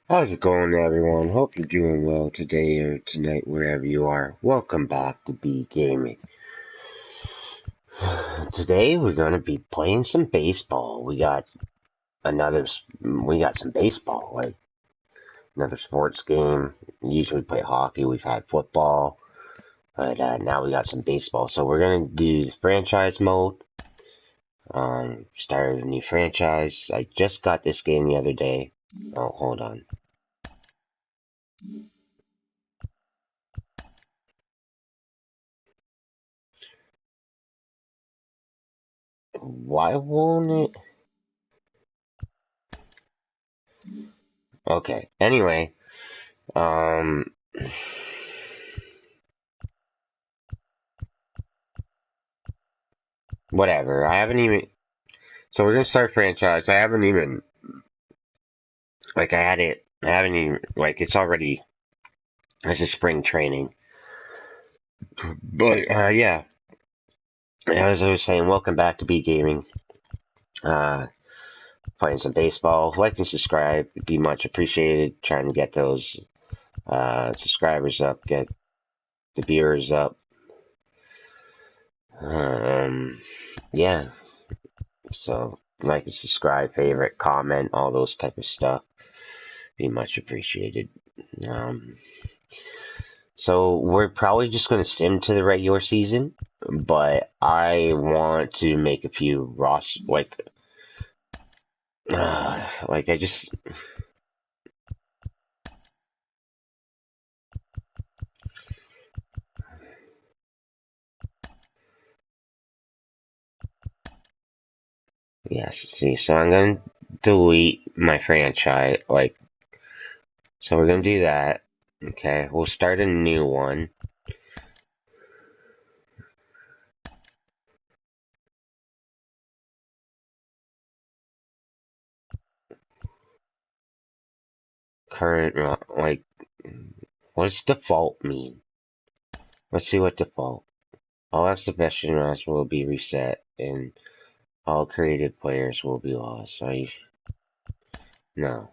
How's it going, everyone? Hope you're doing well today or tonight, wherever you are. Welcome back to B Gaming. Today we're going to be playing some baseball. We got some baseball, like another sports game. Usually we play hockey. We've had football, but now we got some baseball. So we're going to do the franchise mode. Started a new franchise. I just got this game the other day. Oh, hold on. Why won't it? Okay. Anyway, um, whatever. I haven't even. So we're gonna start franchise. I haven't even like I had it. I haven't even like it's already. It's a spring training. But yeah. As I was saying, welcome back to B Gaming. Uh, Playing some baseball. Like and subscribe. It'd be much appreciated. Trying to get those subscribers up, get the viewers up. Um, yeah. So like and subscribe, favorite, comment, all those type of stuff. Be much appreciated. Um, so we're probably just going to sim to the regular season, but I want to make a few like I just yes. See, so I'm going to delete my franchise. So we're going to do that. Okay, we'll start a new one. Current what does default mean? Let's see what default. All exhibition rounds will be reset, and all created players will be lost. No.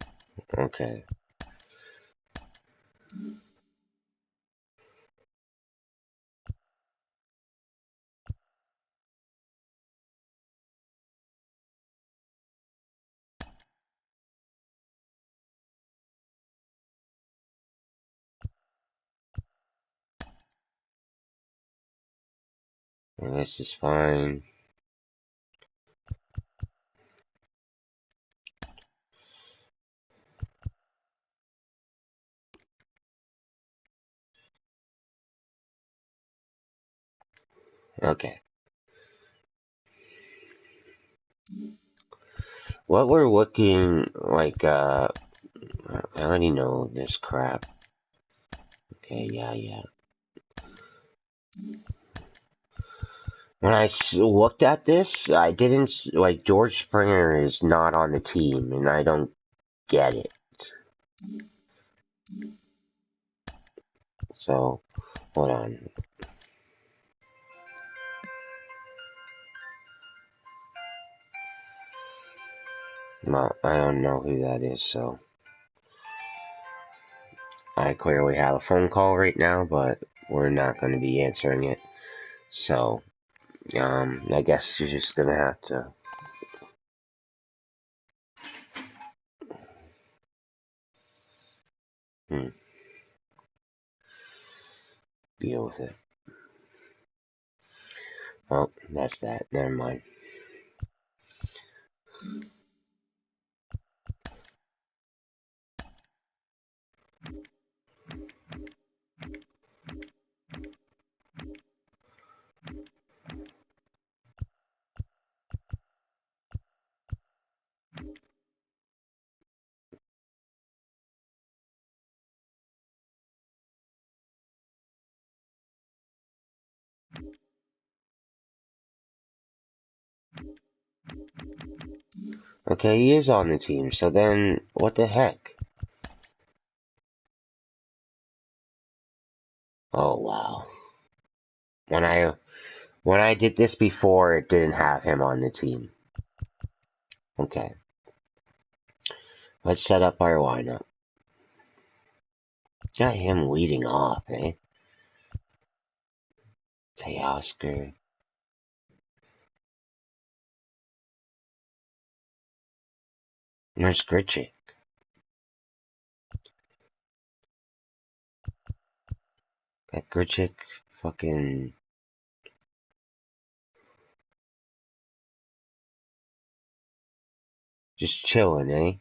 Okay. Well, this is fine. Okay. What we're looking like, I already know this crap. Okay, yeah. When I looked at this, I didn't, like, George Springer is not on the team, and I don't get it. So, hold on. Well, I don't know who that is, so. I clearly have a phone call right now, but we're not going to be answering it. So, I guess you're just gonna have to. Deal with it. Oh, that's that. Never mind. Okay, he is on the team, so then what the heck? Oh wow. When I did this before, it didn't have him on the team. Okay. Let's set up our lineup. Got him leading off, eh? Teoscar. Where's Grichuk? Got Grichuk fucking just chilling, eh?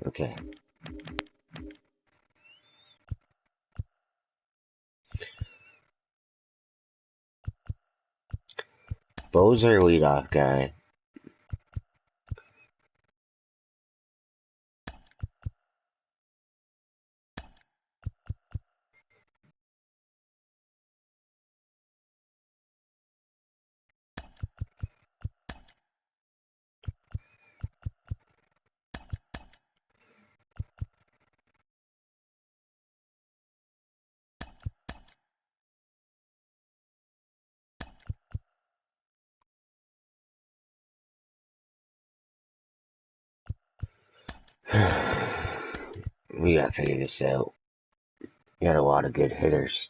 Okay. Bo's our leadoff guy. We gotta figure this out. We got a lot of good hitters.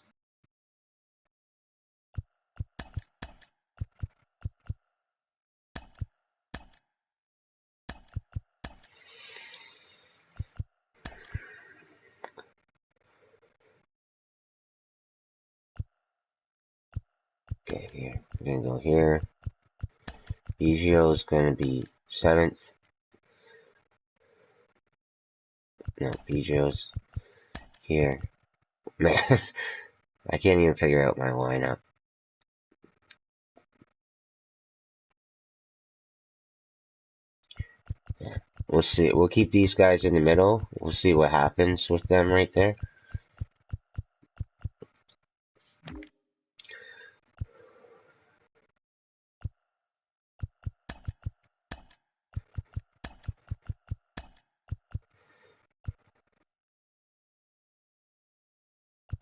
Okay, here. We're gonna go here. Biggio's gonna be 7th. No, Biggio's here. Man, I can't even figure out my lineup. Yeah. We'll see. We'll keep these guys in the middle. We'll see what happens with them right there.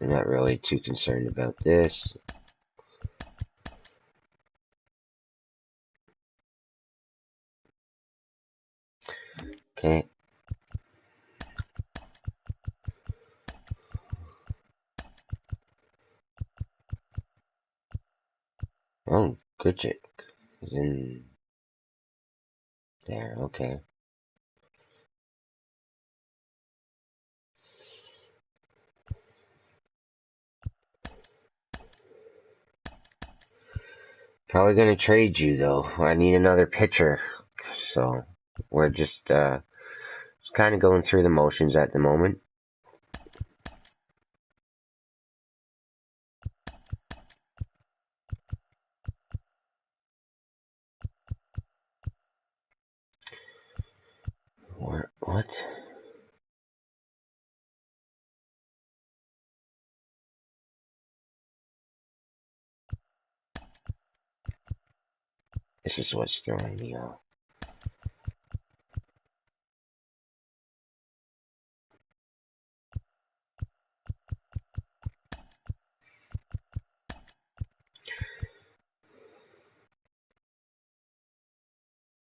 I'm not really too concerned about this. Okay. Oh, Grichuk is in there. Okay. Probably gonna trade you though. I need another pitcher. So we're just kind of going through the motions at the moment. What? This is what's throwing me off.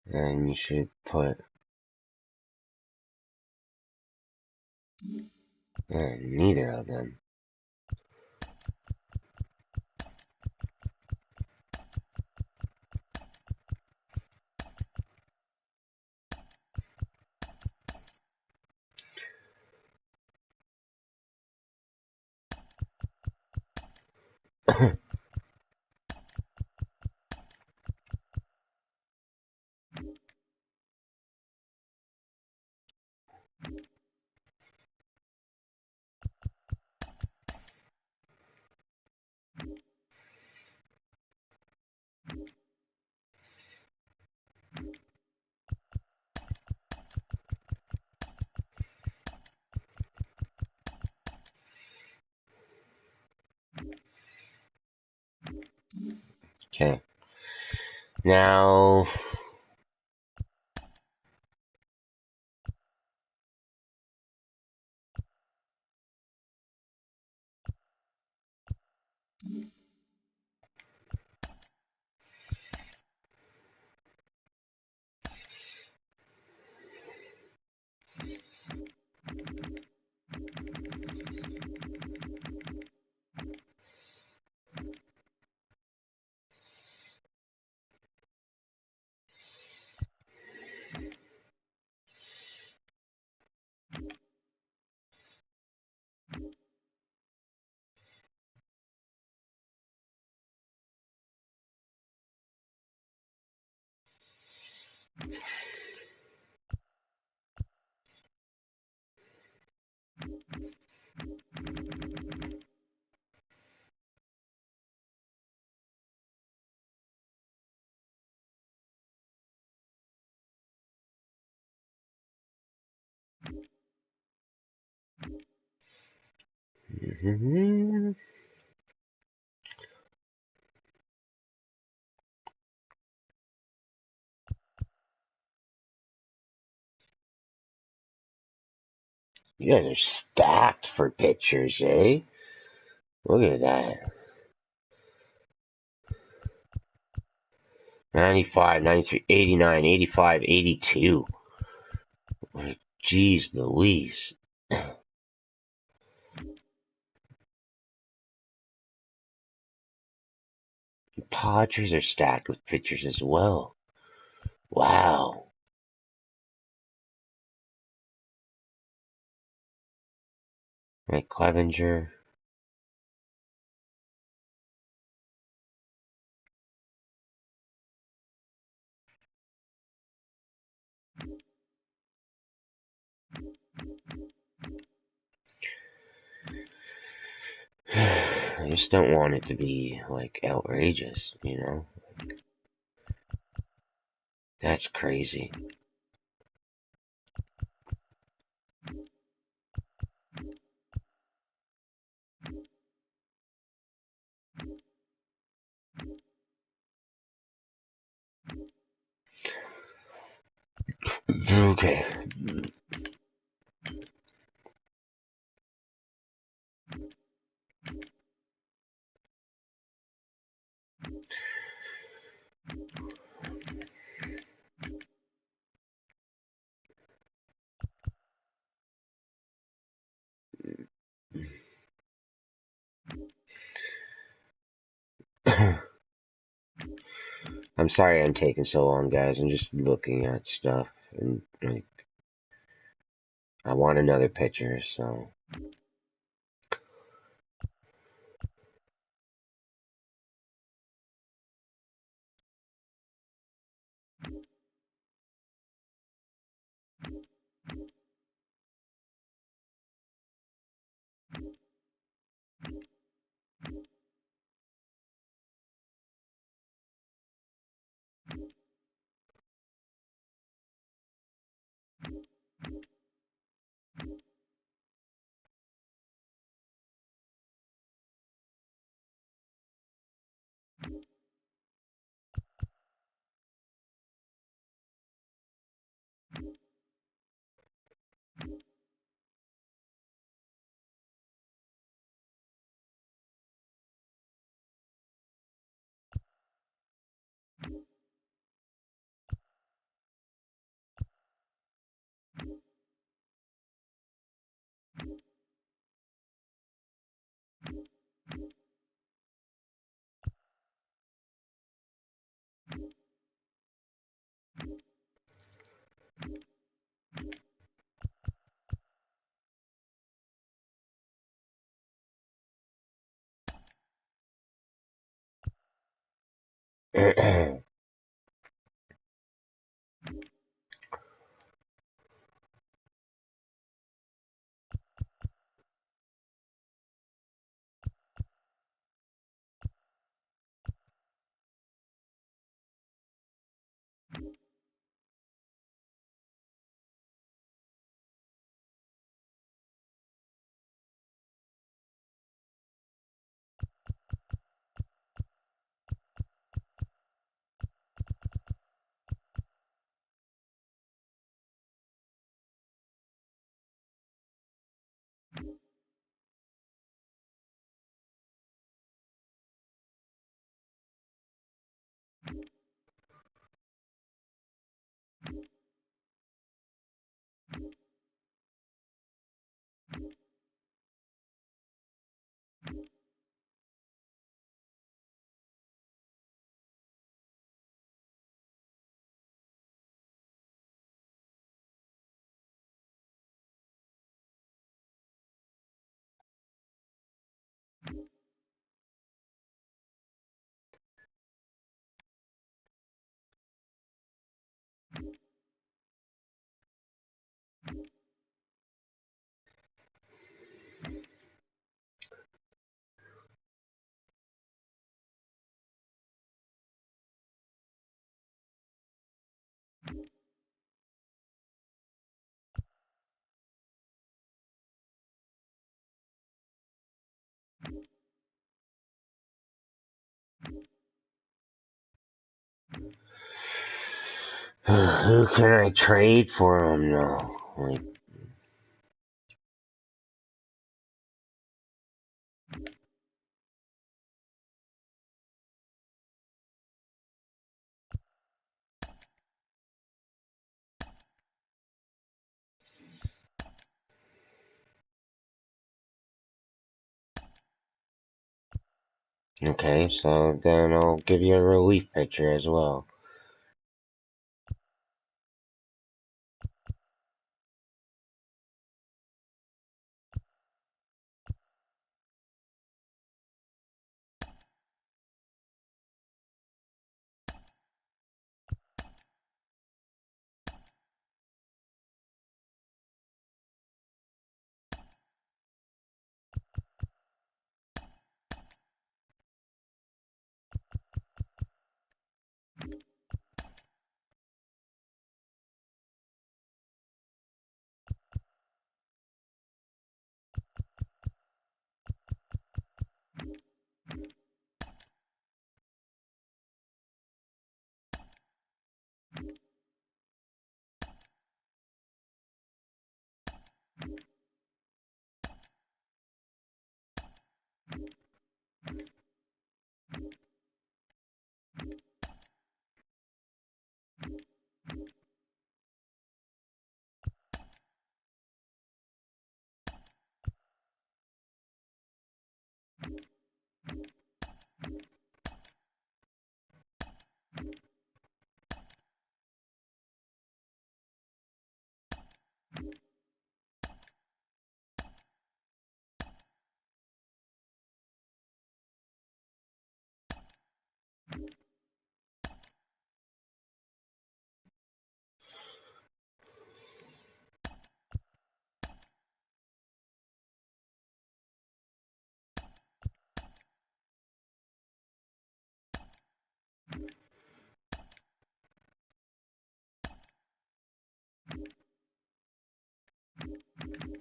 And you should put neither of them. Okay. Now, You guys are stacked for pictures, eh? Look at that. 95, 93, 89, 85, 82. Jeez Louise. Padres are stacked with pictures as well. Wow. Right, Clevenger. I just don't want it to be, like, outrageous, you know? That's crazy. Okay. I'm sorry I'm taking so long, guys. I'm just looking at stuff, and, like, I want another picture, so... Who can I trade for him though? Like, okay, so then I'll give you a relief pitcher as well.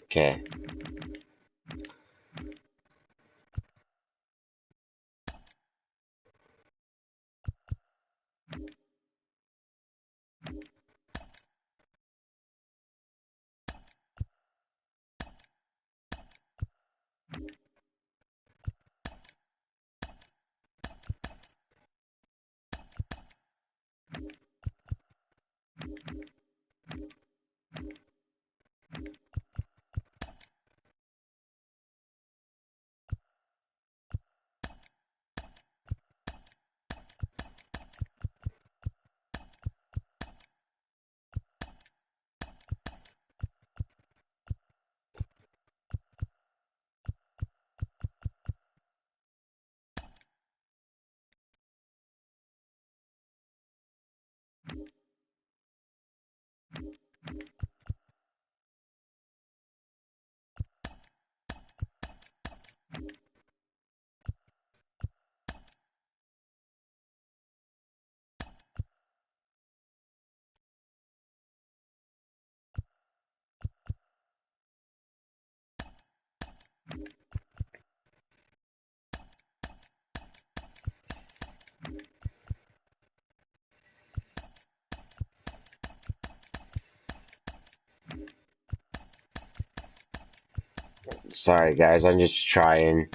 Okay. Sorry guys, I'm just trying.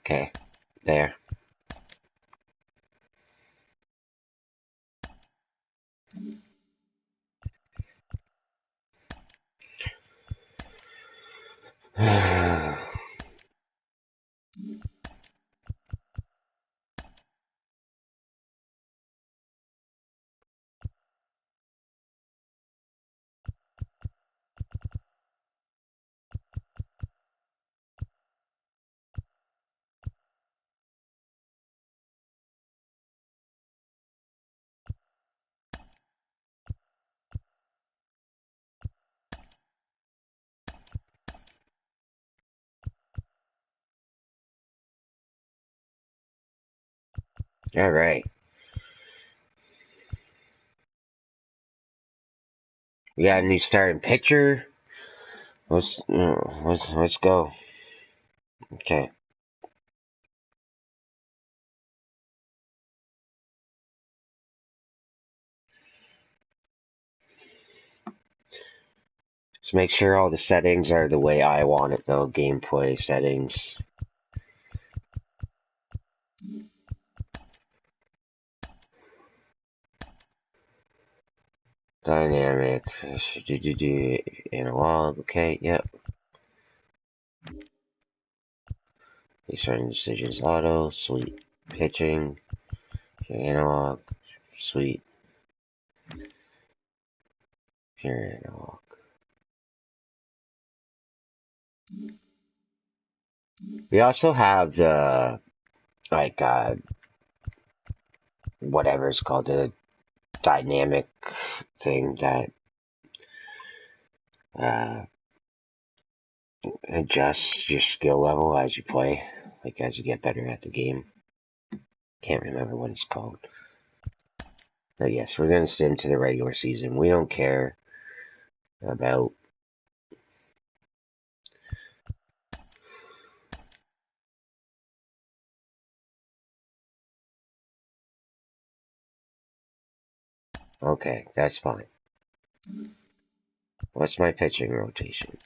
Okay, there. All right. We got a new starting pitcher. Let's go. Okay. Just make sure all the settings are the way I want it, though. Gameplay settings. Dynamic. Analog. Okay, yep. Starting decisions auto. Sweet. Pitching. Analog. Sweet. Pure analog. We also have the, like, whatever it's called, the dynamic thing that uh, adjusts your skill level as you play, like as you get better at the game. Can't remember what it's called. But yes, we're going to sim to the regular season. We don't care about okay, that's fine. What's my pitching rotation?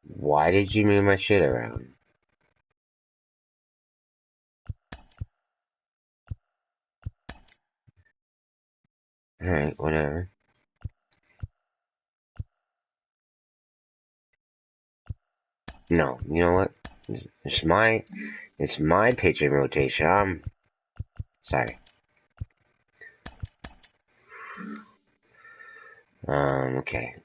Why did you move my shit around? Alright, whatever. No, you know what? It's my pitching rotation. I'm sorry. Okay.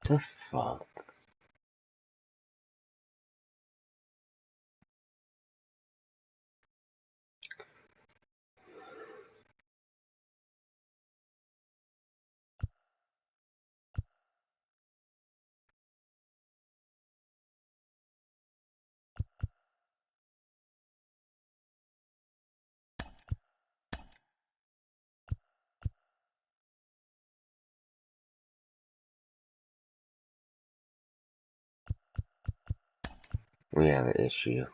The fuck? We have an issue.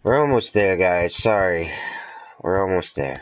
We're almost there, guys. Sorry. We're almost there.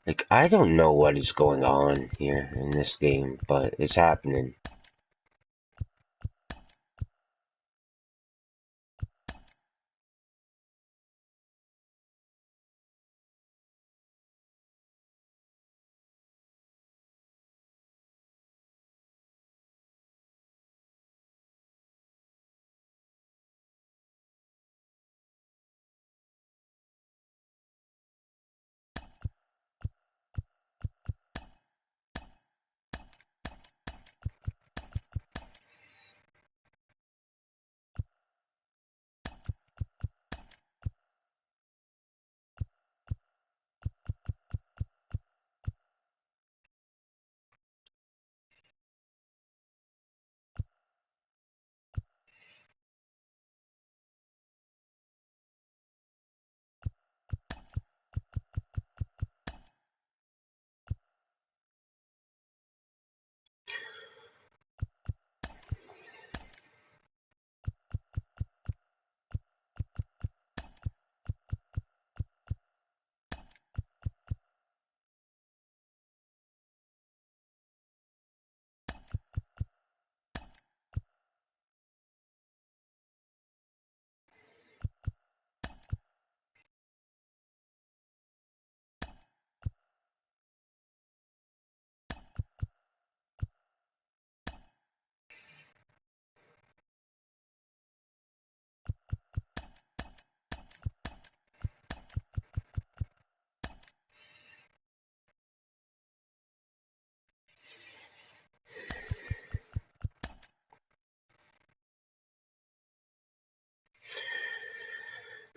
Like, I don't know what is going on here in this game, but it's happening.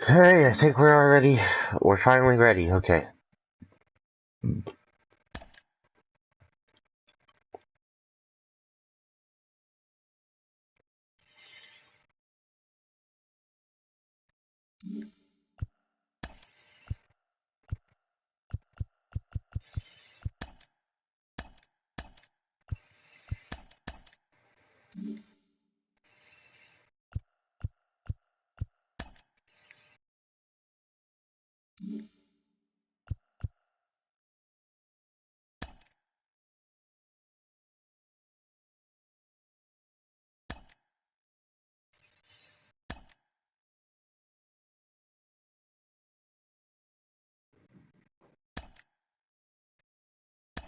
Hey, I think we're finally ready, okay.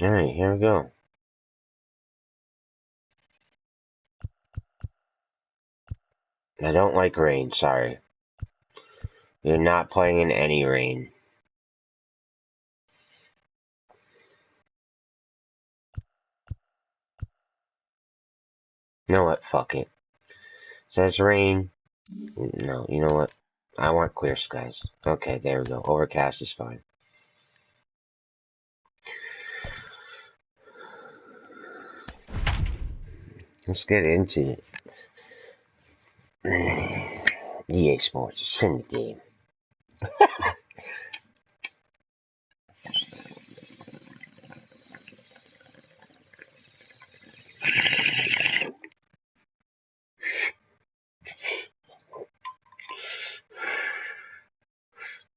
Alright, here we go. I don't like rain, sorry. You're not playing in any rain. You know what? Fuck it. Says rain. No, you know what? I want clear skies. Okay, there we go. Overcast is fine. Let's get into it. EA Sports, it's in the game.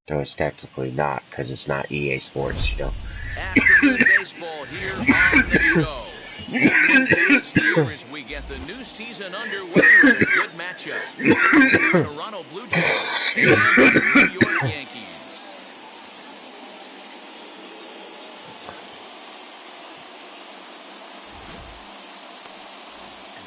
Though it's technically not, because it's not EA Sports, you know. Afternoon baseball here on the show. Opening day is here as we get the new season underway with a good matchup between the Toronto Blue Jays and the New York Yankees.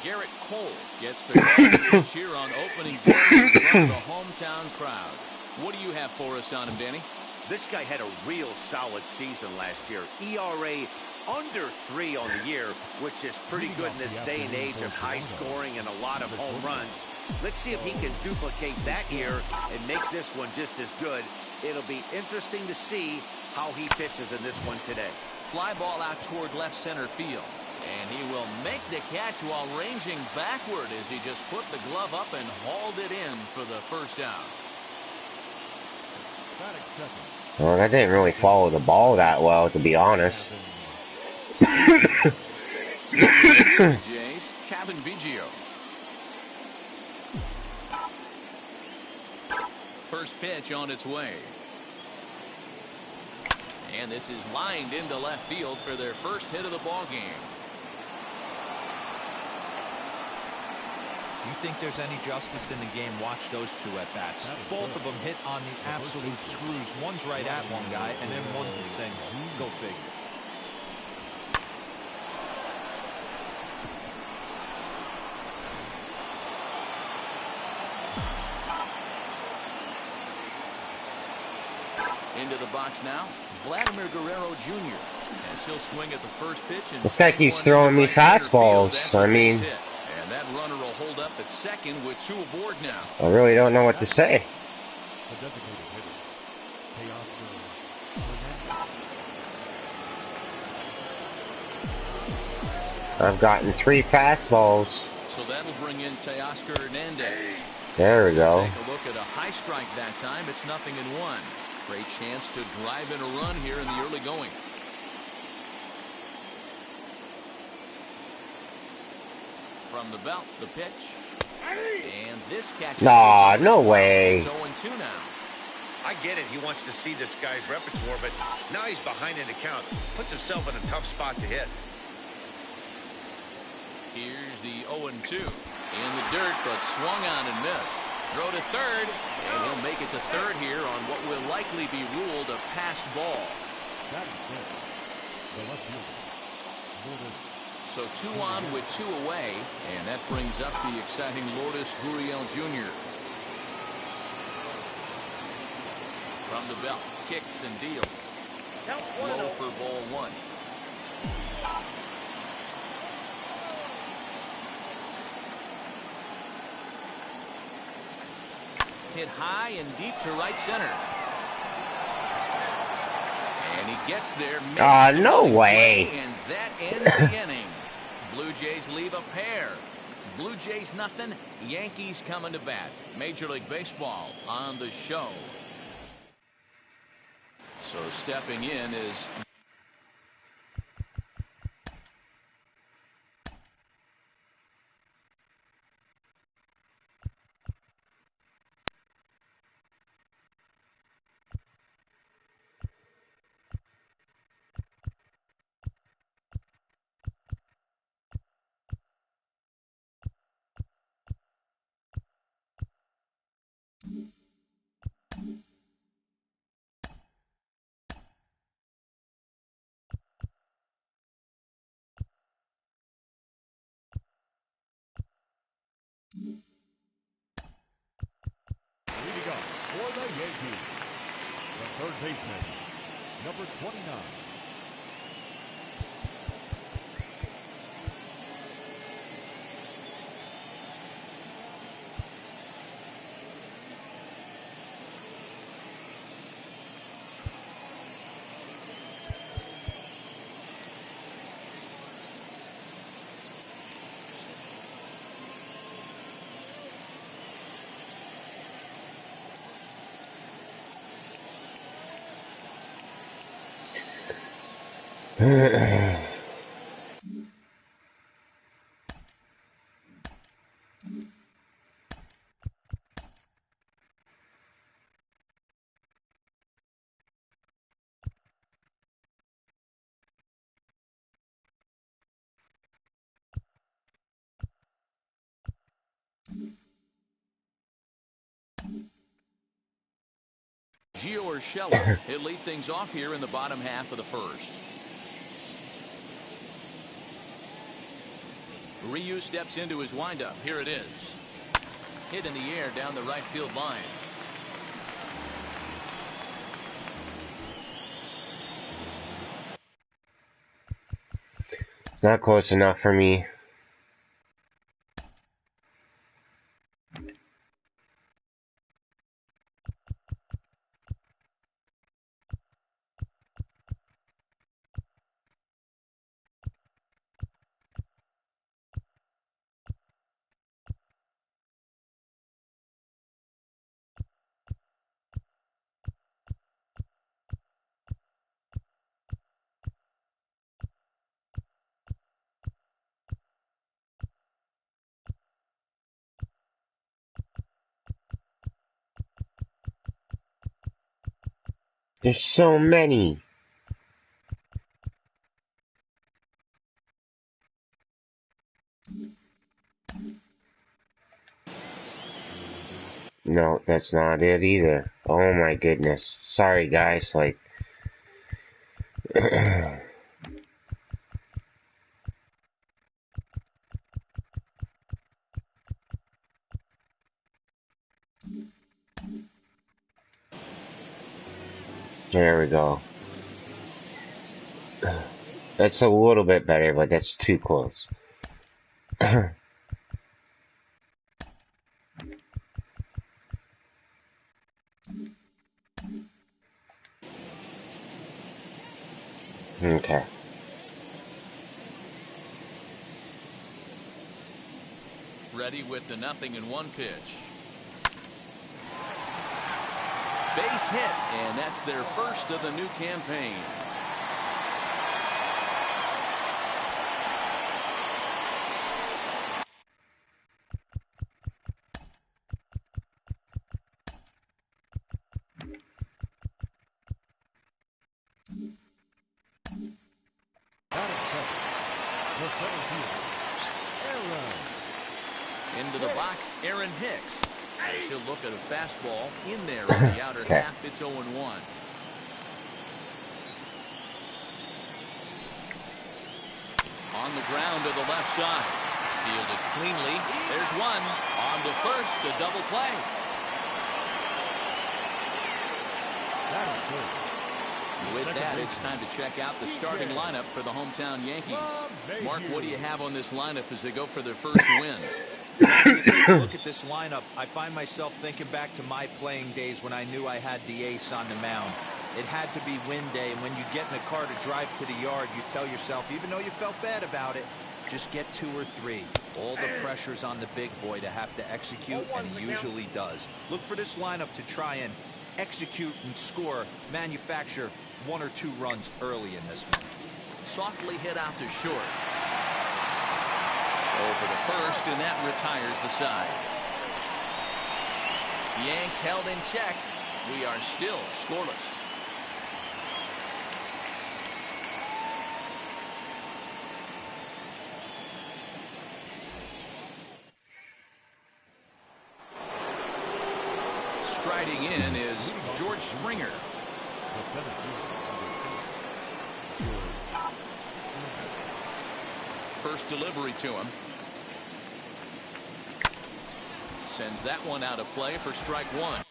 Garrett Cole gets the call pitch here on opening day in front of the hometown crowd. What do you have for us on him, Danny? This guy had a real solid season last year. ERA under 3 on the year, which is pretty good in this day and age of high scoring and a lot of home runs. Let's see if he can duplicate that here and make this one just as good. It'll be interesting to see how he pitches in this one today. Fly ball out toward left center field. And he will make the catch while ranging backward as he just put the glove up and hauled it in for the first out. Well, that didn't really follow the ball that well, to be honest. Jays, Kevin Biggio. First pitch on its way. And this is lined into left field for their first hit of the ball game. You think there's any justice in the game? Watch those two at bats. Both of them hit on the absolute screws. One's right at one guy, and then one's a single. Go figure. Into the box now, Vladimir Guerrero Jr. As he'll swing at the first pitch. And this guy keeps throwing me fastballs. I mean, and that runner will hold up at second with 2 aboard now. I really don't know what to say. I've gotten 3 fastballs. So that'll bring in Teoscar Hernandez. There we go. Take a look at a high strike that time. It's 0-1. Great chance to drive in a run here in the early going. From the belt, the pitch. And this catch. Nah, no way. It's 0-2 now. I get it. He wants to see this guy's repertoire, but now he's behind in the count. Puts himself in a tough spot to hit. Here's the 0-2. In the dirt, but swung on and missed. Throw to third, and he'll make it to third here on what will likely be ruled a passed ball. So 2 on with 2 away, and that brings up the exciting Lourdes Gurriel Jr. From the belt, kicks and deals. Low for ball 1. Hit high and deep to right center. And he gets there. No way. And that ends the inning. Blue Jays leave a pair. Blue Jays nothing. Yankees coming to bat. Major League Baseball on the show. So stepping in is Leading up for the Yankees, the third baseman, number 29. He'll lead things off here in the bottom half of the first. Ryu steps into his windup. Here it is. Hit in the air down the right field line. Not close enough for me. There's so many. No, that's not it either. Oh my goodness. Sorry guys, like there we go. That's a little bit better, but that's too close. Okay. Ready with the 0-1 pitch. Base hit, and that's their first of the new campaign. Into the box, Aaron Hicks. As he'll look at a fastball in there in the outer half. It's 0-1. On the ground to the left side. Fielded cleanly. There's one. On to first, a double play. With that, it's time to check out the starting lineup for the hometown Yankees. Mark, what do you have on this lineup as they go for their first win? Look at this lineup. I find myself thinking back to my playing days when I knew I had the ace on the mound. It had to be win day, and when you get in a car to drive to the yard, you tell yourself, even though you felt bad about it, just get 2 or 3. All the pressure's on the big boy to have to execute, and he usually does. Look for this lineup to try and execute and score, manufacture 1 or 2 runs early in this one. Softly hit out to short. Over the first, and that retires the side. Yanks held in check. We are still scoreless. Striding in is George Springer. First delivery to him. Sends that one out of play for strike 1.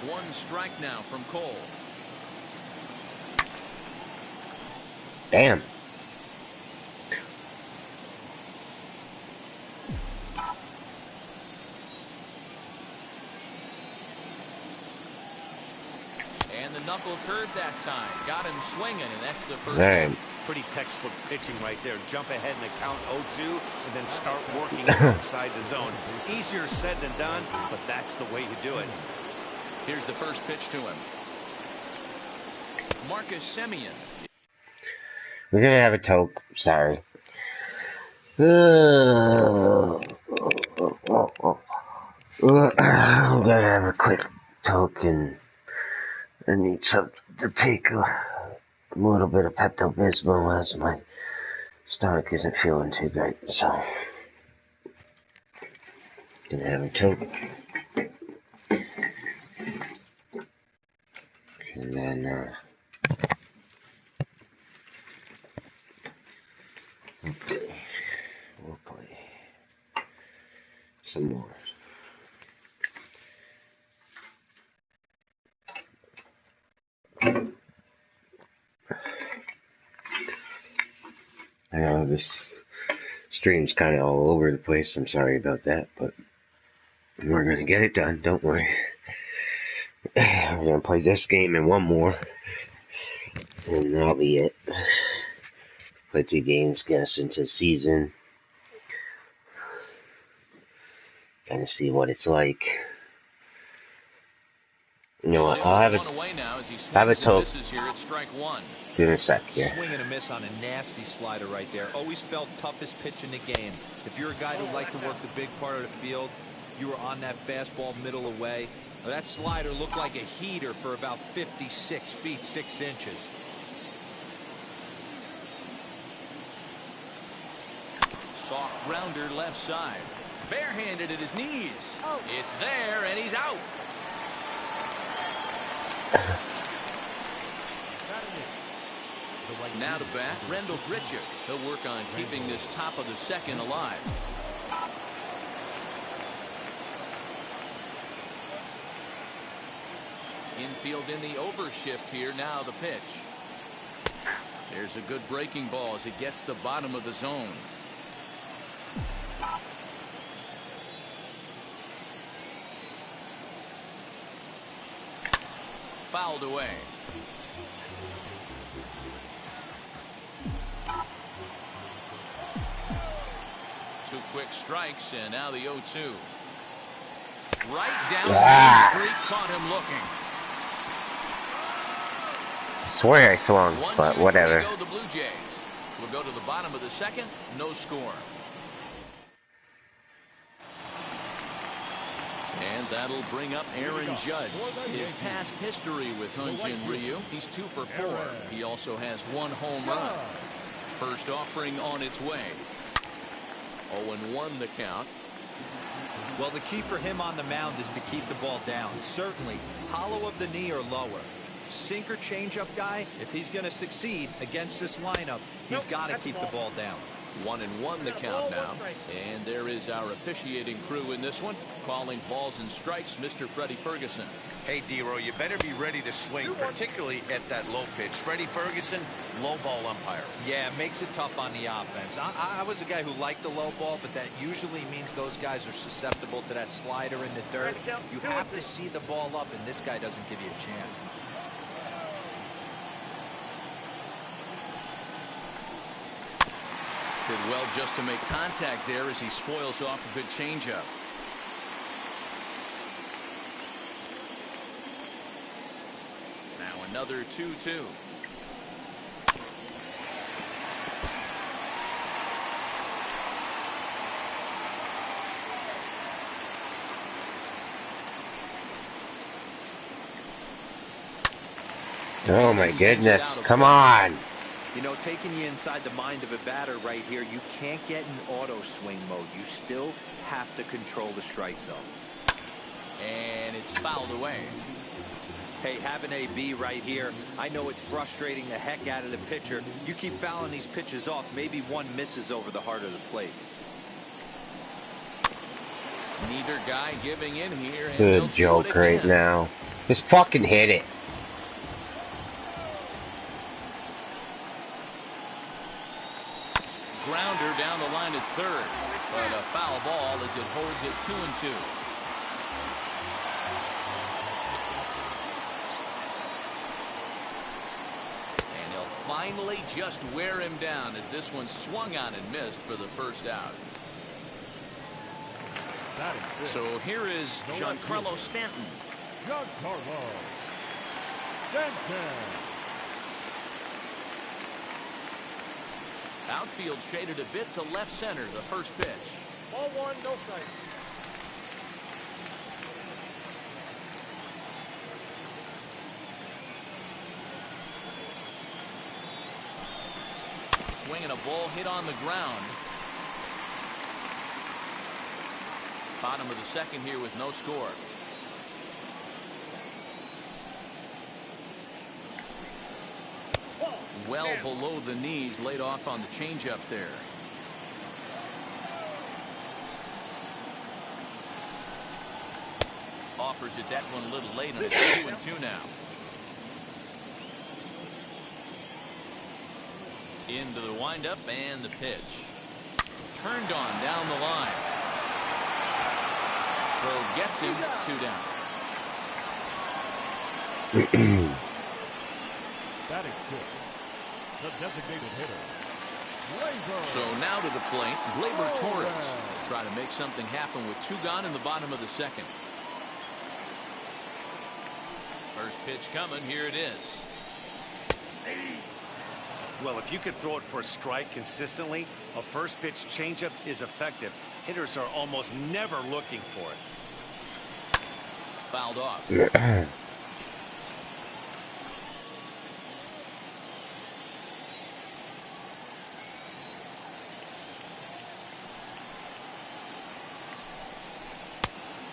One strike now from Cole. Damn. And the knuckle curve that time. Got him swinging, and that's the first. Damn. Pretty textbook pitching right there. Jump ahead in the count 0-2 and then start working outside the zone. Easier said than done, but that's the way to do it. Here's the first pitch to him. Marcus Semien. We're gonna have a toke. Sorry. Well, I'm gonna have a quick talk, and I need something to take a little bit of Pepto-Bismol as my stomach isn't feeling too great, so gonna have a toke, and then okay, we'll play some more. I know this stream's kind of all over the place. I'm sorry about that, but we're gonna get it done. Don't worry. We're gonna play this game and one more, and that'll be it. Play 2 games, get us into the season. Kind of see what it's like. You know what? I'll have a toke Here at strike one. in a sec here. Swing and a miss on a nasty slider right there. Always felt toughest pitch in the game. If you're a guy who liked to work the big part of the field, you were on that fastball middle away. Now, that slider looked like a heater for about 56 feet 6 inches. Soft grounder left side. Barehanded at his knees. It's there, and he's out. Now to bat, Rendell Grichuk. He'll work on keeping this top of the second alive. Infield in the overshift here. Now the pitch. There's a good breaking ball as it gets the bottom of the zone. Fouled away. Two quick strikes, and now the 0-2. Right down the Main Street, caught him looking. I swear I swung, but 1-2-3 whatever. go the Blue Jays. We'll go to the bottom of the second. No score. And that'll bring up Aaron Judge. His past history with Hyunjin Ryu, he's 2 for 4. He also has 1 home run. First offering on its way. 0-1 the count. Well, the key for him on the mound is to keep the ball down. Certainly, hollow of the knee or lower. Sinker changeup guy, if he's going to succeed against this lineup, he's got to keep the ball down. 1-1 the count now. And there is our officiating crew in this one. Calling balls and strikes, Mr. Freddie Ferguson. Hey, D-Row, you better be ready to swing, particularly at that low pitch. Freddie Ferguson, low ball umpire. Yeah, it makes it tough on the offense. I was a guy who liked the low ball, but that usually means those guys are susceptible to that slider in the dirt. You have to see the ball up, and this guy doesn't give you a chance. Did well just to make contact there as he spoils off a good changeup. Now another 2-2. Oh my goodness, come on. You know, taking you inside the mind of a batter right here, you can't get in auto swing mode. You still have to control the strike zone. And it's fouled away. Hey, have an AB right here. I know it's frustrating the heck out of the pitcher. You keep fouling these pitches off, maybe one misses over the heart of the plate. Neither guy giving in here. It's a joke right now. Just fucking hit it. Grounder down the line at third, but a foul ball as it holds it 2-2. And he'll finally just wear him down as this one swung on and missed for the first out. So here is Giancarlo Stanton. Giancarlo Stanton. Outfield shaded a bit to left center, the first pitch. Ball 1, no strike. swing and a ball hit on the ground. Bottom of the second here with no score. Well below the knees, laid off on the changeup there. Offers it that one a little late, and it's 2-2 now. Into the windup and the pitch. Turned on down the line. Throw gets him, 2 down. Batting fifth, the designated hitter, Gleyber. So now to the plate, Gleyber Torres will try to make something happen with 2 gone in the bottom of the second. First pitch coming, here it is. Well, if you could throw it for a strike consistently, a first pitch changeup is effective. Hitters are almost never looking for it. Fouled off.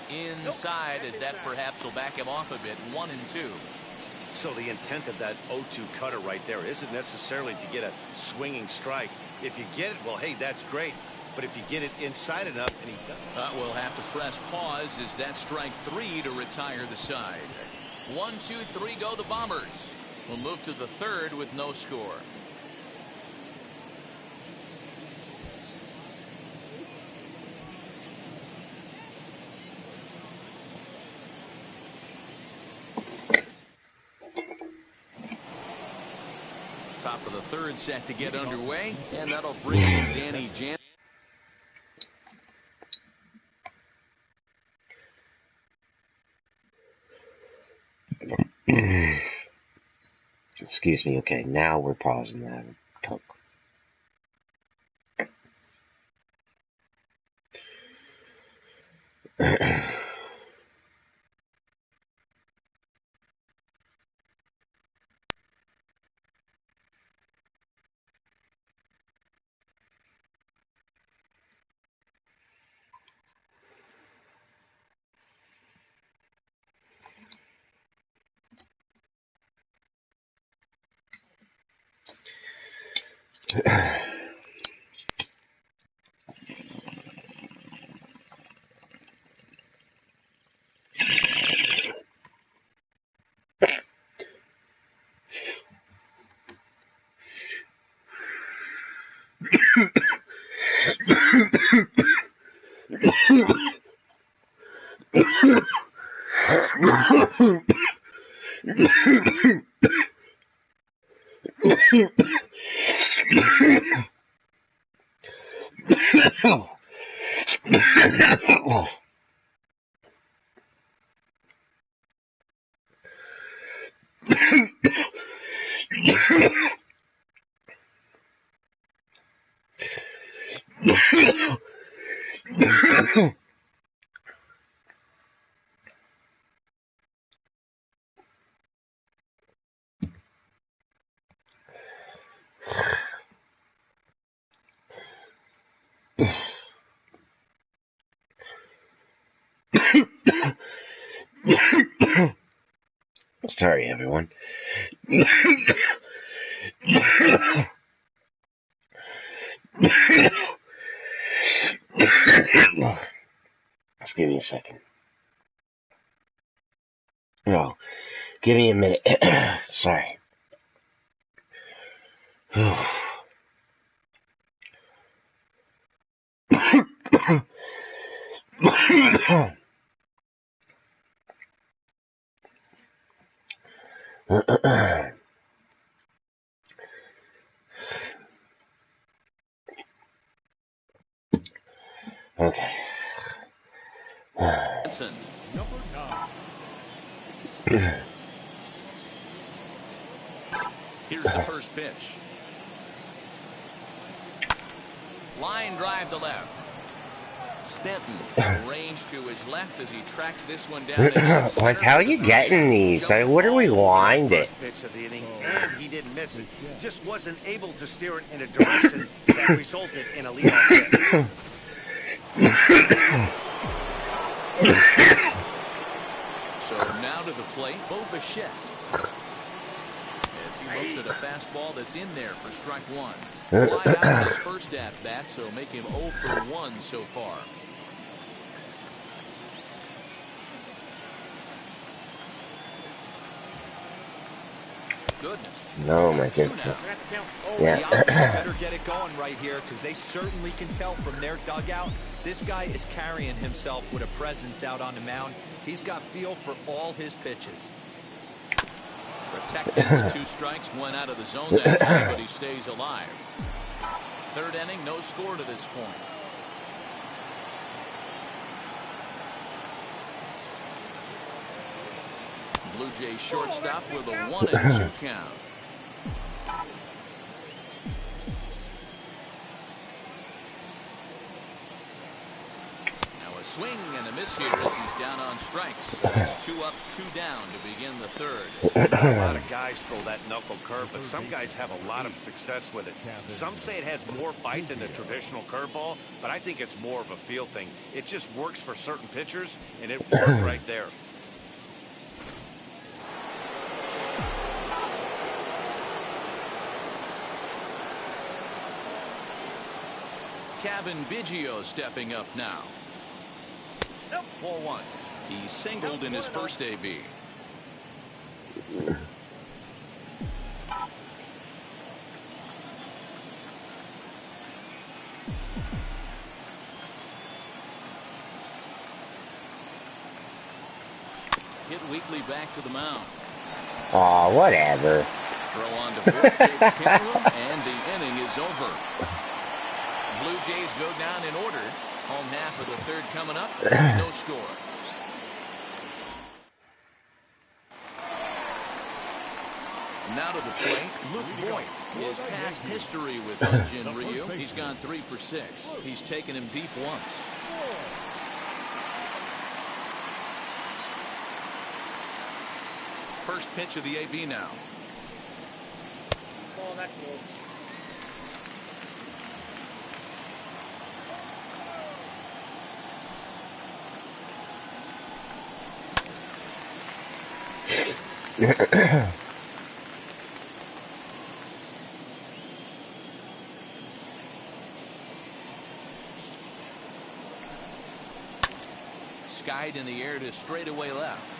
Inside, as that perhaps will back him off a bit. 1-2. So the intent of that 0-2 cutter right there isn't necessarily to get a swinging strike. If you get it, well, hey, that's great. But if you get it inside enough, and he doesn't. We'll have to press pause as that strike 3 to retire the side. 1, 2, 3 go the Bombers. We'll move to the third with no score. Top of the third set to get underway, and that'll bring in Danny Jan. Excuse me. Okay, now we're pausing that talk. Sorry, everyone. Just give me a second. No, give me a minute. Sorry. Okay. Number 9. Here's the first pitch. Line drive to left. Stanton arranged to his left as he tracks this one down. Like, how are you getting these? Like, what are we winding? First pitch of the inning, and he didn't miss it. He just wasn't able to steer it in a direction that resulted in a leadoff hit. So now to the plate, Bo Bichette. As he looks at a fastball that's in there for strike one. Fly out in his first at bat, so make him 0 for 1 so far. Goodness. No, my goodness. The offense better get it going right here, because they certainly can tell from their dugout this guy is carrying himself with a presence out on the mound. He's got feel for all his pitches. Protected with 2 strikes, 1 out of the zone that time, but he stays alive. Third inning, no score to this point. Blue Jays shortstop with a 1-2 count. Now a swing and a miss here as he's down on strikes. It's 2 up, 2 down to begin the third. A lot of guys throw that knuckle curve, but some guys have a lot of success with it. Some say it has more bite than the traditional curveball, but I think it's more of a feel thing. It just works for certain pitchers, and it worked right there. Kevin Biggio stepping up now. Ball 1. He singled in his first AB. Hit weakly back to the mound. Aw, whatever. Throw on to fourth, takes care of him, and the inning is over. Blue Jays go down in order. Home half of the third coming up. No score. Now to the plate, Luke Voigt. His past history with Hyun-Jin Ryu. He's gone 3 for 6. He's taken him deep once. First pitch of the AB now. Oh, that's good. Skied in the air to straightaway left.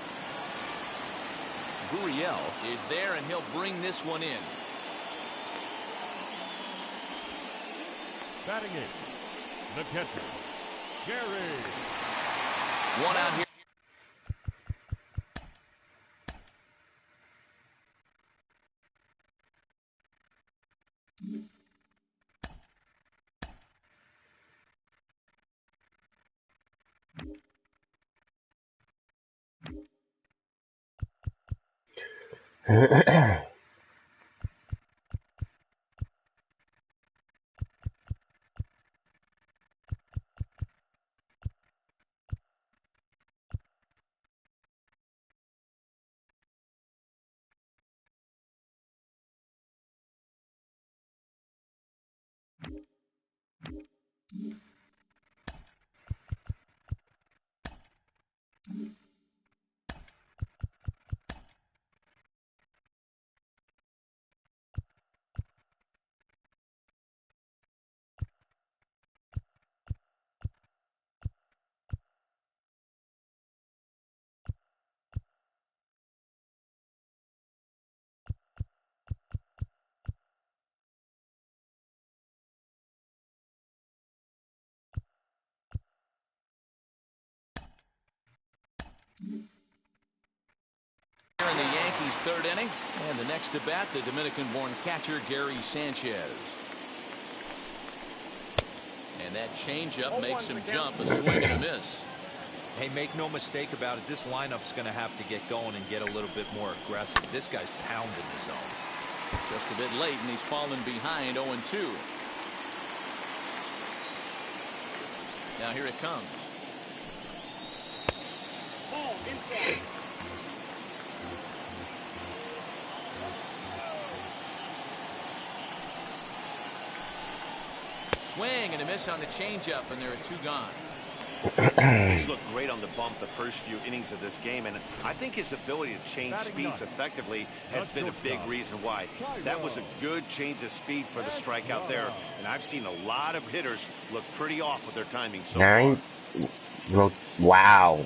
Gurriel is there, and he'll bring this one in. Batting it, the catcher, Gary. One out here. In the Yankees' third inning, and the next to bat, the Dominican-born catcher Gary Sanchez. And that changeup makes him jump, a swing and a miss. Hey, make no mistake about it, this lineup's going to have to get going and get a little bit more aggressive. This guy's pounding the zone. Just a bit late, and he's fallen behind 0-2. Now here it comes. Swing and a miss on the changeup, and there are 2 gone. He's looked great on the bump the first few innings of this game, and I think his ability to change speeds effectively has been a big reason why. That was a good change of speed for the strikeout there, and I've seen a lot of hitters look pretty off with their timing so far. Well, wow.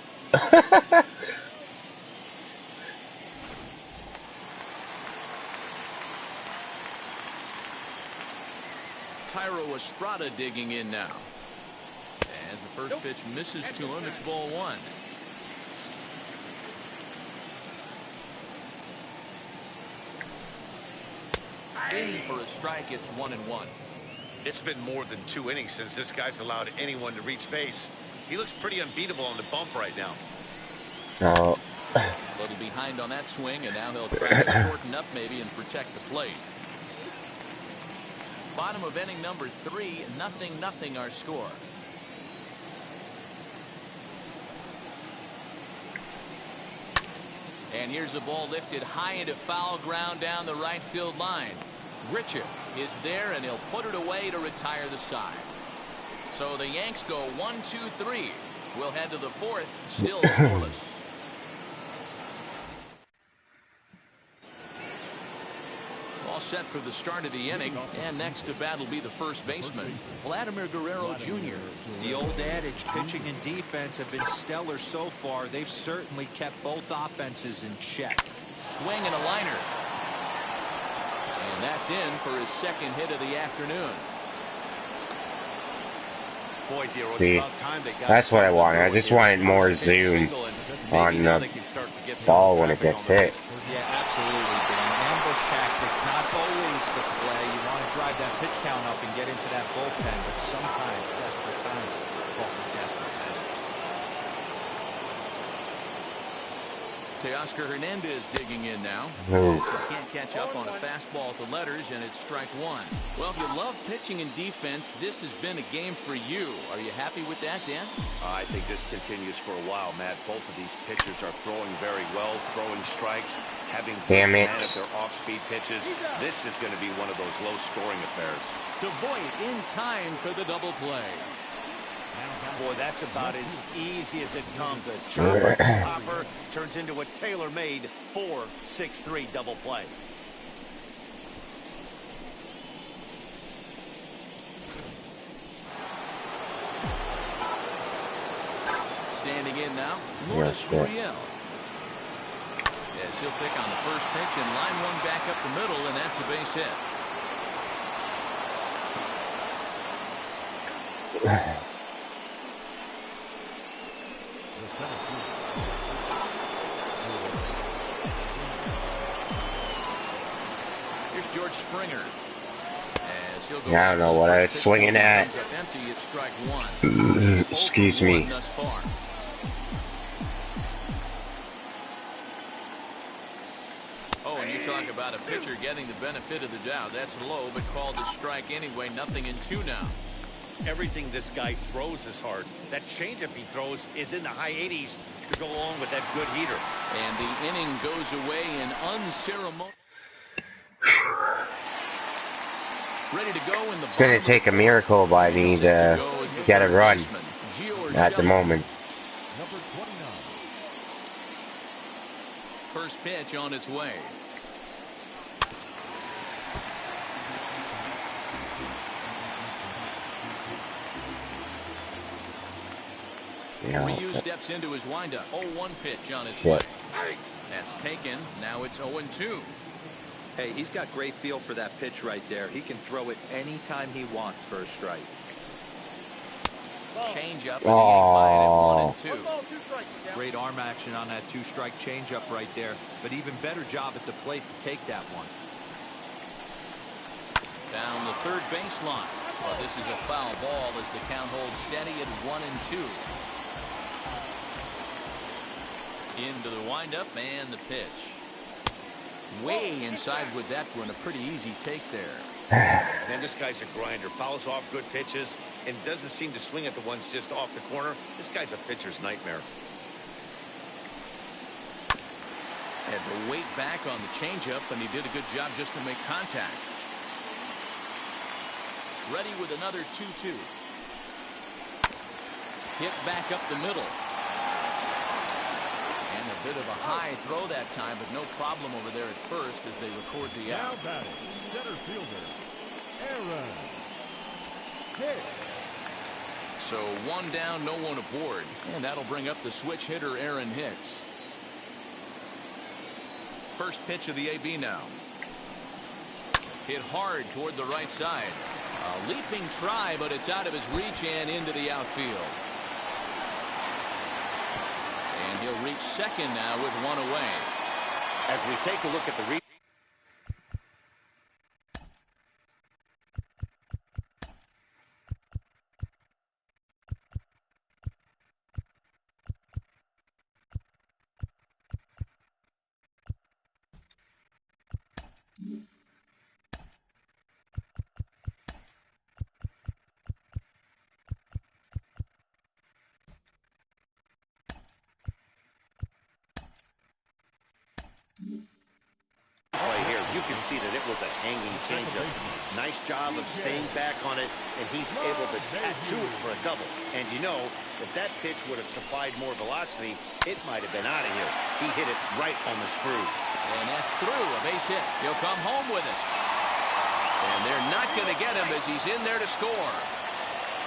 Tyro Estrada digging in now. As the first pitch misses to him, it's ball 1. In for a strike, it's 1-1. It's been more than 2 innings since this guy's allowed anyone to reach base. He looks pretty unbeatable on the bump right now. Oh. A little behind on that swing, and now he'll try to shorten up maybe and protect the plate. Bottom of inning number 3, 0-0 our score. And here's the ball lifted high into foul ground down the right field line. Grichuk is there, and he'll put it away to retire the side. So the Yanks go 1-2-3. We'll head to the 4th, still scoreless. All set for the start of the inning, and next to bat will be the first baseman, Vladimir Guerrero Jr. The old adage, pitching and defense have been stellar so far. They've certainly kept both offenses in check. Swing and a liner. And that's in for his 2nd hit of the afternoon. Boy, Dero, it's See, about time they got that's what I wanted. I something just going wanted here. more First hit zoom single, and on maybe now the they can start to get some ball when it traffic gets on the hit. bases. Yeah, absolutely, Dan. Ambush tactics, not always the play. You want to drive that pitch count up and get into that bullpen, but sometimes desperate times call for desperate measures. Teoscar Hernandez digging in now. Ooh. As he can't catch up on a fastball to letters, and it's strike 1. Well, if you love pitching and defense, this has been a game for you. Are you happy with that, Dan? I think this continues for a while, Matt. Both of these pitchers are throwing very well, throwing strikes, having good Damn it. command of their off-speed pitches. This is going to be one of those low-scoring affairs. To Voit in time for the double play. Boy, that's about as easy as it comes. A chopper hopper turns into a tailor-made 4-6-3 double play. Standing in now, Lourdes good. Gurriel. Yes, he'll pick on the first pitch and line one back up the middle, and that's a base hit. Here's George Springer. As he'll go I don't know what I was swinging at. Comes up empty, it's strike 1. Excuse me. Thus far. Oh, and you talk about a pitcher getting the benefit of the doubt. That's low, but called a strike anyway. 0-2 now. Everything this guy throws is hard. That changeup he throws is in the high 80s to go along with that good heater. And the inning goes away in unceremonious. Ready to go in the. It's going to take a miracle by me to get a run at the moment. Number 29. First pitch on its way. Yeah. Ryu steps into his windup. 0-1 pitch on its Yeah. way. That's taken. Now it's 0-2. Hey, he's got great feel for that pitch right there. He can throw it anytime he wants for a strike. Change up. Oh. 1-2. Great arm action on that 2-strike changeup right there, but even better job at the plate to take that one. Down the third baseline. Well, this is a foul ball as the count holds steady at 1-2. Into the windup and the pitch. Way inside with that one. A pretty easy take there. Man, this guy's a grinder. Fouls off good pitches and doesn't seem to swing at the ones just off the corner. This guy's a pitcher's nightmare. Had to wait back on the changeup, and he did a good job just to make contact. Ready with another 2-2. Hit back up the middle. And a bit of a high throw that time, but no problem over there at first as they record the out. Now batting, center fielder, Aaron Hicks. So one down, no one aboard. And that'll bring up the switch hitter, Aaron Hicks. First pitch of the AB now. Hit hard toward the right side. A leaping try, but it's out of his reach and into the outfield. And he'll reach second now with one away. As we take a look at the play here, you can see that it was a hanging changeup. Nice job of staying back on it, and he's able to tattoo it for a double. And you know, if that pitch would have supplied more velocity, it might have been out of here. He hit it right on the screws. And that's through, a base hit. He'll come home with it. And they're not going to get him as he's in there to score.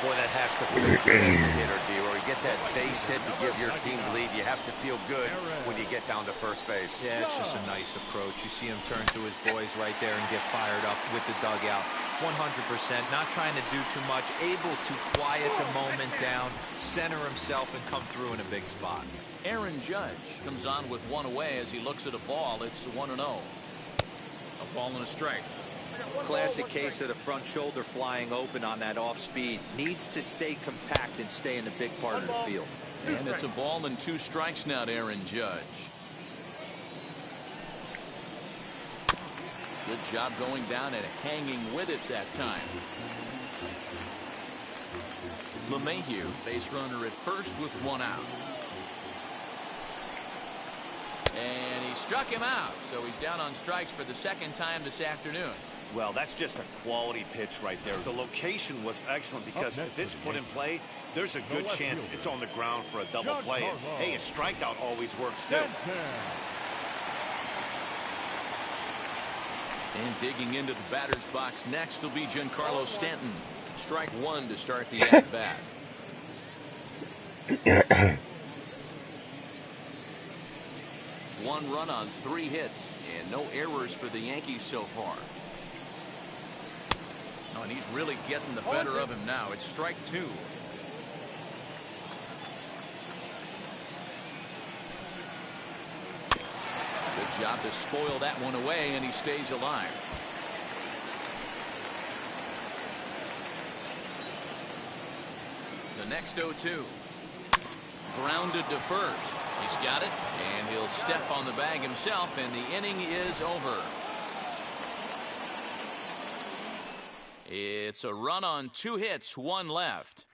Boy, that has to feel good as a hitter, D-Roy. Get that base hit to give your team the lead. You have to feel good when you get down to first base. Yeah, it's just a nice approach. You see him turn to his boys right there and get fired up with the dugout. 100%, not trying to do too much, able to quiet the moment down, center himself, and come through in a big spot. Aaron Judge comes on with one away as he looks at a ball. It's 1-0. A ball and a strike. Classic case of the front shoulder flying open on that off speed. Needs to stay compact and stay in the big part of the field. And it's a ball and 2 strikes now to Aaron Judge. Good job going down and hanging with it that time. LeMahieu, base runner at first with 1 out. And he struck him out, so he's down on strikes for the second time this afternoon. Well, that's just a quality pitch right there. The location was excellent because if it's put in play, there's a good chance it's on the ground for a double play. And, hey, a strikeout always works too. And digging into the batter's box next will be Giancarlo Stanton. Strike 1 to start the at-bat. One run on 3 hits and no errors for the Yankees so far. Oh, and he's really getting the better of him now. It's strike 2. Good job to spoil that one away, and he stays alive. The next 0-2. Grounded to first. He's got it, and he'll step on the bag himself, and the inning is over. It's a run on 2 hits, 1 left.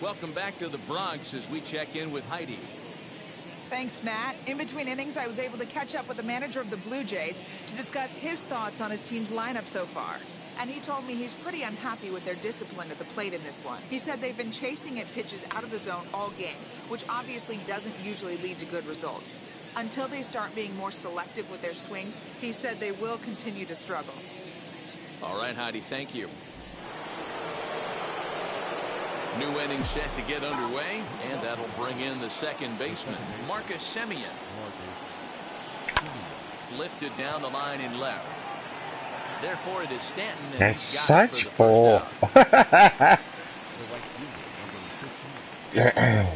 Welcome back to the Bronx as we check in with Heidi. Thanks, Matt. In between innings, I was able to catch up with the manager of the Blue Jays to discuss his thoughts on his team's lineup so far. And he told me he's pretty unhappy with their discipline at the plate in this one. He said they've been chasing at pitches out of the zone all game, which obviously doesn't usually lead to good results. Until they start being more selective with their swings, he said they will continue to struggle. All right, Heidi, thank you. New inning set to get underway, and that'll bring in the second baseman, Marcus Semien. Lifted down the line in left. Therefore, it is Stanton. And That's he's got it such for the bull. first out.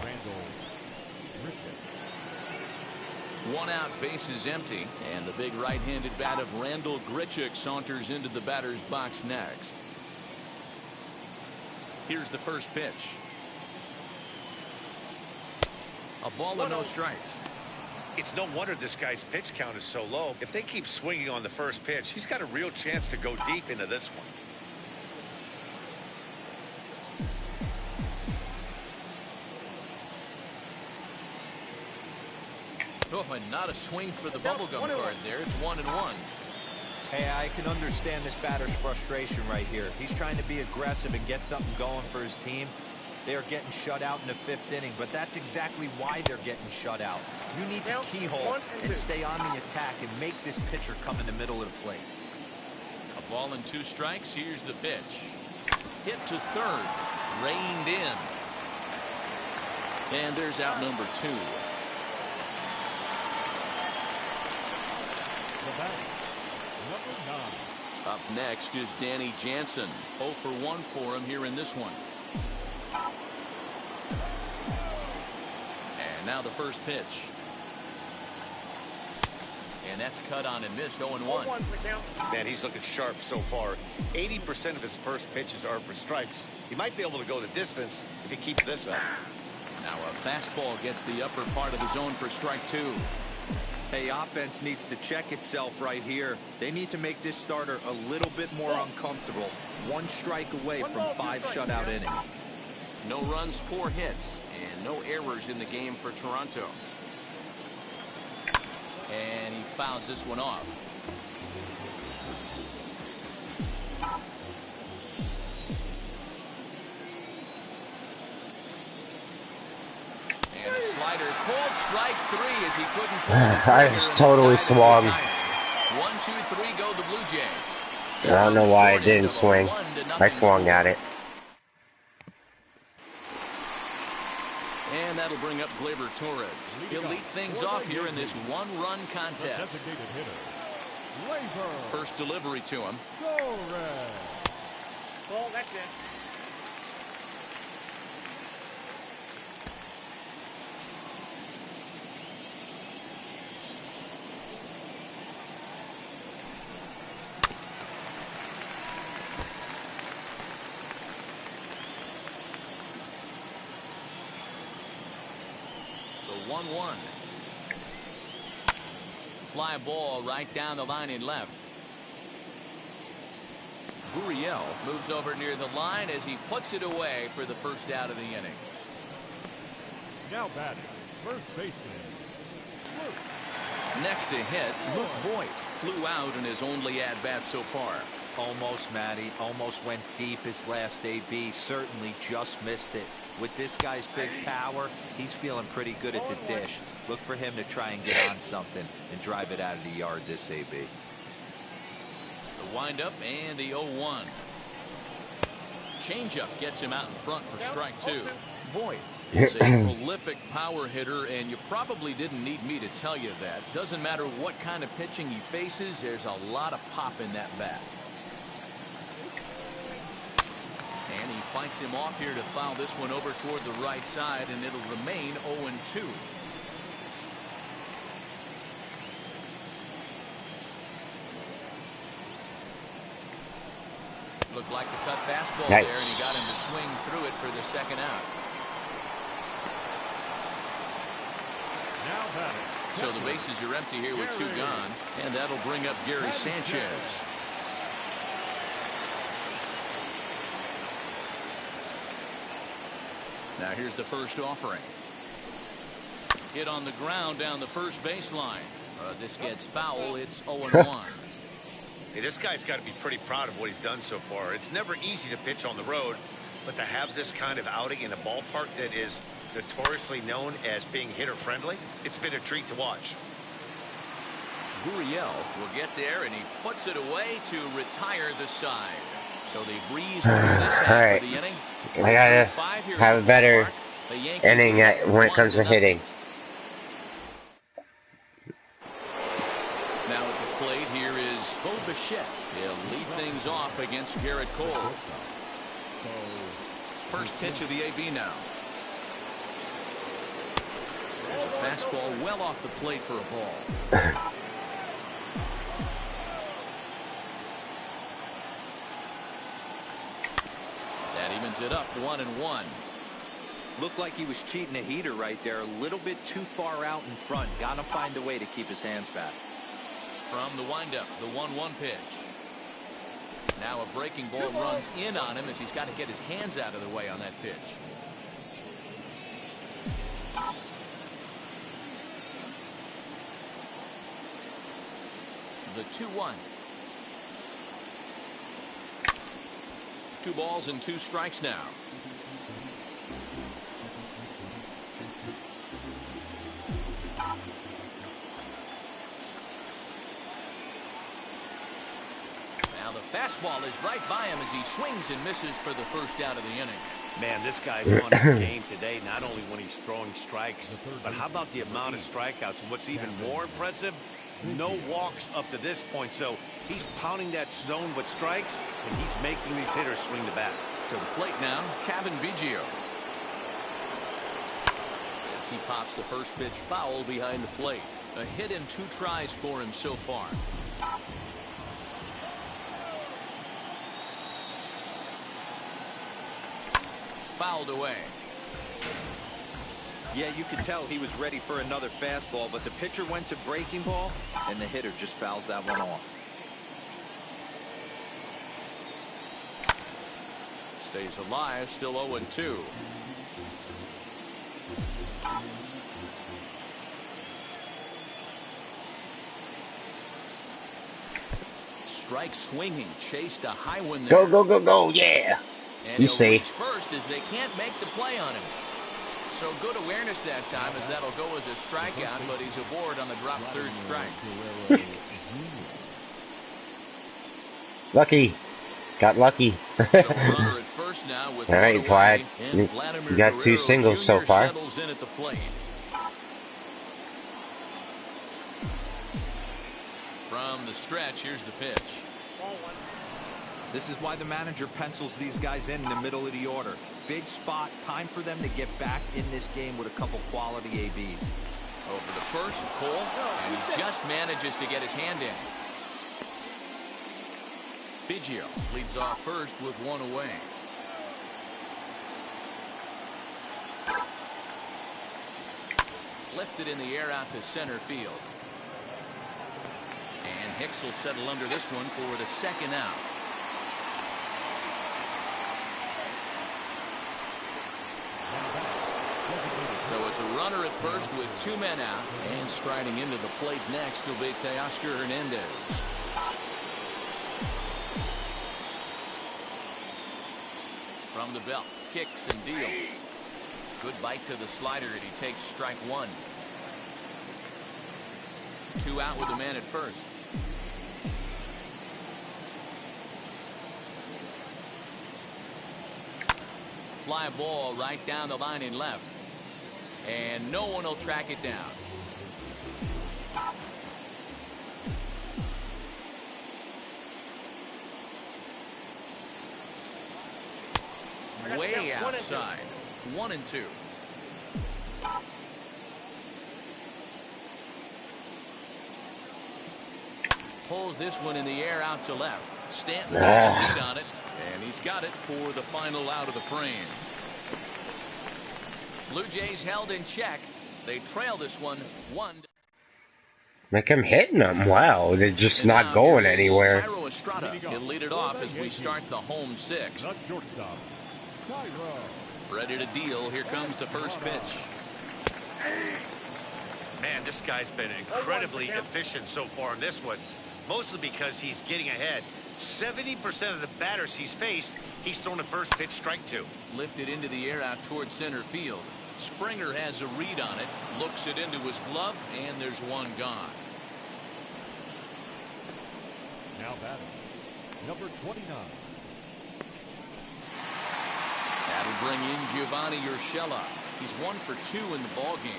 One out, bases empty, and the big right-handed bat of Randall Grichuk saunters into the batter's box next. Here's the first pitch. A ball and no strikes. It's no wonder this guy's pitch count is so low. If they keep swinging on the first pitch, he's got a real chance to go deep into this one. Oh, and not a swing for the bubblegum card there. It's 1-1. Hey, I can understand this batter's frustration right here. He's trying to be aggressive and get something going for his team. They are getting shut out in the 5th inning, but that's exactly why they're getting shut out. You need to keyhole and stay on the attack and make this pitcher come in the middle of the plate. A ball and 2 strikes. Here's the pitch. Hit to third. Reined in. And there's out number 2. Up next is Danny Jansen. 0 for 1 for him here in this one. And now the first pitch. And that's cut on and missed. 0-1. Man, he's looking sharp so far. 80% of his first pitches are for strikes. He might be able to go the distance if he keeps this up. Now a fastball gets the upper part of the zone for strike 2. Hey, offense needs to check itself right here. They need to make this starter a little bit more uncomfortable. 1 strike away from 5 shutout innings. No runs, 4 hits, and no errors in the game for Toronto. And he fouls this one off. And a slider, called strike 3 as he couldn't pull the trigger. I was totally swung. 1, 2, 3 go the Blue Jays. I don't know why I didn't swing. I swung at it. And that'll bring up Gleyber Torres. He'll lead things off here in this 1-run contest. First delivery to him. Well, that's it. The 1-1. Fly ball right down the line and left. Gurriel moves over near the line as he puts it away for the first out of the inning. Now batting, first baseman. Next to hit, Luke Voigt flew out in his only at-bat so far. Almost, Matty. Almost went deep his last AB. Certainly just missed it. With this guy's big power, he's feeling pretty good at the dish. Look for him to try and get on something and drive it out of the yard this AB. The windup and the 0-1. Changeup gets him out in front for strike 2. Voigt is a prolific power hitter, and you probably didn't need me to tell you that. Doesn't matter what kind of pitching he faces, there's a lot of pop in that bat. And he fights him off here to foul this one over toward the right side, and it'll remain 0-2. Looked like the cut fastball there, and he got him to swing through it for the second out. Now batting. So the bases are empty here with 2 gone, and that'll bring up Gary Sanchez. Now here's the first offering. Hit on the ground down the first baseline. This gets foul. It's 0-1. Hey, this guy's got to be pretty proud of what he's done so far. It's never easy to pitch on the road, but to have this kind of outing in a ballpark that is notoriously known as being hitter-friendly, it's been a treat to watch. Gurriel will get there, and he puts it away to retire the side. So they breeze through this half of the inning. I gotta have a better inning when it comes to hitting. Now at the plate here is Bo Bichette. He'll lead things off against Garrett Cole. First pitch of the AB now. There's a fastball well off the plate for a ball. That evens it up 1-1. Looked like he was cheating a heater right there. A little bit too far out in front. Got to find a way to keep his hands back. From the windup, the 1-1 pitch. Now a breaking ball runs in on him as he's got to get his hands out of the way on that pitch. The 2-1. 2 balls and 2 strikes now. Now the fastball is right by him as he swings and misses for the first out of the inning. Man, this guy's on his game today, not only when he's throwing strikes, but how about the amount of strikeouts? And what's even more impressive, no walks up to this point. So he's pounding that zone with strikes, and he's making these hitters swing the bat. To the plate now, Kevin Biggio. As he pops the first pitch foul behind the plate. A hit in 2 tries for him so far. Fouled away. Yeah, you could tell he was ready for another fastball, but the pitcher went to breaking ball, and the hitter just fouls that one off. Stays alive, still 0-2. Strike swinging, chased a high one there. Go, go, go, go, yeah. And You he'll see. reach first as they can't make the play on him. So good awareness that time as that'll go as a strikeout, but he's aboard on the drop third strike. Lucky. Got lucky. So a runner at first now with All right, one Vlad. away, and Vladimir You got 2 Guerrero singles Jr. so far. settles in at the plate. From the stretch, here's the pitch. This is why the manager pencils these guys in the middle of the order. Big spot, time for them to get back in this game with a couple quality ABs. Over the first, Cole, and he just manages to get his hand in. Biggio leads off first with 1 away. Lifted in the air out to center field. And Hicks will settle under this one for the second out. So it's a runner at first with 2 men out. And striding into the plate next will be Teoscar Hernandez. From the belt, kicks and deals. Good bite to the slider, and he takes strike 1. 2 out with the man at first. Fly ball right down the line in left. And no one will track it down. Way outside. 1-2. Pulls this one in the air out to left. Stanton has a lead on it, and he's got it for the final out of the frame. Blue Jays held in check. They trail this one 1. Like I'm hitting them. Wow, they're just And not now going here is anywhere. Tyro Estrada. He'll lead it off as we start the home 6th. The shortstop, Tyro. Ready to deal. Here comes the first pitch. Man, this guy's been incredibly efficient so far in this one, mostly because he's getting ahead. 70% of the batters he's faced, he's thrown the first pitch, strike 2. Lifted into the air out towards center field. Springer has a read on it, looks it into his glove, and there's one gone. Now batting, number 29. That'll bring in Giovanni Urshela. He's 1 for 2 in the ballgame.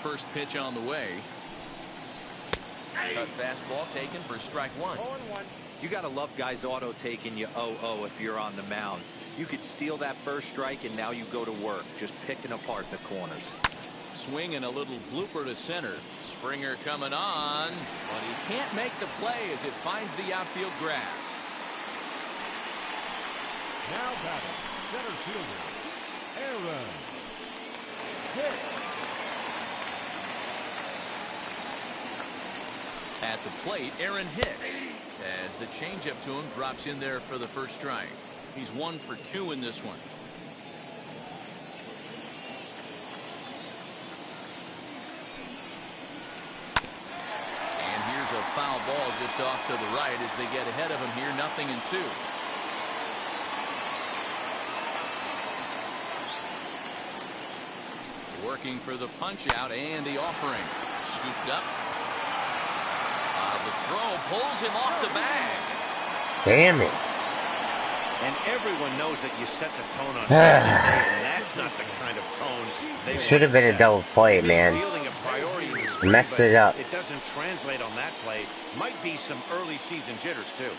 First pitch on the way. Cut fastball taken for strike 1. You got to love guys auto taking you 0-0 if you're on the mound. You could steal that first strike, and now you go to work, just picking apart the corners. Swing and a little blooper to center. Springer coming on, but he can't make the play as it finds the outfield grass. Now batting, center fielder, Aaron Hicks. At the plate, Aaron Hicks, as the changeup to him drops in there for the first strike. He's 1 for 2 in this one. And here's a foul ball just off to the right as they get ahead of him here, 0-2. Working for the punch out and the offering. Scooped up. The throw pulls him off the bag. Damn it. And everyone knows that you set the tone on and that's not the kind of tone they Should have been a double play, man. Fielding a priority in the spring, Messed but it up. It doesn't translate on that play. Might be some early season jitters too.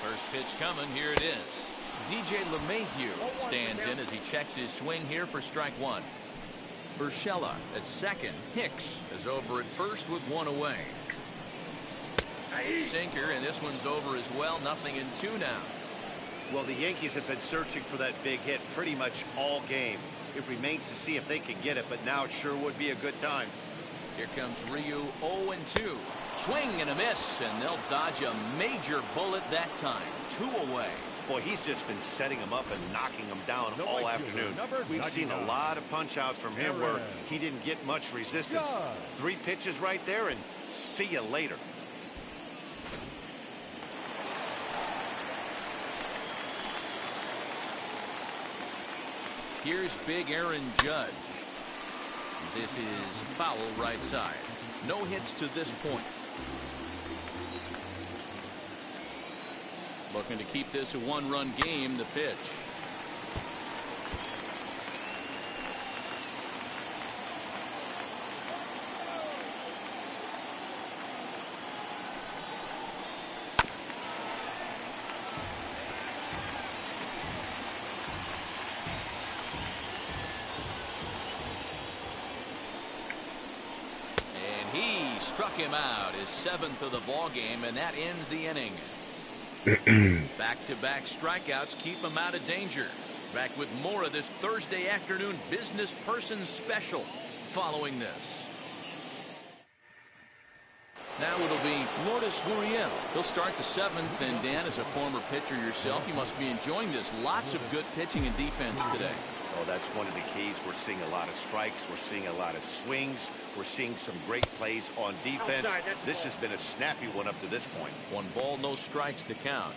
First pitch coming. Here it is. DJ LeMahieu stands in as he checks his swing here for strike 1. Urshela at second. Hicks is over at first with 1 away. Sinker, and this one's over as well. 0-2 now. Well, the Yankees have been searching for that big hit pretty much all game. It remains to see if they can get it, but now it sure would be a good time. Here comes Ryu, 0-2. Swing and a miss, and they'll dodge a major bullet that time. 2 away. Boy, he's just been setting him up and knocking him down all afternoon. We've seen a lot of punch-outs from him where he didn't get much resistance. 3 pitches right there, and see you later. Here's big Aaron Judge. This is foul right side. No hits to this point. Looking to keep this a 1-run game. The pitch. And he struck him out, his 7th of the ball game, and that ends the inning. Back-to-back strikeouts keep him out of danger. Back with more of this Thursday afternoon business person special following this. Now it'll be Lourdes Gurriel. He'll start the 7th, and Dan, as a former pitcher yourself, you must be enjoying this. Lots of good pitching and defense today. Oh, that's one of the keys. We're seeing a lot of strikes. We're seeing a lot of swings. We're seeing some great plays on defense. This has been a snappy one up to this point. 1 ball, no strikes to count.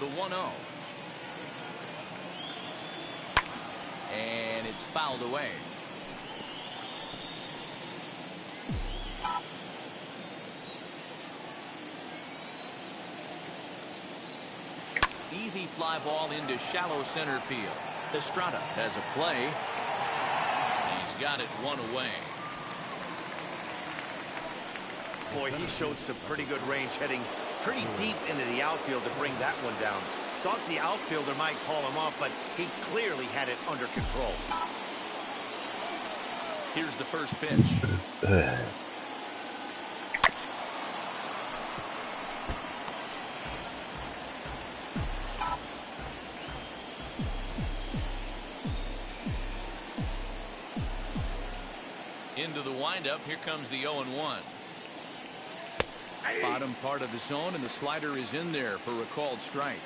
The 1-0. And it's fouled away. Easy fly ball into shallow center field. Estrada has a play. He's got it 1 away. Boy, he showed some pretty good range, heading pretty deep into the outfield to bring that one down. Thought the outfielder might call him off, but he clearly had it under control. Here's the first pitch. Into the windup. Here comes the 0-1. Bottom part of the zone, and the slider is in there for a called strike.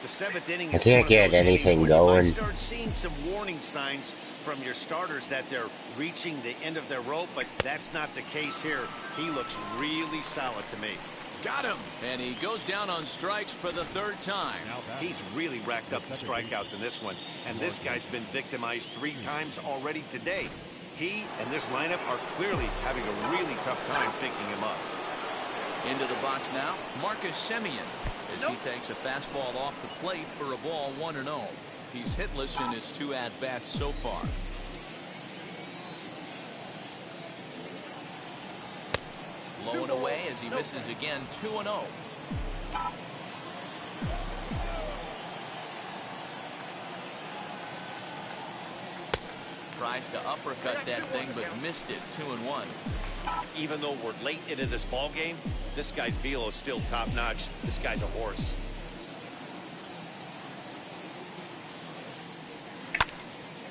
The 7th inning I is can't one of get those anything innings when you going. might start seeing some warning signs from your starters that they're reaching the end of their rope, but that's not the case here. He looks really solid to me. Got him, and he goes down on strikes for the 3rd time. He's really racked up the strikeouts in this one, and this guy's been victimized 3 times already today. He and this lineup are clearly having a really tough time picking him up. Into the box now, Marcus Semien, as he takes a fastball off the plate for a ball, 1-0. He's hitless in his 2 at-bats so far. Low and away as he misses again, 2-0. tries to uppercut that thing, but missed it. 2-1. Even though we're late into this ball game, this guy's velo is still top-notch. This guy's a horse.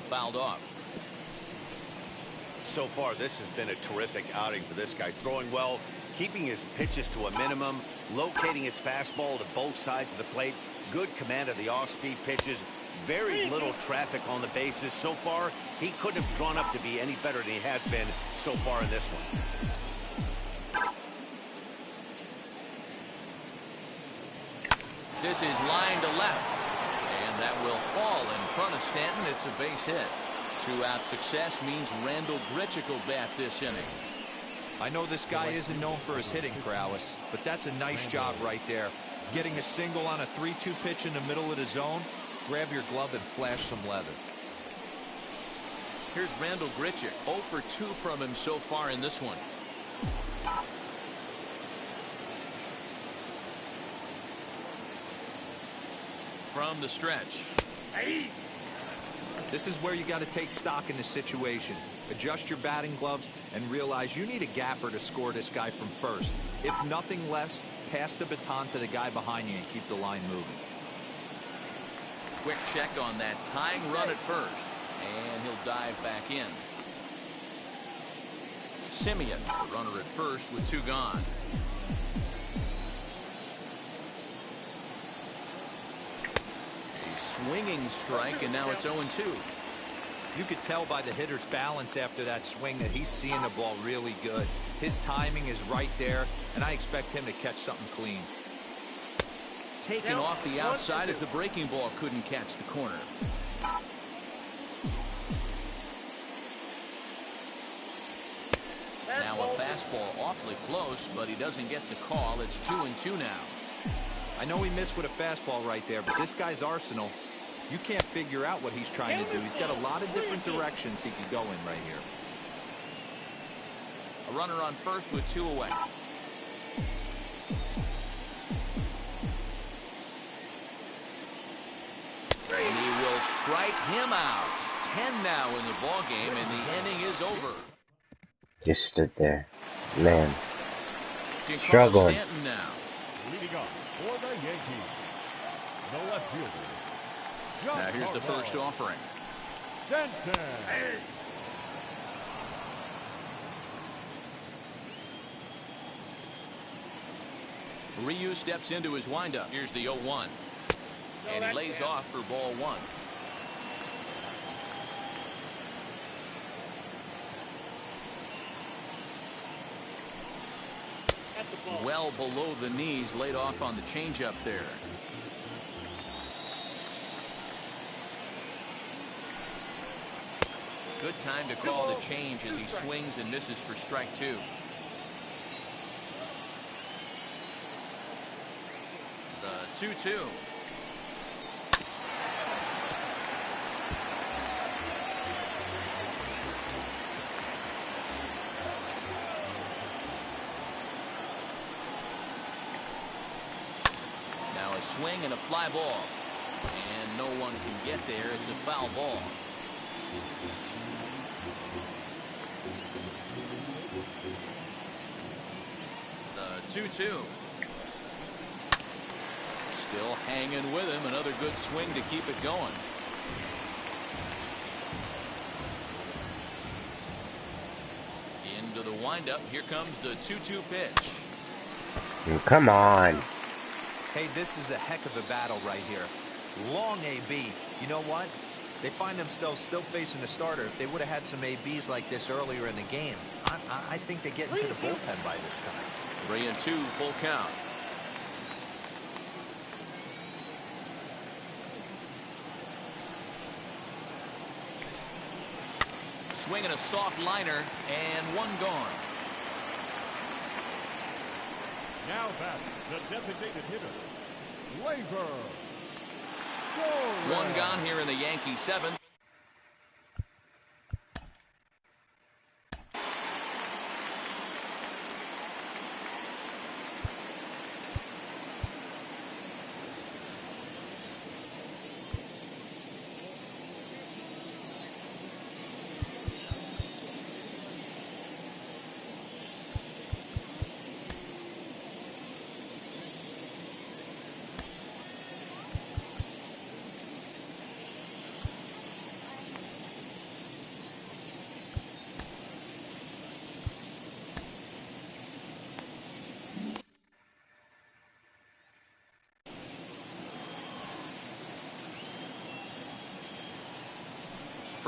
Fouled off. So far, this has been a terrific outing for this guy. Throwing well, keeping his pitches to a minimum, locating his fastball to both sides of the plate. Good command of the off-speed pitches. Very little traffic on the bases. So far, he couldn't have drawn up to be any better than he has been so far in this one. This is line to left. And that will fall in front of Stanton. It's a base hit. 2-out success means Randall Grichuk will bat this inning. I know this guy isn't known for his hitting prowess, but that's a nice job right there. Getting a single on a 3-2 pitch in the middle of the zone. Grab your glove and flash some leather. Here's Randall Grichuk. 0 for 2 from him so far in this one. From the stretch. This is where you got to take stock in the situation. Adjust your batting gloves and realize you need a gapper to score this guy from first. If nothing less, pass the baton to the guy behind you and keep the line moving. Quick check on that tying run at first. And he'll dive back in. Simeon, the runner at first with 2 gone. A swinging strike, and now it's 0-2. You could tell by the hitter's balance after that swing that he's seeing the ball really good. His timing is right there, and I expect him to catch something clean. Taken off the outside as the breaking ball couldn't catch the corner. Now a fastball awfully close, but he doesn't get the call. It's 2-2 now. I know he missed with a fastball right there, but this guy's arsenal, you can't figure out what he's trying to do. He's got a lot of different directions he could go in right here. A runner on first with 2 away. And he will strike him out. 10 now in the ball game, and the inning is over. Just stood there. Man. Giancarlo Struggling. Stanton now. Leading up for the Yankees, the left fielder. Now here's the first offering. Stanton. Ryu steps into his windup. Here's the 0-1. And he lays off for ball 1. Well below the knees, laid off on the changeup there. Good time to call the change as he swings and misses for strike 2. The 2-2. Now a swing and a fly ball. And no one can get there. It's a foul ball. The 2-2. Still hanging with him. Another good swing to keep it going. Into the windup. Here comes the 2-2 pitch. Come on. Hey, this is a heck of a battle right here. Long AB. You know what? They find themselves still facing the starter. If they would have had some ABs like this earlier in the game, I think they get into the bullpen by this time. 3-2, full count. Swinging a soft liner, and 1 gone. Now back, the designated hitter, Labor. 1 gone here in the Yankee 7th.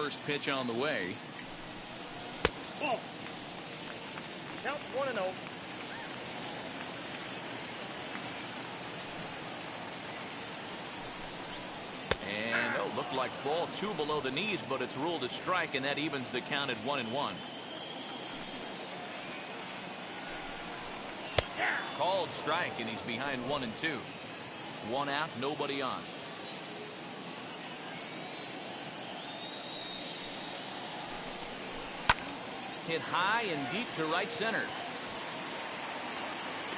first pitch on the way. Ball. Count 1-0. And looked like ball 2 below the knees, but it's ruled a strike, and that evens the count at 1-1. Called strike, and he's behind 1-2. 1 out, nobody on. Hit high and deep to right center.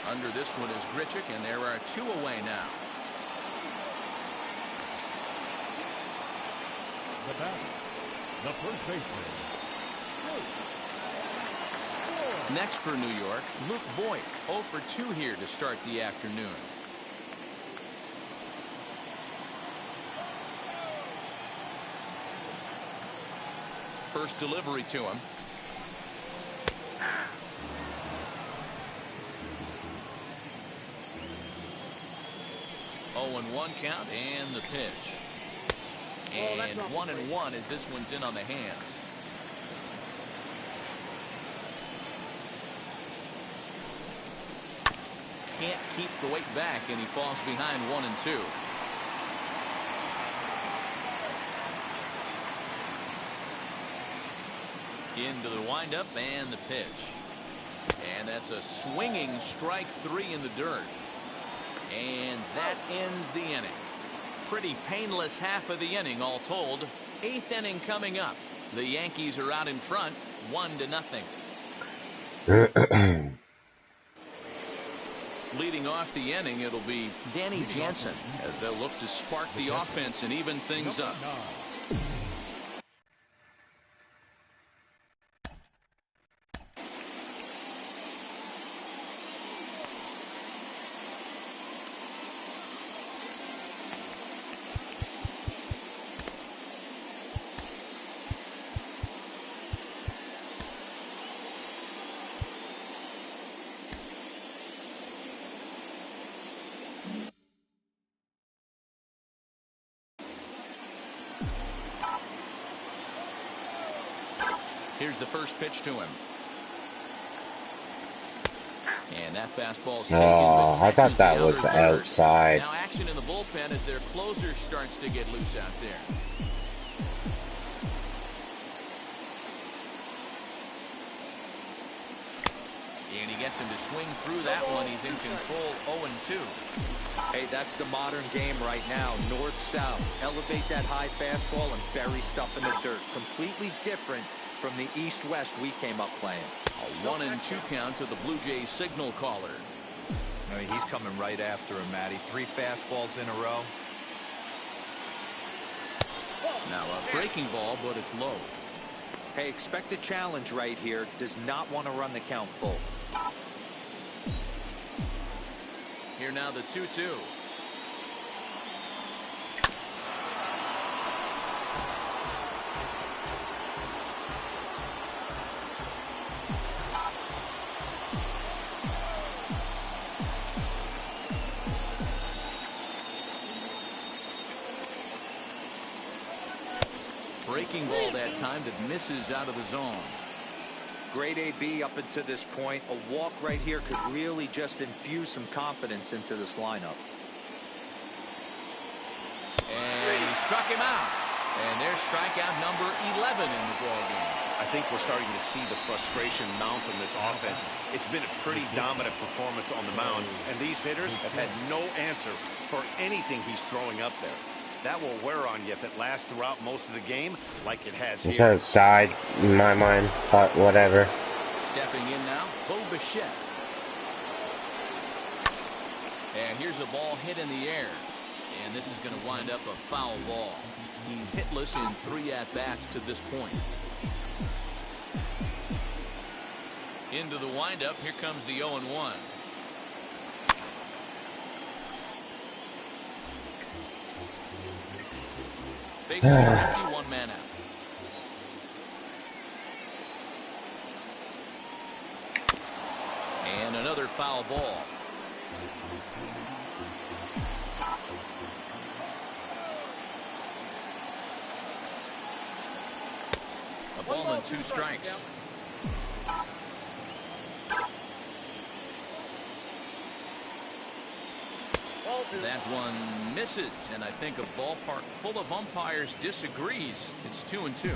Under this one is Grichuk, and there are 2 away now. The batter, the first baseman. Next for New York, Luke Voigt, 0 for 2 here to start the afternoon. First delivery to him. 0-1 count and the pitch. And 1-1 as this one's in on the hands. Can't keep the weight back, and he falls behind 1-2. Into the windup and the pitch. And that's a swinging strike 3 in the dirt. And that ends the inning. Pretty painless half of the inning all told. 8th inning coming up. The Yankees are out in front 1-0. Leading off the inning, it'll be Danny Jansen as they'll look to spark the offense and even things up. Here's the first pitch to him. And that fastball's taken. I thought that was outside. Now action in the bullpen as their closer starts to get loose out there. And he gets him to swing through that one. He's in control 0-2. Hey, that's the modern game right now. North-south. Elevate that high fastball and bury stuff in the dirt. Completely different from the east-west we came up playing. A 1-2 count to the Blue Jays signal caller. I mean, he's coming right after him, Matty. 3 fastballs in a row. Now a breaking ball, but it's low. Hey, expect a challenge right here. Does not want to run the count full. Here now the 2-2. Breaking ball that time that misses out of the zone. Great AB up until this point. A walk right here could really just infuse some confidence into this lineup. And he struck him out. And there's strikeout number 11 in the ballgame. I think we're starting to see the frustration mount on this offense. It's been a pretty dominant performance on the mound, and these hitters have had no answer for anything he's throwing up there. That will wear on you if it lasts throughout most of the game like it has here. It's outside in my mind, but whatever. Stepping in now, Bo Bichette. And here's a ball hit in the air. And this is going to wind up a foul ball. He's hitless in 3 at-bats to this point. Into the windup, here comes the 0-1. Bases are empty, 1 man out. And another foul ball. Ball and 2 strikes. That one misses, and I think a ballpark full of umpires disagrees. It's 2-2.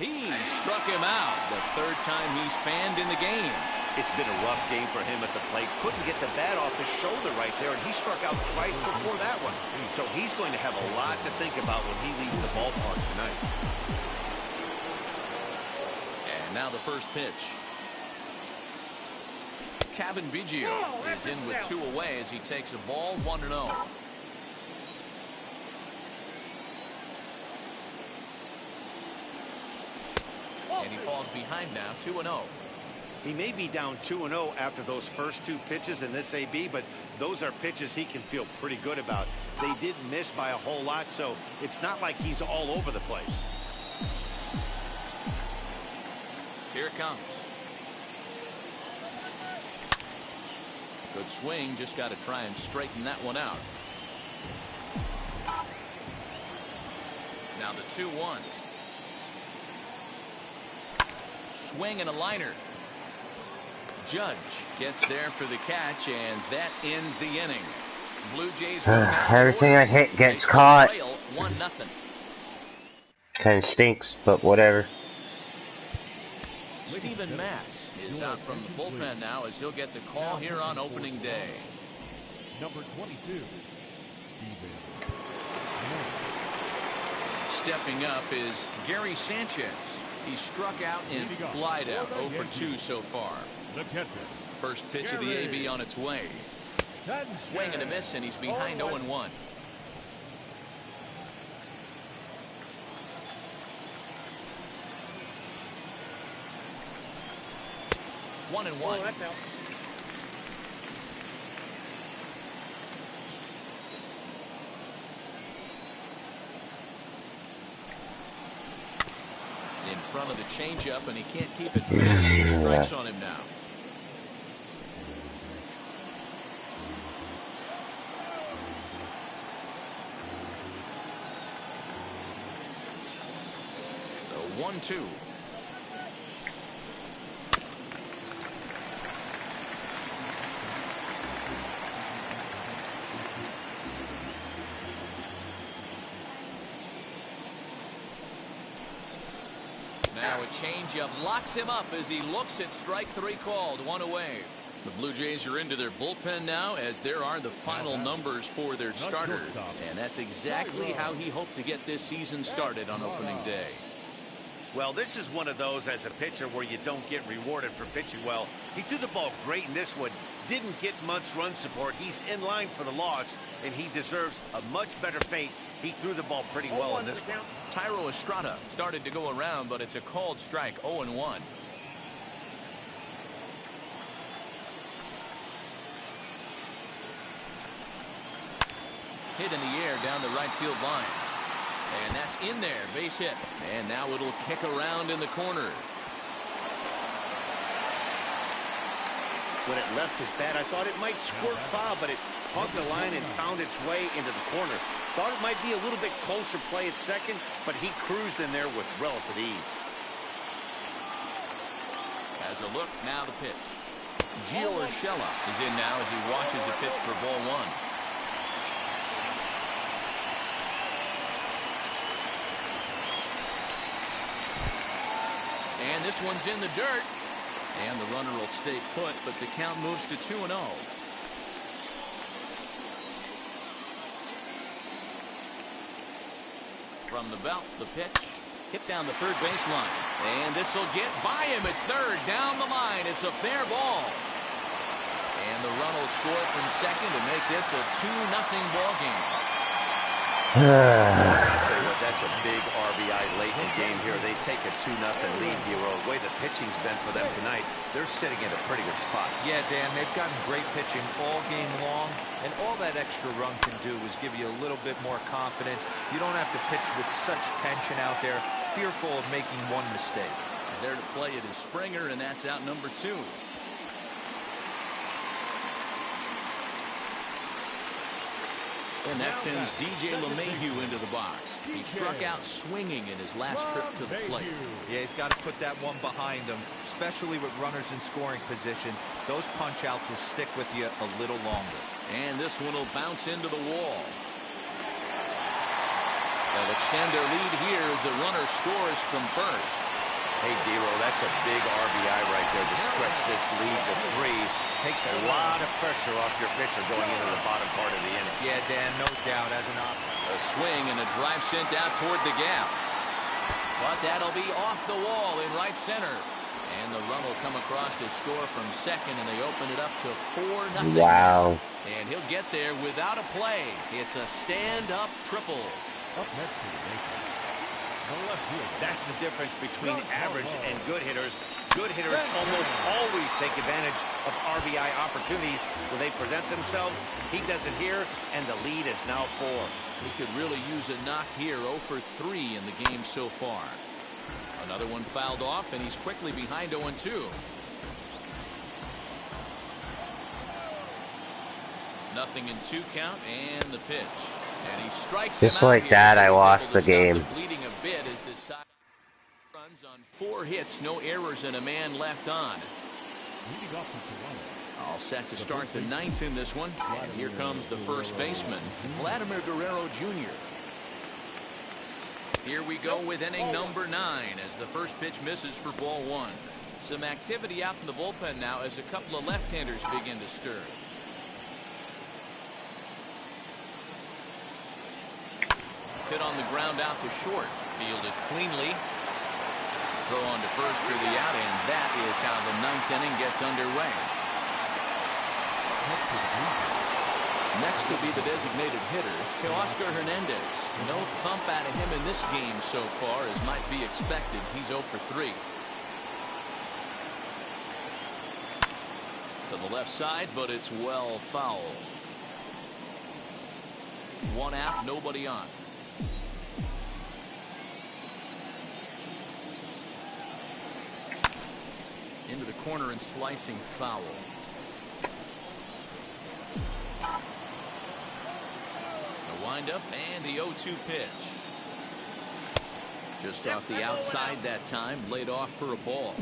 He struck him out. The third time he's fanned in the game. It's been a rough game for him at the plate. Couldn't get the bat off his shoulder right there, and he struck out twice before that one. So he's going to have a lot to think about when he leaves the ballpark tonight. And now the first pitch. Kevin Biggio is in with 2 away as he takes a ball 1-0. And he falls behind now 2-0. He may be down 2-0 after those first 2 pitches in this AB, but those are pitches he can feel pretty good about. They did miss by a whole lot, so it's not like he's all over the place. Here it comes. Good swing, just got to try and straighten that one out. Now the 2-1. Swing and a liner. Judge gets there for the catch, and that ends the inning. Blue Jays everything I hit gets caught. 1-0. Kind of stinks, but whatever. Steven Matz is out from the bullpen now as he'll get the call here on opening day. Number 22, Steven. Stepping up is Gary Sanchez. He struck out and flied out. 0 for 2 so far. The catcher. First pitch of the AB on its way. Swing and a miss, and he's behind 0-1. One and one. In front of the changeup, and he can't keep it fair. 2 strikes on him now. The 1-2. Now a changeup locks him up as he looks at strike 3 called. 1 away. The Blue Jays are into their bullpen now as there are the final numbers for their starter. And that's exactly how he hoped to get this season started on opening day. Well, this is one of those as a pitcher where you don't get rewarded for pitching well. He threw the ball great in this one. Didn't get much run support. He's in line for the loss, and he deserves a much better fate. He threw the ball pretty well in this one. Tyro Estrada started to go around, but it's a called strike. 0-1. Hit in the air down the right field line. And that's in there, base hit. And now it'll kick around in the corner. When it left his bat, I thought it might squirt foul, but it hugged the line and found its way into the corner. Thought it might be a little bit closer play at second, but he cruised in there with relative ease. As a look, now the pitch. Gio Urshela is in now as he watches a pitch for ball 1. And this one's in the dirt. And the runner will stay put, but the count moves to 2-0. From the belt, the pitch. Hit down the third baseline. And this will get by him at third. Down the line. It's a fair ball. And the run will score from second to make this a 2-0 ball game. I'll tell you what, that's a big RBI late in the game here. They take a 2-0 lead here. The way the pitching's been for them tonight, they're sitting in a pretty good spot. Yeah, Dan, they've gotten great pitching all game long, and all that extra run can do is give you a little bit more confidence. You don't have to pitch with such tension out there, fearful of making one mistake. There to play it is Springer, and that's out number 2. And that sends DJ LeMahieu into the box. He struck out swinging in his last trip to the plate. Yeah, he's got to put that one behind him, especially with runners in scoring position. Those punch-outs will stick with you a little longer. And this one will bounce into the wall. They'll extend their lead here as the runner scores from first. Hey, Dero, that's a big RBI right there to stretch this lead to 3. Takes a lot of pressure off your pitcher going into the bottom part of the inning. Yeah, Dan, no doubt as an option. A swing and a drive sent out toward the gap. But that'll be off the wall in right center. And the run will come across to score from second, and they open it up to 4-0. Wow. And he'll get there without a play. It's a stand-up triple. Up next to the Yankees, the left fielder. That's the difference between average and good hitters. Good hitters almost always take advantage of RBI opportunities when they present themselves. He does it here, and the lead is now 4. He could really use a knock here. 0 for 3 in the game so far. Another one fouled off, and he's quickly behind 0-2. Nothing in 2 count, and the pitch. And he strikes Just him out like here, that, so I he's watched able the to stop game. the bleeding a bit as this side runs on 4 hits, no errors, and a man left on. Leading off to Toronto. All set to start the 9th in this one. And here comes the first baseman, Vladimir Guerrero Jr. Here we go with inning number 9 as the first pitch misses for ball 1. Some activity out in the bullpen now as a couple of left-handers begin to stir. Hit on the ground out to short. Fielded cleanly. Throw on to first for the out, and that is how the 9th inning gets underway. Next will be the designated hitter, Teoscar Hernandez. No thump out of him in this game so far, as might be expected. He's 0 for 3. To the left side, but it's well foul. 1 out, nobody on. Into the corner and slicing foul. The windup and the 0-2 pitch. Just off the outside that time, laid off for a ball.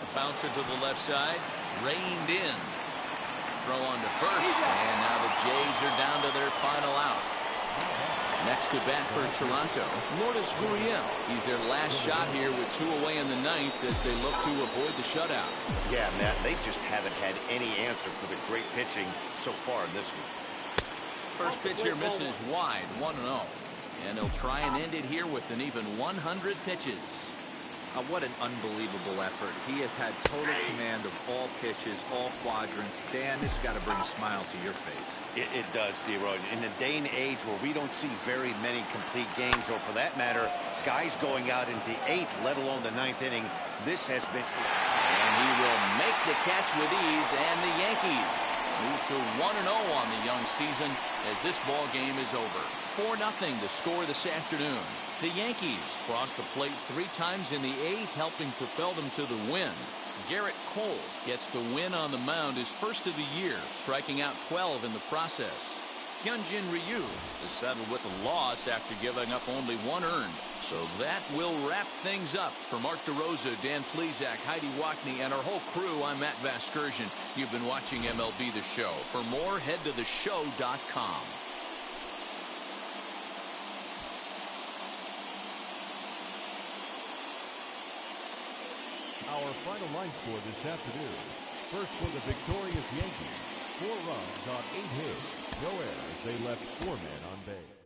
A bouncer to the left side, reined in. Throw on to first, and now the Jays are down to their final out. Next to bat for Toronto, Lourdes Gurriel. He's their last shot here with 2 away in the 9th as they look to avoid the shutout. Yeah, Matt, they just haven't had any answer for the great pitching so far in this one. First pitch here misses wide, 1-0. And they'll try and end it here with an even 100 pitches. What an unbelievable effort. He has had total command of all pitches, all quadrants. Dan, this has got to bring a smile to your face. It does, D-Roy. In the day and age where we don't see very many complete games, or for that matter, guys going out into the 8th, let alone the 9th inning, this has been... And he will make the catch with ease, and the Yankees move to 1-0 on the young season as this ball game is over. 4-0 the score this afternoon. The Yankees cross the plate 3 times in the 8th, helping propel them to the win. Garrett Cole gets the win on the mound, his first of the year, striking out 12 in the process. Hyunjin Ryu is settled with a loss after giving up only 1 earned. So that will wrap things up. For Mark DeRosa, Dan Plesac, Heidi Wackney, and our whole crew, I'm Matt Vasgersian. You've been watching MLB The Show. For more, head to theshow.com. Our final line score this afternoon. First for the victorious Yankees. 4 runs on 8 hits. No errors. They left 4 men on base.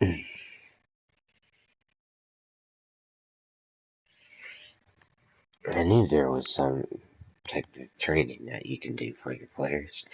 I knew there was some type of training that you can do for your players.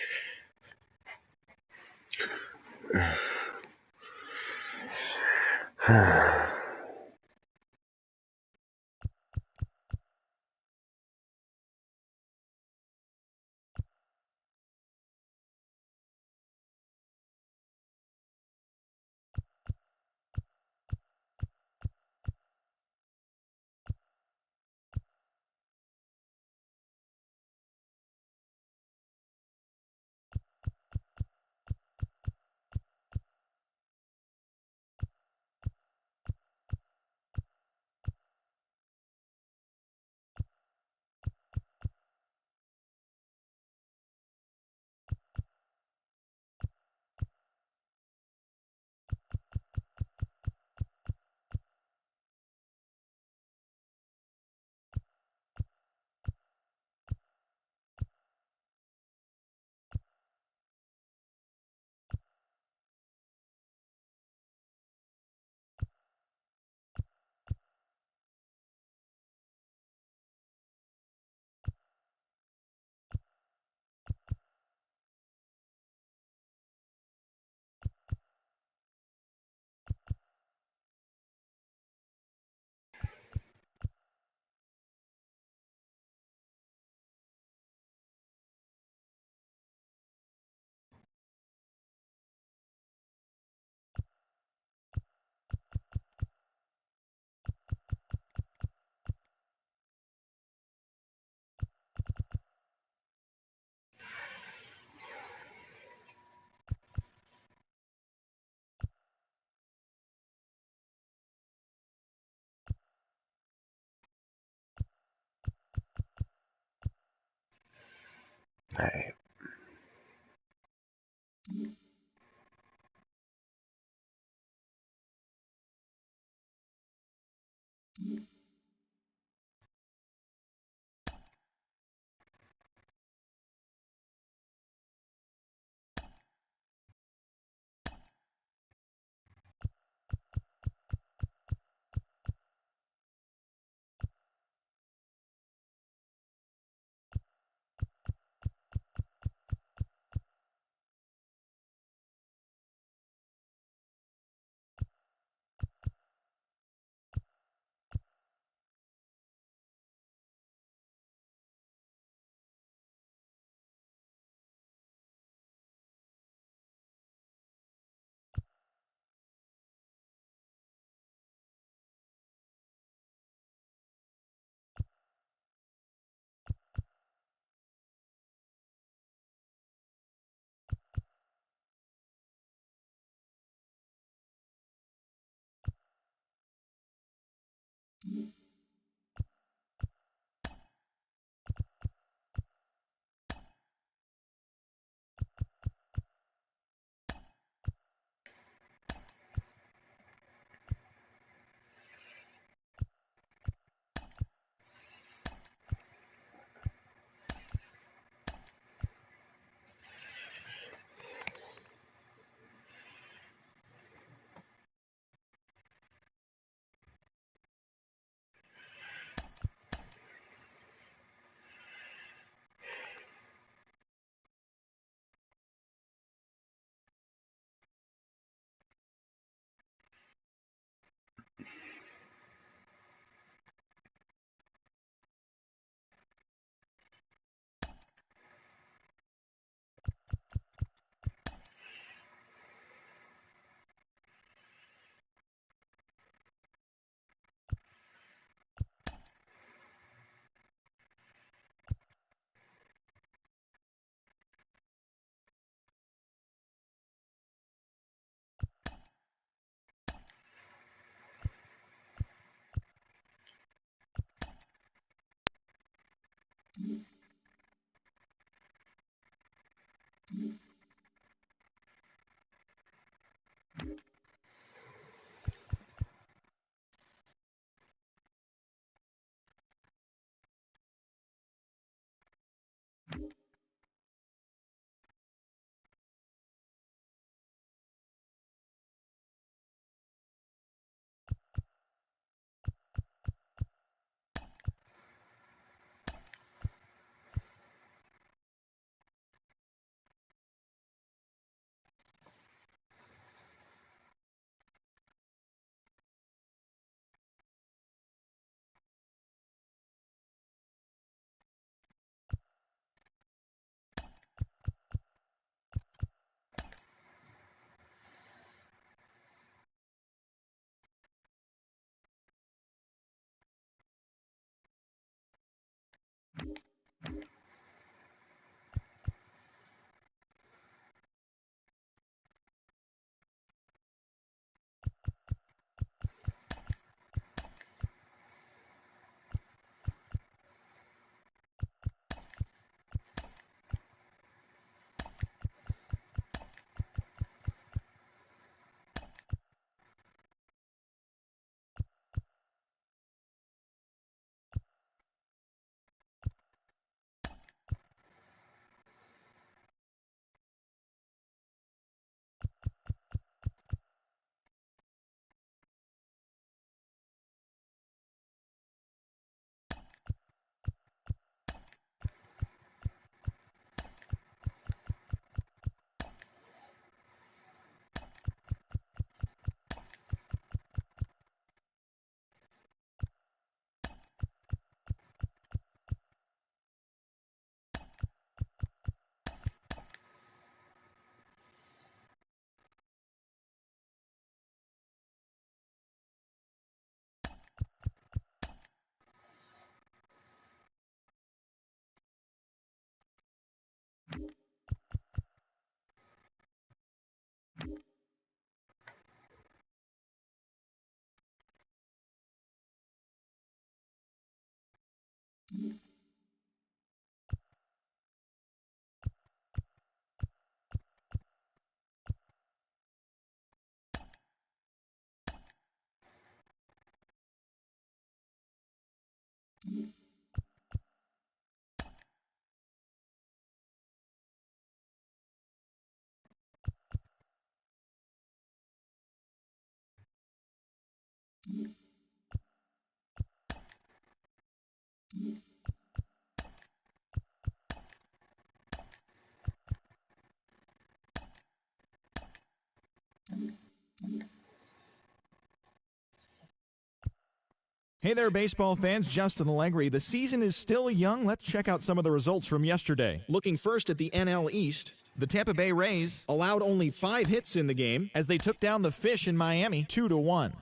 Alright. Hey there, baseball fans. Justin Allegri. The season is still young. Let's check out some of the results from yesterday. Looking first at the NL East, the Tampa Bay Rays allowed only 5 hits in the game as they took down the Fish in Miami 2-1.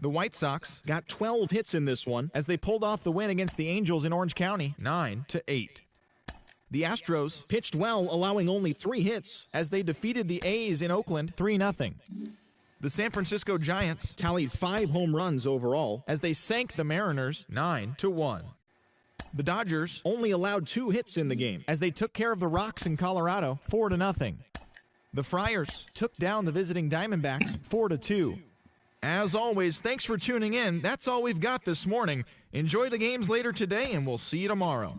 The White Sox got 12 hits in this one as they pulled off the win against the Angels in Orange County 9-8. The Astros pitched well, allowing only 3 hits as they defeated the A's in Oakland 3-0. The San Francisco Giants tallied 5 home runs overall as they sank the Mariners 9-1. The Dodgers only allowed 2 hits in the game as they took care of the Rocks in Colorado 4-0. The Friars took down the visiting Diamondbacks 4-2. As always, thanks for tuning in. That's all we've got this morning. Enjoy the games later today, and we'll see you tomorrow.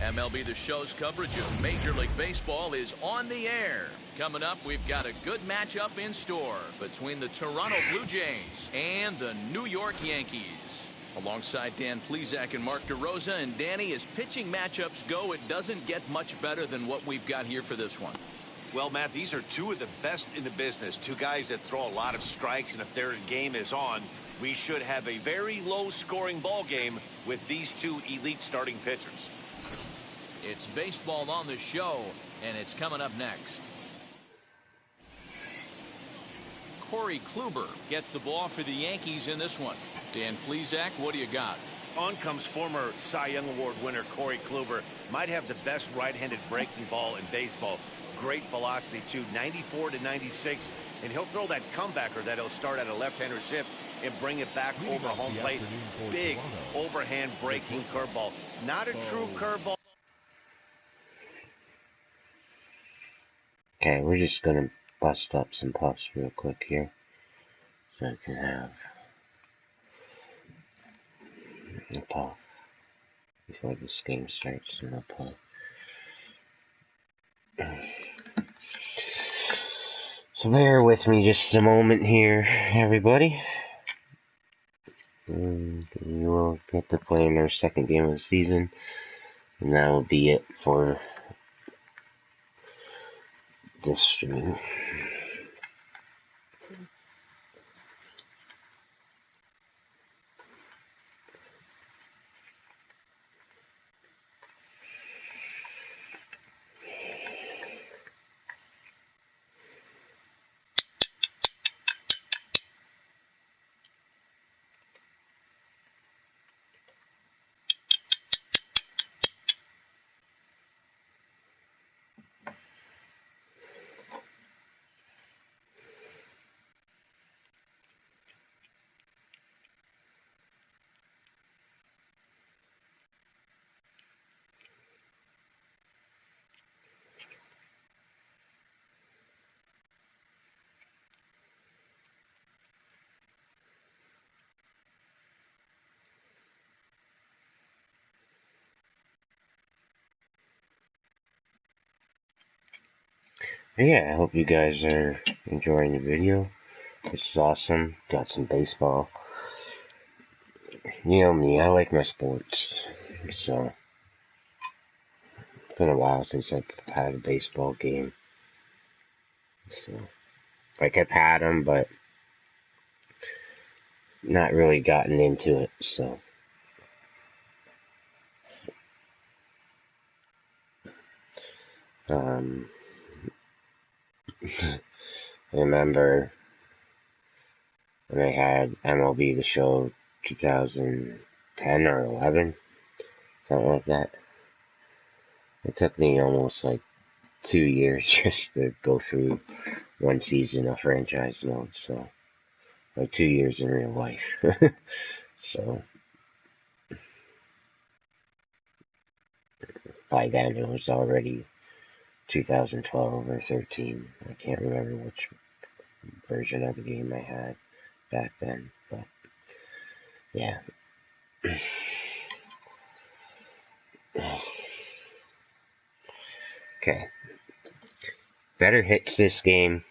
MLB The Show's coverage of Major League Baseball is on the air. Coming up, we've got a good matchup in store between the Toronto Blue Jays and the New York Yankees. Alongside Dan Plesac and Mark DeRosa, and Danny, as pitching matchups go, it doesn't get much better than what we've got here for this one. Well, Matt, these are 2 of the best in the business. 2 guys that throw a lot of strikes, and if their game is on, we should have a very low-scoring ball game with these 2 elite starting pitchers. It's baseball on the show, and it's coming up next. Corey Kluber gets the ball for the Yankees in this one. Dan Plesac, what do you got? On comes former Cy Young Award winner Corey Kluber. Might have the best right-handed breaking ball in baseball. Great velocity, too, 94-96. And he'll throw that comebacker that he'll start at a left-hander's hip and bring it back over home plate. Big overhand breaking curveball. Not a true curveball. Okay, we're just gonna bust up some puffs real quick here, so I can have a puff before this game starts, and a puff. So bear with me just a moment here, everybody. And we will get to play in our second game of the season, and that will be it for this stream. Yeah, I hope you guys are enjoying the video. This is awesome. Got some baseball. You know me, I like my sports. So, it's been a while since I've had a baseball game. So, like I've had them, but not really gotten into it. So, I remember when I had MLB The Show 2010 or 11, something like that. It took me almost like 2 years just to go through one season of franchise mode, so like 2 years in real life. So by then it was already 2012 or 13. I can't remember which version of the game I had back then, but yeah. Okay. Better hits this game.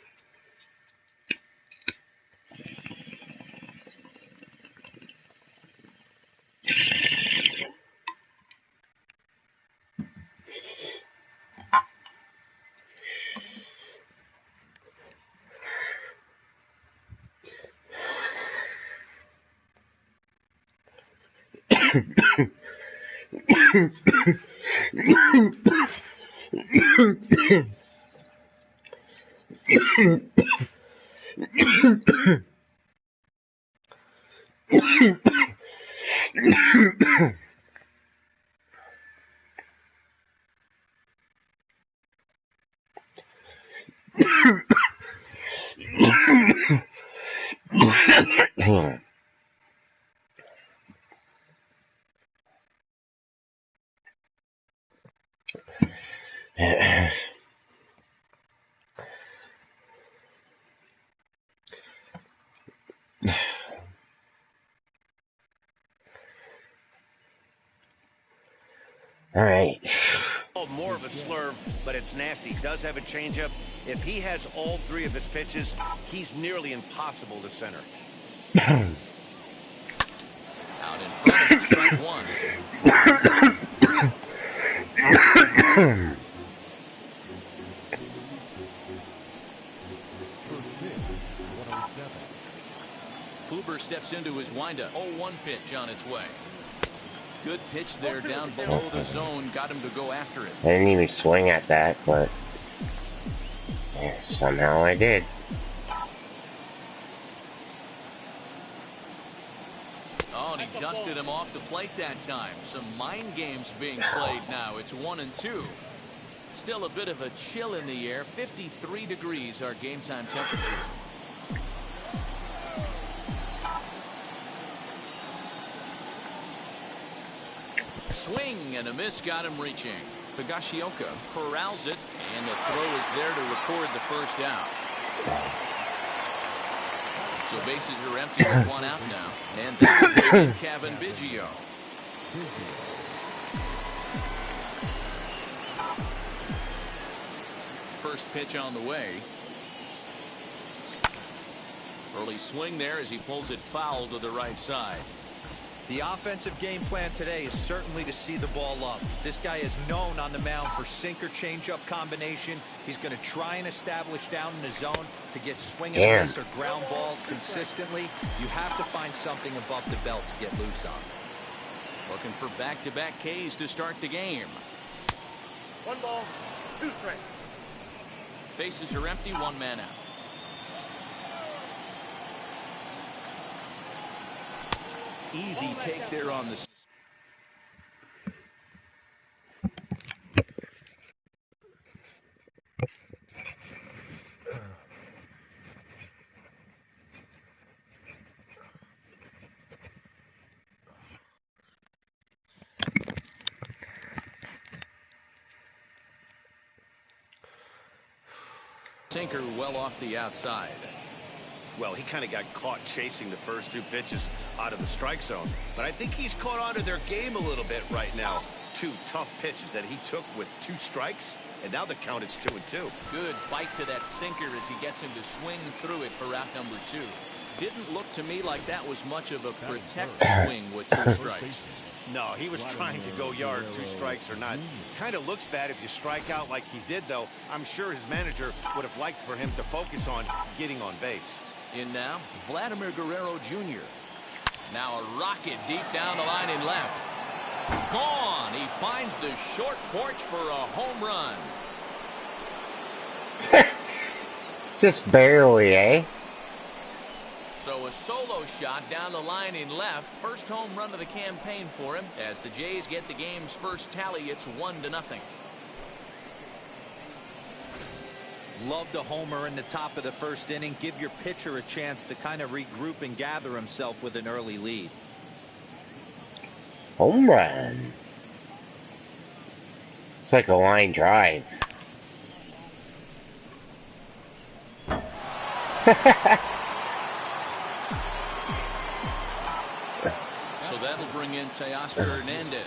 All right. More of a slurve, but it's nasty. Does have a changeup. If he has all three of his pitches, he's nearly impossible to center. Out in front of strike one. Kluber steps into his windup. 0-1 pitch on its way. Good pitch there down below the zone. Got him to go after it. I didn't even swing at that, but yeah, somehow I did. Oh, and he dusted him off the plate that time. Some mind games being played now. It's 1-2. Still a bit of a chill in the air. 53 degrees our game time temperature. Swing and a miss got him reaching. Higashioka corrals it, and the throw is there to record the first out. So bases are empty with one out now. And that will bring in Kevin Biggio. First pitch on the way. Early swing there as he pulls it foul to the right side. The offensive game plan today is certainly to see the ball up. This guy is known on the mound for sinker changeup combination. He's going to try and establish down in the zone to get swing and a miss or ground balls consistently. You have to find something above the belt to get loose on. Looking for back-to-back Ks to start the game. 1 ball, 2 strikes. Bases are empty, one man out. Easy take there on the sinker well off the outside. Well, he kind of got caught chasing the first 2 pitches out of the strike zone. But I think he's caught on to their game a little bit right now. 2 tough pitches that he took with 2 strikes. and now the count is 2-2. Good bite to that sinker as he gets him to swing through it for out number 2. Didn't look to me like that was much of a protect swing with 2 strikes. No, he was trying to go yard, 2 strikes or not. Kind of looks bad if you strike out like he did, though. I'm sure his manager would have liked for him to focus on getting on base. In now, Vladimir Guerrero Jr. Now a rocket deep down the line in left. Gone. He finds the short porch for a home run. Just barely, eh? So a solo shot down the line in left. First home run of the campaign for him. As the Jays get the game's first tally, it's 1-0. Loved a homer in the top of the first inning. Give your pitcher a chance to kind of regroup and gather himself with an early lead. Home run. It's like a line drive. So that'll bring in Teoscar Hernandez.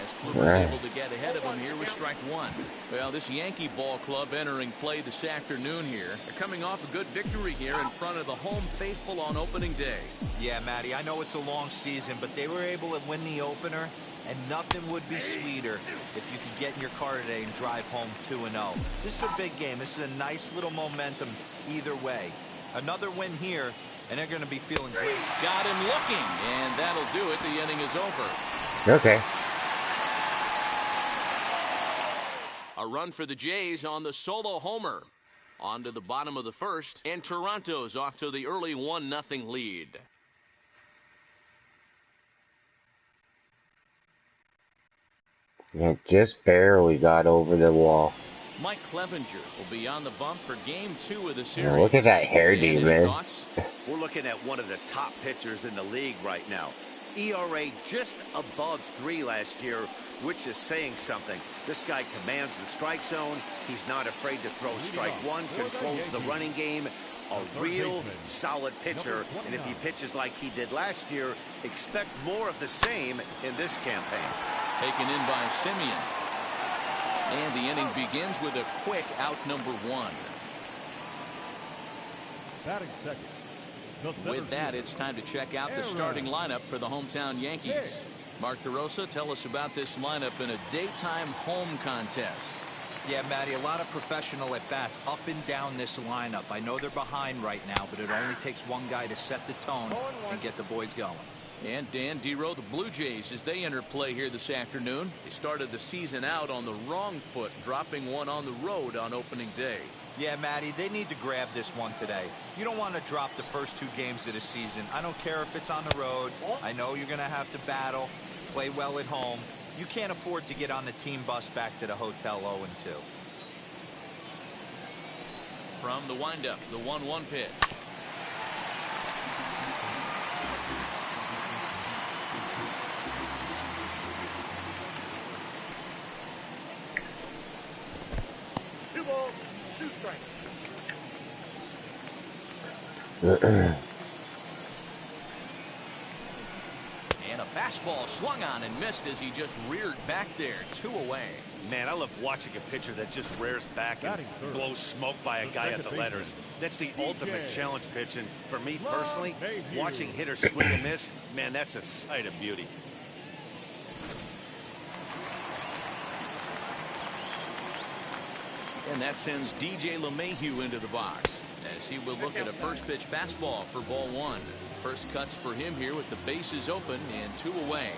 As Kluber's able to get ahead of him here with strike 1. Well, this Yankee ball club entering play this afternoon here. They're coming off a good victory here in front of the home faithful on opening day. Yeah, Matty, I know it's a long season, but they were able to win the opener, and nothing would be sweeter if you could get in your car today and drive home 2-0. This is a big game. This is a nice little momentum either way. Another win here, and they're going to be feeling great. Got him looking, and that'll do it. The inning is over. Okay. A run for the Jays on the solo homer. On to the bottom of the first, and Toronto's off to the early 1-0 lead. Yeah, just barely got over the wall. Mike Clevenger will be on the bump for game 2 of the series. Yeah, look at that hairdo, man. Thoughts? We're looking at one of the top pitchers in the league right now. ERA just above 3 last year, which is saying something. This guy commands the strike zone. He's not afraid to throw strike 1, controls the running game. A real solid pitcher, and if he pitches like he did last year, expect more of the same in this campaign. Taken in by Simeon. And the inning begins with a quick out number 1. Batting second. With that, it's time to check out the starting lineup for the hometown Yankees. Mark DeRosa, tell us about this lineup in a daytime home contest. Yeah, Matty, a lot of professional at-bats up and down this lineup. I know they're behind right now, but it only takes one guy to set the tone and get the boys going. And Dan Dero, the Blue Jays, as they enter play here this afternoon. They started the season out on the wrong foot, dropping one on the road on opening day. Yeah, Matty, they need to grab this one today. You don't want to drop the first 2 games of the season. I don't care if it's on the road. I know you're going to have to battle, play well at home. You can't afford to get on the team bus back to the hotel 0-2. From the windup, the 1-1 pitch. And a fastball swung on and missed as he just reared back there. 2 away. Man, I love watching a pitcher that just rears back and blows smoke by a guy at the letters. That's the ultimate challenge pitch, and for me personally, watching hitters swing and miss, man, that's a sight of beauty. And that sends DJ LeMahieu into the box as he will look at a first pitch fastball for ball 1. First cuts for him here with the bases open and 2 away.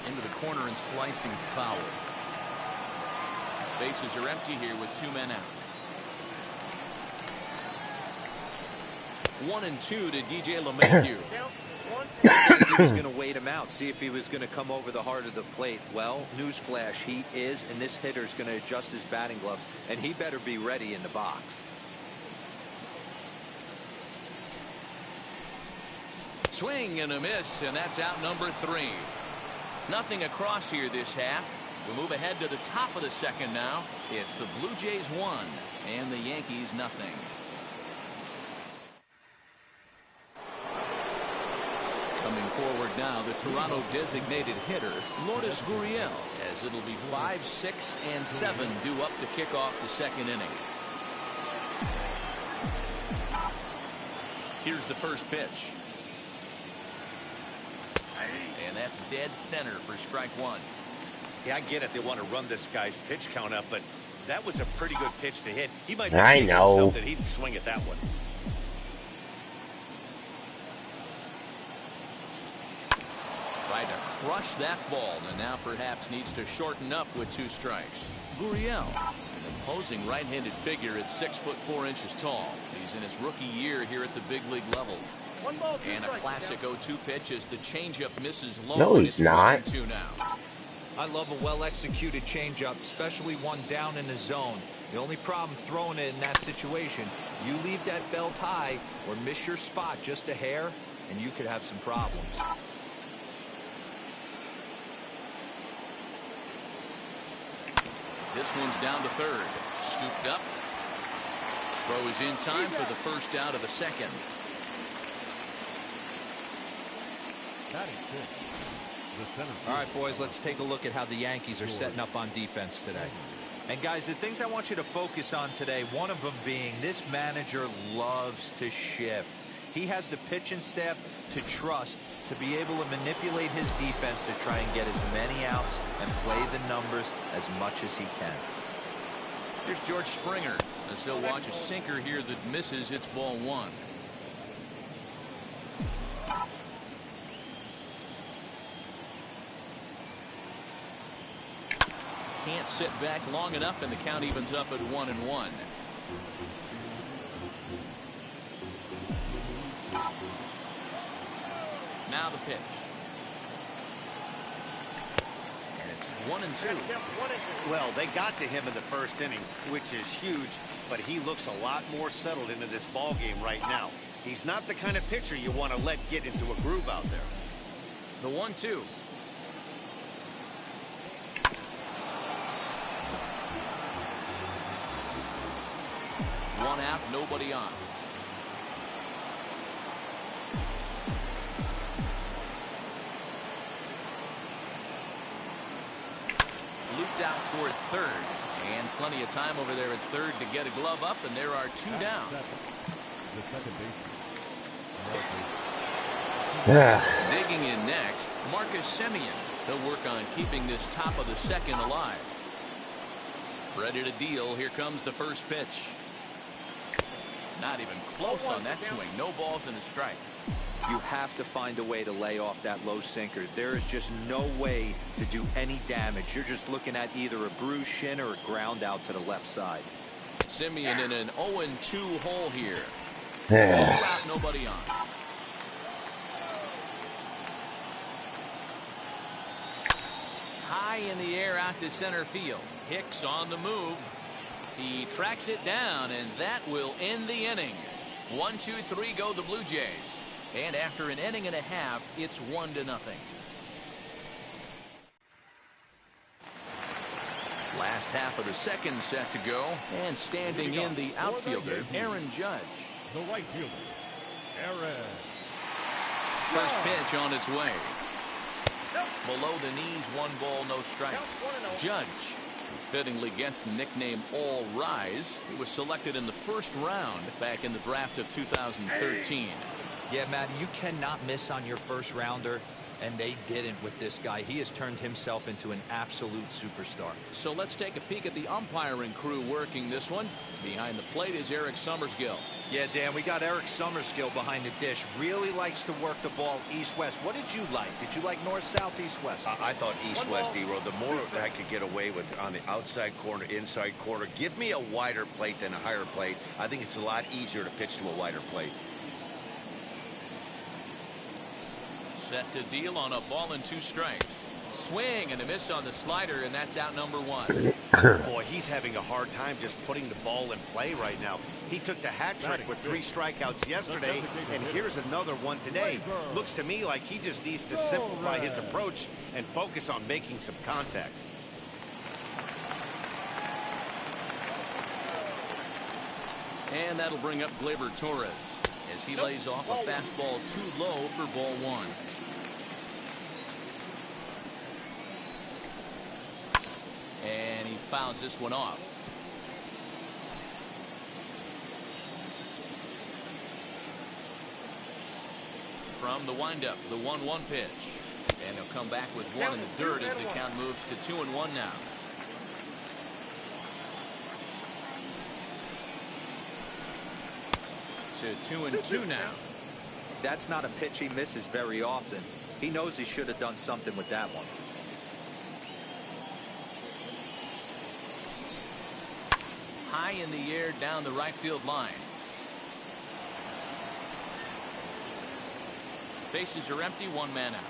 Into the corner and slicing foul. Bases are empty here with 2 men out. 1-2 to DJ LeMahieu. He was going to wait him out, see if he was going to come over the heart of the plate. Well, newsflash, he is, and this hitter's going to adjust his batting gloves, and he better be ready in the box. Swing and a miss, and that's out number 3. Nothing across here this half. We move ahead to the top of the second now. It's the Blue Jays 1 and the Yankees nothing. Coming forward now, the Toronto designated hitter, Lourdes Gurriel, as it'll be 5, 6, and 7 due up to kick off the second inning. Here's the first pitch. And that's dead center for strike one. Yeah, I get it. They want to run this guy's pitch count up, but that was a pretty good pitch to hit. He might be thinking something. He'd swing at that one. Tried to crush that ball, and now perhaps needs to shorten up with 2 strikes. Gurriel, an imposing right-handed figure at 6'4" tall. He's in his rookie year here at the big league level. And a classic 0-2 pitch as the changeup misses low. No, he's not. 1-2 now. I love a well-executed changeup, especially one down in the zone. The only problem throwing it in that situation, you leave that belt high or miss your spot just a hair, and you could have some problems. This one's down to third. Scooped up. Throw is in time for the first out of the second. All right, boys, let's take a look at how the Yankees are setting up on defense today. And guys, the things I want you to focus on today, one of them being this manager loves to shift. He has the pitching staff to trust to be able to manipulate his defense to try and get as many outs and play the numbers as much as he can. Here's George Springer as he'll watch a sinker here that misses. It's ball 1. Can't sit back long enough, and the count evens up at 1-1. Now the pitch. And it's 1-2. Well, they got to him in the first inning, which is huge, but he looks a lot more settled into this ball game right now. He's not the kind of pitcher you want to let get into a groove out there. The 1-2. One out, nobody on. Looped out toward third, and plenty of time over there at third to get a glove up, and there are 2 down. The second Digging in next, Marcus Semien. He'll work on keeping this top of the second alive. Ready to deal. Here comes the first pitch. Not even close on that swing. No balls and a strike. You have to find a way to lay off that low sinker. There is just no way to do any damage. You're just looking at either a bruised shin or a ground out to the left side. Semien in an 0-2 hole here. 2 out, nobody on. High in the air out to center field. Hicks on the move. He tracks it down, and that will end the inning. 1, 2, 3 go the Blue Jays. And after an inning and a half, it's 1-0. Last half of the second set to go, and standing in the outfielder, Aaron Judge. The right fielder, Aaron. First pitch on its way. Below the knees, 1 ball, no strikes. Judge, who fittingly gets the nickname All Rise, he was selected in the first round back in the draft of 2013. Yeah, Matt, you cannot miss on your first rounder, and they didn't with this guy. He has turned himself into an absolute superstar. So let's take a peek at the umpiring crew working this one. Behind the plate is Eric Summerskill. Yeah, Dan, we got Eric Summerskill behind the dish. Really likes to work the ball east-west. What did you like? Did you like north-south, east-west? I thought east-west, D-Road. The more I could get away with on the outside corner, inside corner, give me a wider plate than a higher plate. I think it's a lot easier to pitch to a wider plate. Set to deal on a ball and 2 strikes. Swing and a miss on the slider, and that's out number 1. Boy, he's having a hard time just putting the ball in play right now. He took the hat trick with 3 strikeouts yesterday, and here's another one today. Looks to me like he just needs to simplify his approach and focus on making some contact. And that'll bring up Gleyber Torres as he lays off a fastball too low for ball 1. And he fouls this one off. From the windup, the 1-1 pitch. And he'll come back with one in the dirt as the count moves to 2-1 now. To 2-2 now. That's not a pitch he misses very often. He knows he should have done something with that one. High in the air down the right field line. Bases are empty, one man out.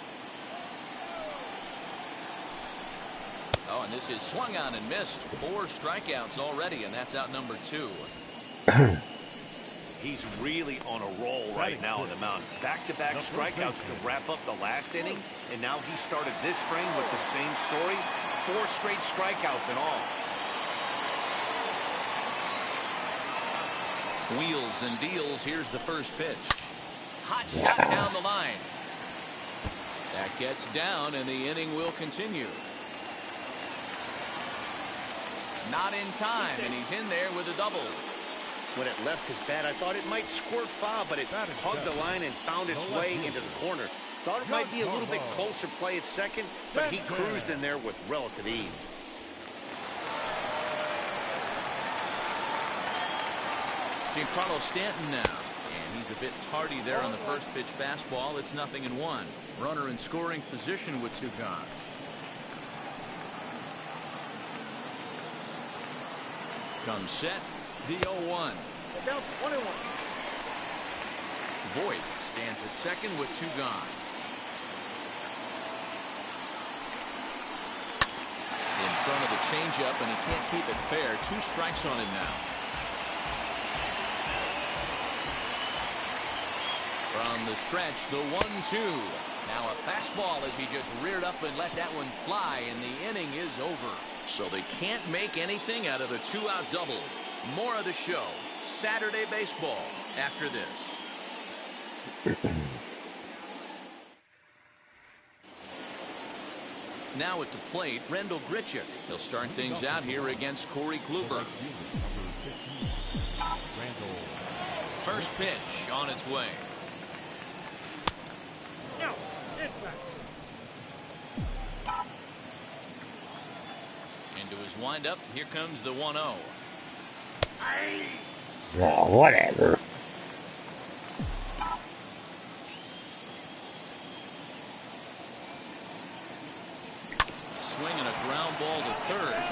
Oh, and this is swung on and missed. 4 strikeouts already, and that's out number 2. He's really on a roll right now on the mound. Back-to-back strikeouts to wrap up the last inning, and now he started this frame with the same story. 4 straight strikeouts in all. Wheels and deals. Here's the first pitch. Hot shot down the line. That gets down, and the inning will continue. Not in time, and he's in there with a double. When it left his bat, I thought it might squirt foul, but it hugged the line and found its way into the corner. Thought it might be a little bit closer play at second, but he cruised in there with relative ease. Giancarlo Stanton now. And he's a bit tardy there on the first pitch fastball. It's 0-1. Runner in scoring position with 2 gone. Comes set. The 0-1. Down 21. Voit stands at second with 2 gone. In front of the changeup, and he can't keep it fair. 2 strikes on it now. From the stretch, the 1-2. Now a fastball as he just reared up and let that one fly, and the inning is over. So they can't make anything out of the 2-out double. More of the show. Saturday baseball after this. Now at the plate, Rendell Grichuk. He'll start things out here against Corey Kluber. First pitch on its way. No, inside. Into his windup, here comes the 1-0. Oh, whatever. Swing and a ground ball to third.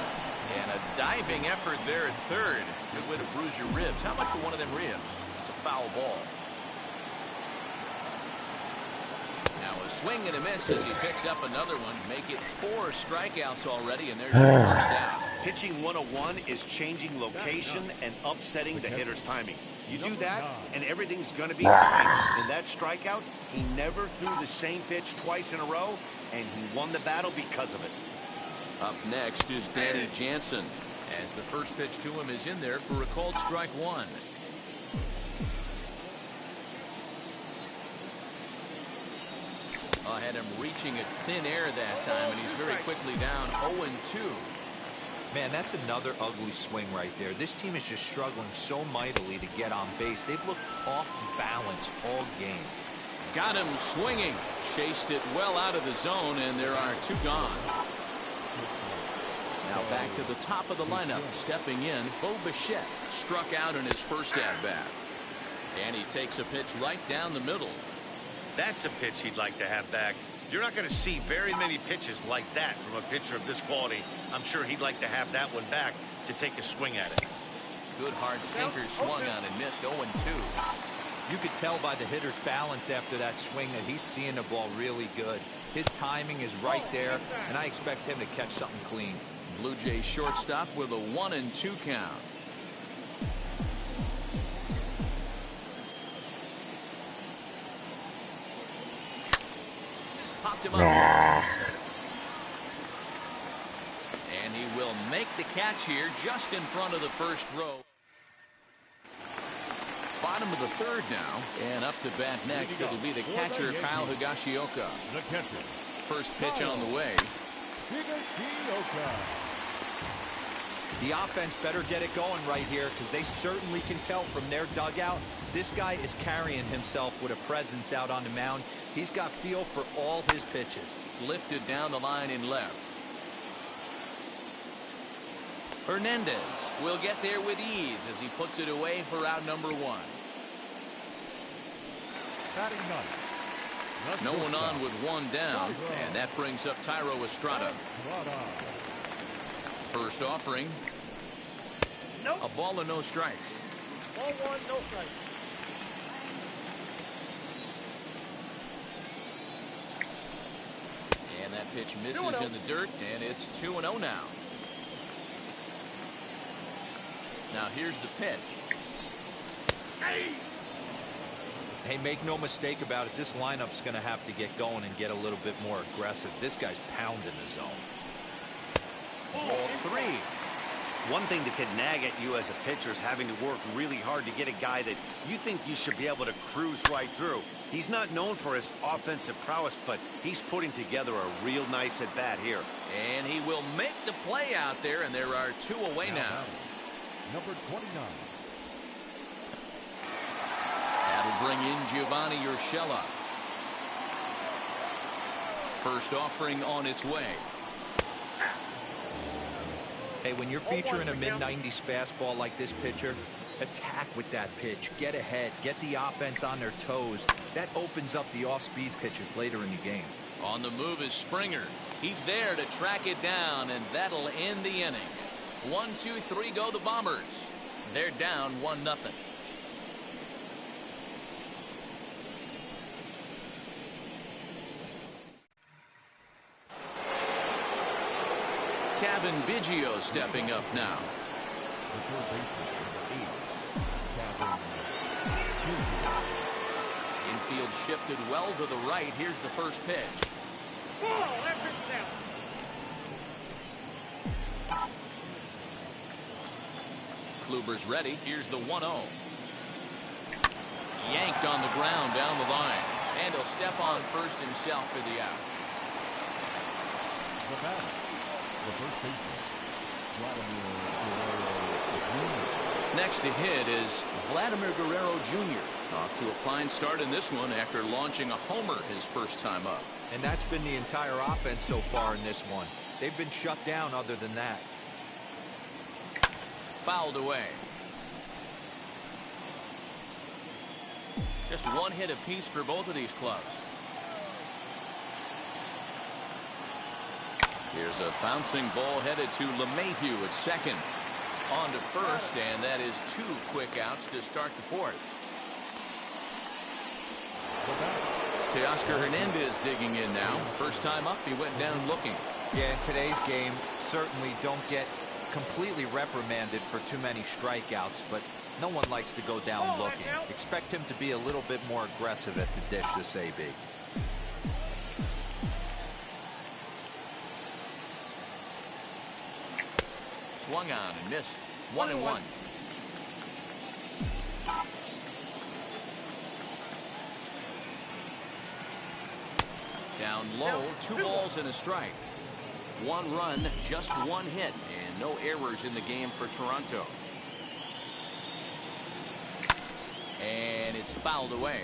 And a diving effort there at third. Good way to bruise your ribs. How much for one of them ribs? It's a foul ball. Now a swing and a miss as he picks up another one. Make it 4 strikeouts already, and there's your first out. Pitching 101 is changing location and upsetting the hitter's timing. You do that, and everything's going to be fine. In that strikeout, he never threw the same pitch twice in a row, and he won the battle because of it. Up next is Danny Jansen, as the first pitch to him is in there for a called strike 1. I had him reaching at thin air that time, and he's very quickly down 0-2. Man, that's another ugly swing right there. This team is just struggling so mightily to get on base. They've looked off balance all game. Got him swinging. Chased it well out of the zone, and there are 2 gone. Now back to the top of the lineup. Stepping in, Bo Bichette struck out in his first at-bat. And he takes a pitch right down the middle. That's a pitch he'd like to have back. You're not going to see very many pitches like that from a pitcher of this quality. I'm sure he'd like to have that one back to take a swing at it. Good hard sinker swung on and missed 0-2. You could tell by the hitter's balance after that swing that he's seeing the ball really good. His timing is right there, and I expect him to catch something clean. Blue Jays shortstop with a 1-2 count. Popped him up. And he will make the catch here just in front of the first row. Bottom of the third now, and up to bat next it'll be the catcher Kyle Higashioka. The catcher. First pitch on the way. Higashioka. The offense better get it going right here because they certainly can tell from their dugout. This guy is carrying himself with a presence out on the mound. He's got feel for all his pitches. Lifted down the line in left. Hernandez will get there with ease as he puts it away for out number 1. Batting ninth. No one on with one down, and that brings up Thairo Estrada. First offering. Nope. A ball and no strikes. Ball 1, no strike. And that pitch misses in the dirt, and it's 2-0 now. Now here's the pitch. Hey, make no mistake about it. This lineup's going to have to get going and get a little bit more aggressive. This guy's pounding the zone. Ball 3. One thing that could nag at you as a pitcher is having to work really hard to get a guy that you think you should be able to cruise right through. He's not known for his offensive prowess, but he's putting together a real nice at bat here. And he will make the play out there, and there are 2 away now. Number 29. That'll bring in Giovanni Urshela. First offering on its way. Hey, when you're featuring a mid-90s fastball like this pitcher, attack with that pitch. Get ahead. Get the offense on their toes. That opens up the off-speed pitches later in the game. On the move is Springer. He's there to track it down, and that'll end the inning. 1, 2, 3 go the Bombers. They're down 1-0. Kevin Biggio stepping up now. The third baseman, number 8, Infield shifted well to the right. Here's the first pitch. Ball, that pitch down. Kluber's ready. Here's the 1-0. Yanked on the ground down the line. And he'll step on first himself for the out. The batter, the first baseman, Vladimir Guerrero Jr. Next to hit is Vladimir Guerrero Jr. Off to a fine start in this one after launching a homer his first time up. And that's been the entire offense so far in this one. They've been shut down other than that. Fouled away. Just one hit apiece for both of these clubs. Here's a bouncing ball headed to LeMahieu at second. On to first, and that is 2 quick outs to start the fourth. Teoscar Hernandez digging in now. First time up, he went down looking. Yeah, in today's game, certainly don't get completely reprimanded for too many strikeouts, but no one likes to go down looking. Expect him to be a little bit more aggressive at the dish this AB. Swung on and missed. 1-1. Down low, 2 balls and a strike. 1 run, just 1 hit, and no errors in the game for Toronto. And it's fouled away.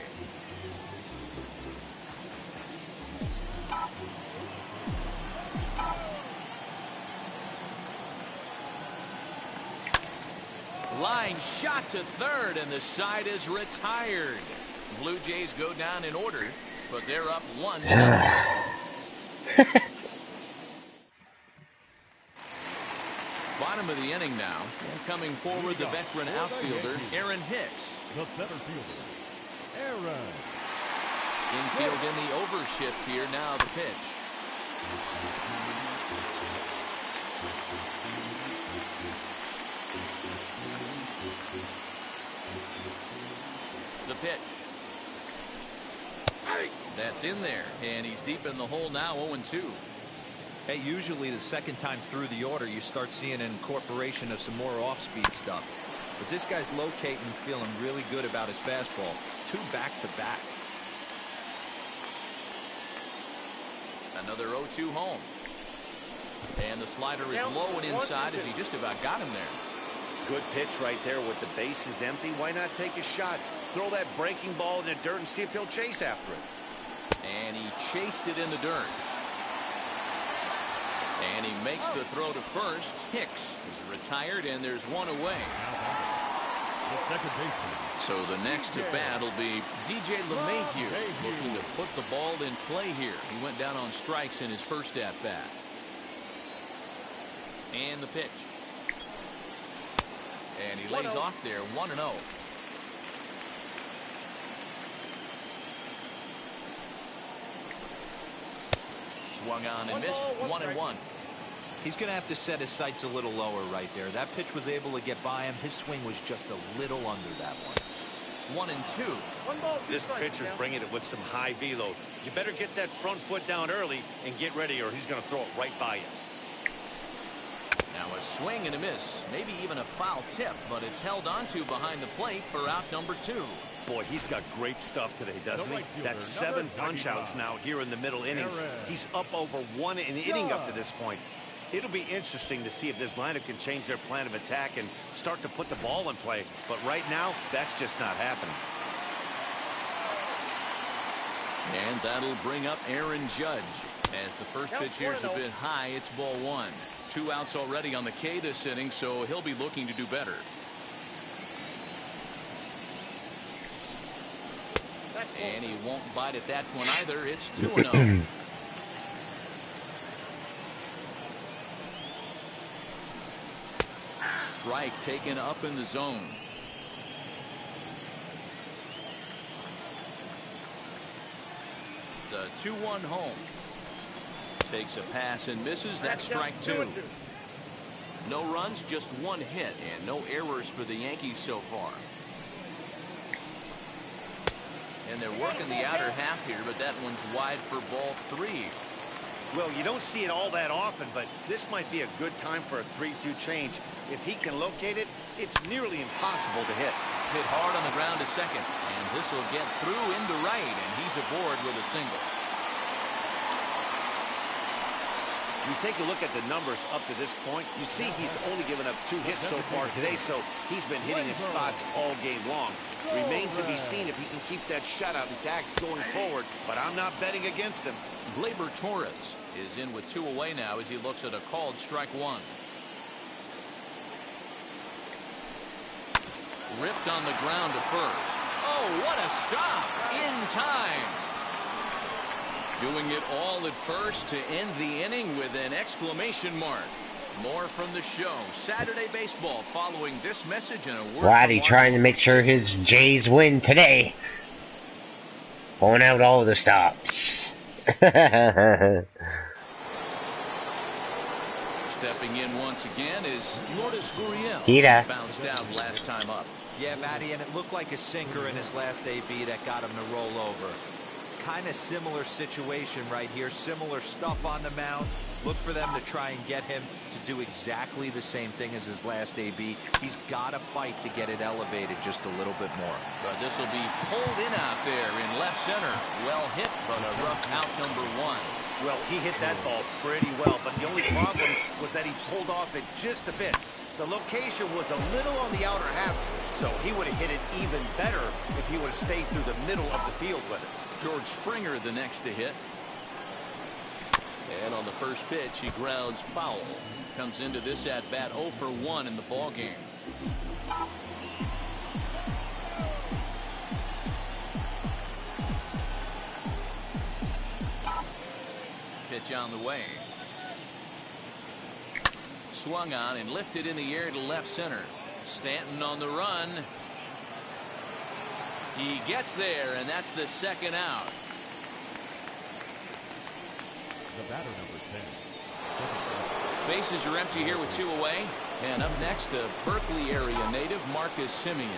Line shot to third, and the side is retired. Blue Jays go down in order, but they're up 1-0. Bottom of the inning now, and coming forward the veteran outfielder Aaron Hicks. The center fielder, Aaron. Infield in the overshift here. Now the pitch. The pitch. That's in there, and he's deep in the hole now. 0-2. Hey, usually the second time through the order you start seeing an incorporation of some more off-speed stuff. But this guy's locating and feeling really good about his fastball. 2 back-to-back. Another 0-2 home. And the slider is low and inside as he just about got him there. Good pitch right there with the bases empty. Why not take a shot? Throw that breaking ball in the dirt and see if he'll chase after it. And he chased it in the dirt. And he makes the throw to first. Hicks is retired, and there's one away. The second baseman. So the next to bat will be DJ LeMahieu, looking to put the ball in play here. He went down on strikes in his first at-bat. And the pitch. And he lays off there, 1-0. Swung on and missed, 1-1. He's going to have to set his sights a little lower right there. That pitch was able to get by him. His swing was just a little under that one. 1-2. This pitcher's bringing it with some high velo. You better get that front foot down early and get ready, or he's going to throw it right by you. Now a swing and a miss, maybe even a foul tip, but it's held onto behind the plate for out number 2. Boy, he's got great stuff today, doesn't he? That's 7 punch-outs now here in the middle innings. He's up over 1 an inning up to this point. It'll be interesting to see if this lineup can change their plan of attack and start to put the ball in play. But right now, that's just not happening. And that'll bring up Aaron Judge. As the first pitch here is a bit high, it's ball 1. 2 outs already on the K this inning, so he'll be looking to do better. And he won't bite at that one either. It's 2-0. Strike taken up in the zone. The 2-1 home. Takes a pass and misses. That's strike 2. No runs, just 1 hit, and no errors for the Yankees so far. And they're working the outer half here, but that one's wide for ball 3. Well, you don't see it all that often, but this might be a good time for a 3-2 change. If he can locate it, it's nearly impossible to hit. Hit hard on the ground to second, and this will get through into right, and he's aboard with a single. You take a look at the numbers up to this point, you see he's only given up 2 hits so far today, so he's been hitting his spots all game long. Remains to be seen if he can keep that shutout intact going forward, but I'm not betting against him. Gleyber Torres is in with 2 away now as he looks at a called strike 1. Ripped on the ground to first. Oh, what a stop in time. Doing it all at first to end the inning with an exclamation mark. More from the show. Saturday baseball following this message and a word. Roddy trying to make sure his Jays win today. Pulling out all the stops. Stepping in once again is Lourdes Gurriel. Hita. Bounced out last time up. Yeah, Matty, and it looked like a sinker in his last AB that got him to roll over. Kind of similar situation right here. Similar stuff on the mound. Look for them to try and get him to do exactly the same thing as his last AB. He's got to fight to get it elevated just a little bit more. But this will be pulled in out there in left center. Well hit, but a rough out number 1. Well, he hit that ball pretty well, but the only problem was that he pulled off it just a bit. The location was a little on the outer half, so he would have hit it even better if he would have stayed through the middle of the field with it. George Springer the next to hit. And on the first pitch, he grounds foul. Comes into this at bat 0 for 1 in the ball game. Pitch on the way. Swung on and lifted in the air to left center. Stanton on the run. He gets there, and that's the second out. The batter, number 10. Bases are empty here with 2 away. And up next, a Berkeley area native, Marcus Simeon.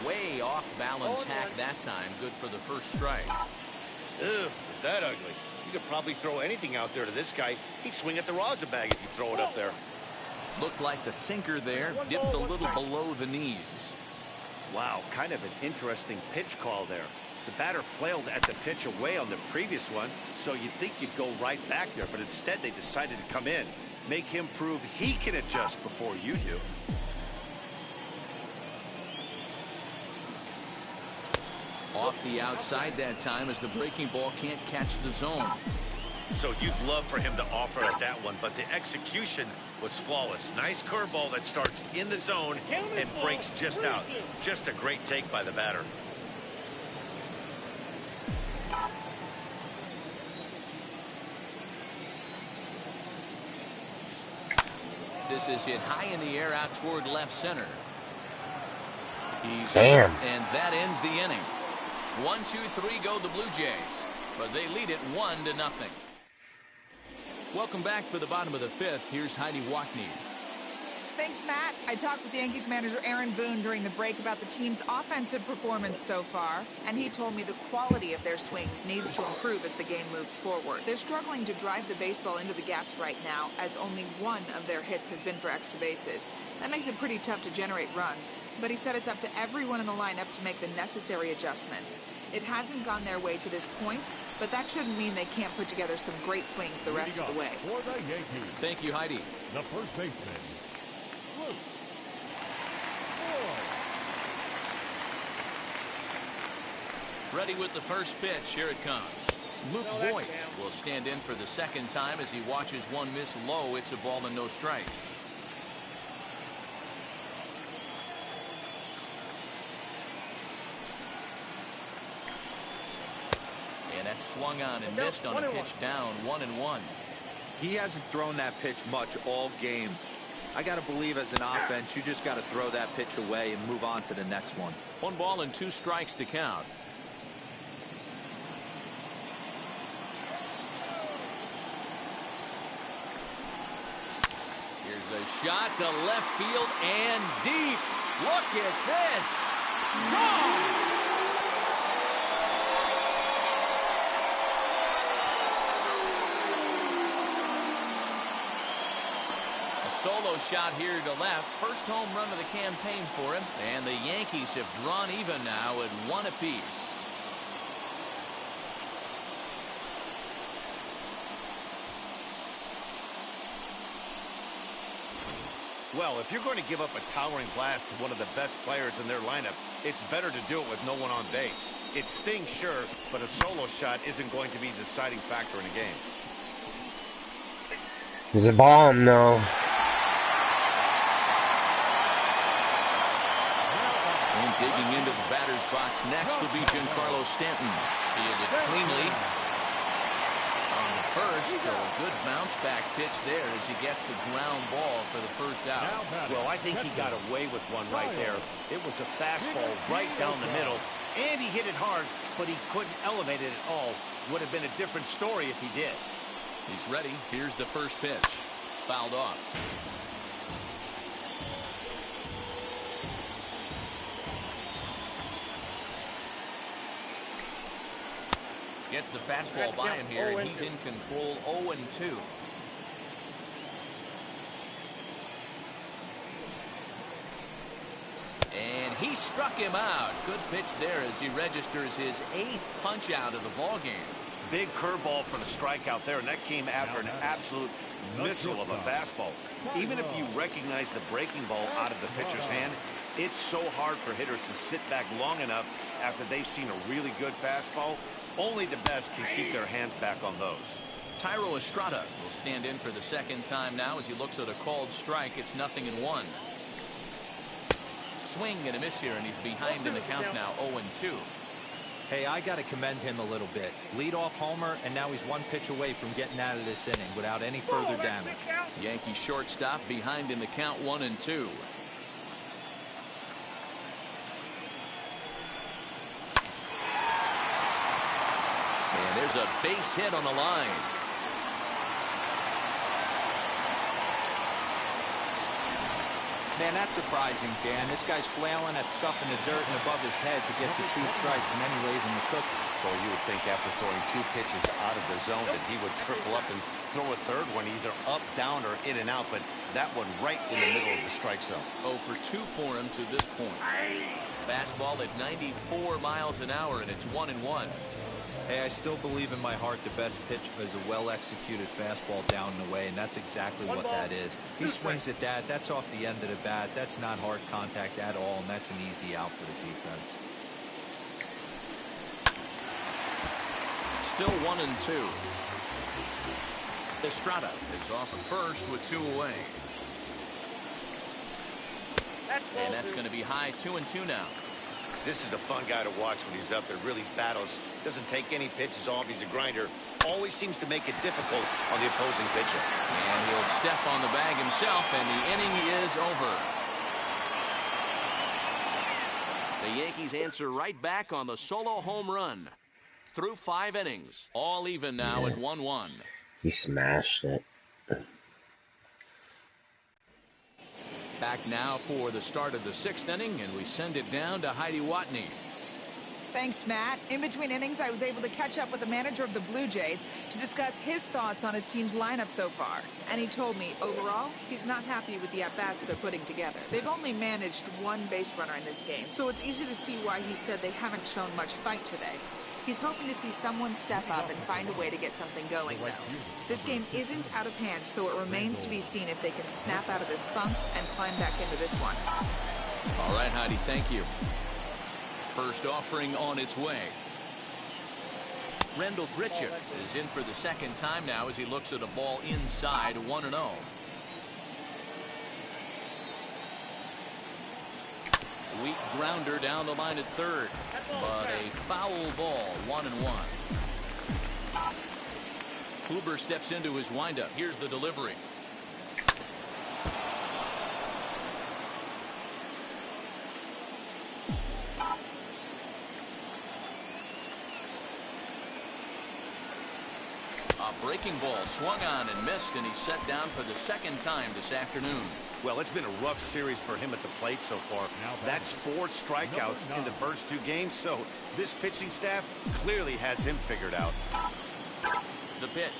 Way off balance hack that time. Good for the first strike. Ew, is that ugly? You could probably throw anything out there to this guy. He'd swing at the rosin bag if you throw it up there. Looked like the sinker there, dipped a little below the knees. Wow, kind of an interesting pitch call there. The batter flailed at the pitch away on the previous one, so you'd think you'd go right back there, but instead they decided to come in. Make him prove he can adjust before you do. Off the outside that time as the breaking ball can't catch the zone. So you'd love for him to offer at that one, but the execution was flawless. Nice curveball that starts in the zone and breaks just out. Just a great take by the batter. This is hit high in the air out toward left center. He's Damn. And that ends the inning. 1-2-3 go the Blue Jays, but they lead it 1-0. Welcome back for the bottom of the fifth. Here's Heidi Wackney. Thanks, Matt. I talked with Yankees manager Aaron Boone during the break about the team's offensive performance so far, and he told me the quality of their swings needs to improve as the game moves forward. They're struggling to drive the baseball into the gaps right now, as only one of their hits has been for extra bases. That makes it pretty tough to generate runs, but he said it's up to everyone in the lineup to make the necessary adjustments. It hasn't gone their way to this point, but that shouldn't mean they can't put together some great swings the rest of the way. For the Yankees, Thank you, Heidi. the first baseman, Luke Voigt. Ready with the first pitch. Here it comes. Luke Voigt will stand in for the second time as he watches one miss low. It's a ball and no strikes. And that swung on and missed on a pitch down. 1-1. He hasn't thrown that pitch much all game. I got to believe as an offense, you just got to throw that pitch away and move on to the next one. 1 ball and 2 strikes to count. Here's a shot to left field and deep. Look at this. Gone! Solo shot here to left. First home run of the campaign for him. And the Yankees have drawn even now at 1 apiece. Well, if you're going to give up a towering blast to one of the best players in their lineup, it's better to do it with no one on base. It stings, sure, but a solo shot isn't going to be the deciding factor in a game. There's a bomb, though. And digging into the batter's box next will be Giancarlo Stanton. Fielded cleanly on the first, so a good bounce back pitch there as he gets the ground ball for the first out. Well, I think he got away with one right there. It was a fastball right down the middle, and he hit it hard, but he couldn't elevate it at all. Would have been a different story if he did. He's ready. Here's the first pitch. Fouled off. Gets the fastball by him here, and he's in control. 0-2. And he struck him out. Good pitch there as he registers his 8th punch out of the ball game. Big curveball for the strikeout there, and that came after an absolute missile of a fastball. Even if you recognize the breaking ball out of the pitcher's hand, it's so hard for hitters to sit back long enough after they've seen a really good fastball. Only the best can keep their hands back on those. Tyro Estrada will stand in for the second time now as he looks at a called strike. It's 0-1. Swing and a miss here, and he's behind in the count now. 0-2. Hey, I got to commend him a little bit. Leadoff homer, and now he's 1 pitch away from getting out of this inning without any further damage. Yankee shortstop behind in the count. 1-2. And there's a base hit on the line. Man, that's surprising, Dan. This guy's flailing at stuff in the dirt and above his head to get to 2 strikes, and then he lays him the cookie. Boy, you would think after throwing 2 pitches out of the zone that he would triple up and throw a third one either up, down, or in and out, but that one right in the middle of the strike zone. 0 for 2 for him to this point. Fastball at 94 miles an hour, and it's 1-1. Hey, I still believe in my heart the best pitch is a well-executed fastball down and away, and that's exactly what that is. He swings at that. That's off the end of the bat. That's not hard contact at all, and that's an easy out for the defense. Still 1-2. Estrada is off at first with 2 away. And that's going to be high 2-2 now. This is the fun guy to watch when he's up there. Really battles. Doesn't take any pitches off. He's a grinder. Always seems to make it difficult on the opposing pitcher. And he'll step on the bag himself, and the inning is over. The Yankees answer right back on the solo home run. Through 5 innings. All even now at 1-1. He smashed it. Back now for the start of the 6th inning, and we send it down to Heidi Watney. Thanks, Matt. In between innings, I was able to catch up with the manager of the Blue Jays to discuss his thoughts on his team's lineup so far. And he told me, overall, he's not happy with the at-bats they're putting together. They've only managed 1 base runner in this game, so it's easy to see why he said they haven't shown much fight today. He's hoping to see someone step up and find a way to get something going, though. This game isn't out of hand, so it remains to be seen if they can snap out of this funk and climb back into this one. All right, Heidi, thank you. First offering on its way. Rendell Grichuk is in for the 2nd time now as he looks at a ball inside 1-0. Weak grounder down the line at 3rd, but a foul ball, 1-1. Huber steps into his windup. Here's the delivery. A breaking ball swung on and missed, and he's set down for the 2nd time this afternoon. Well, it's been a rough series for him at the plate so far. That's 4 strikeouts in the first 2 games, so this pitching staff clearly has him figured out. The pitch.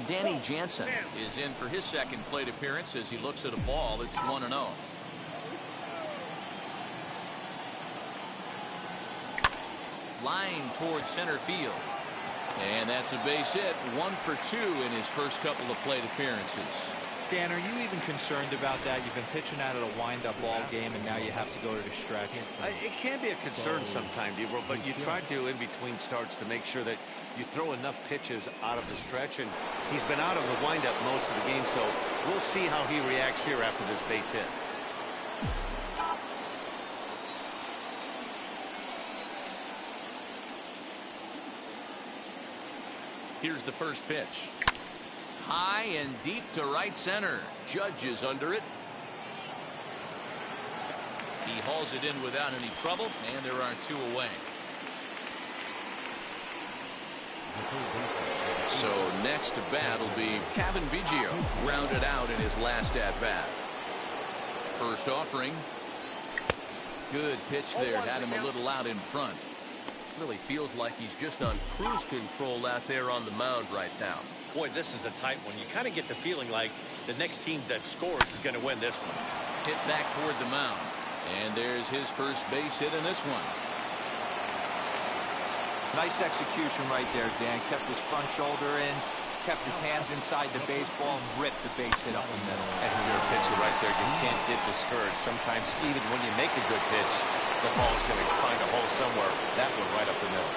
Danny Jansen is in for his 2nd plate appearance as he looks at a ball that's 1-0. Line towards center field. And that's a base hit. 1 for 2 in his first couple of plate appearances. Dan, are you even concerned about that? You've been pitching out of a wind-up ball game, and now you have to go to the stretch. It can be a concern sometimes, Ebro, but you try to, in between starts, to make sure that you throw enough pitches out of the stretch. And he's been out of the wind-up most of the game, so we'll see how he reacts here after this base hit. Here's the first pitch. High and deep to right center. Judge is under it. He hauls it in without any trouble, and there are 2 away. So next to bat will be Kevin Biggio, grounded out in his last at-bat. First offering. Good pitch there. Had him a little out in front. Really feels like he's just on cruise control out there on the mound right now. Boy, this is a tight one. You kind of get the feeling like the next team that scores is going to win this one. Hit back toward the mound. And there's his first base hit in this one. Nice execution right there, Dan. Kept his front shoulder in, kept his hands inside the baseball, and ripped the base hit up the middle. And if you're a pitcher right there, you can't get discouraged. Sometimes even when you make a good pitch, the ball's going to find a hole somewhere. That one right up the middle.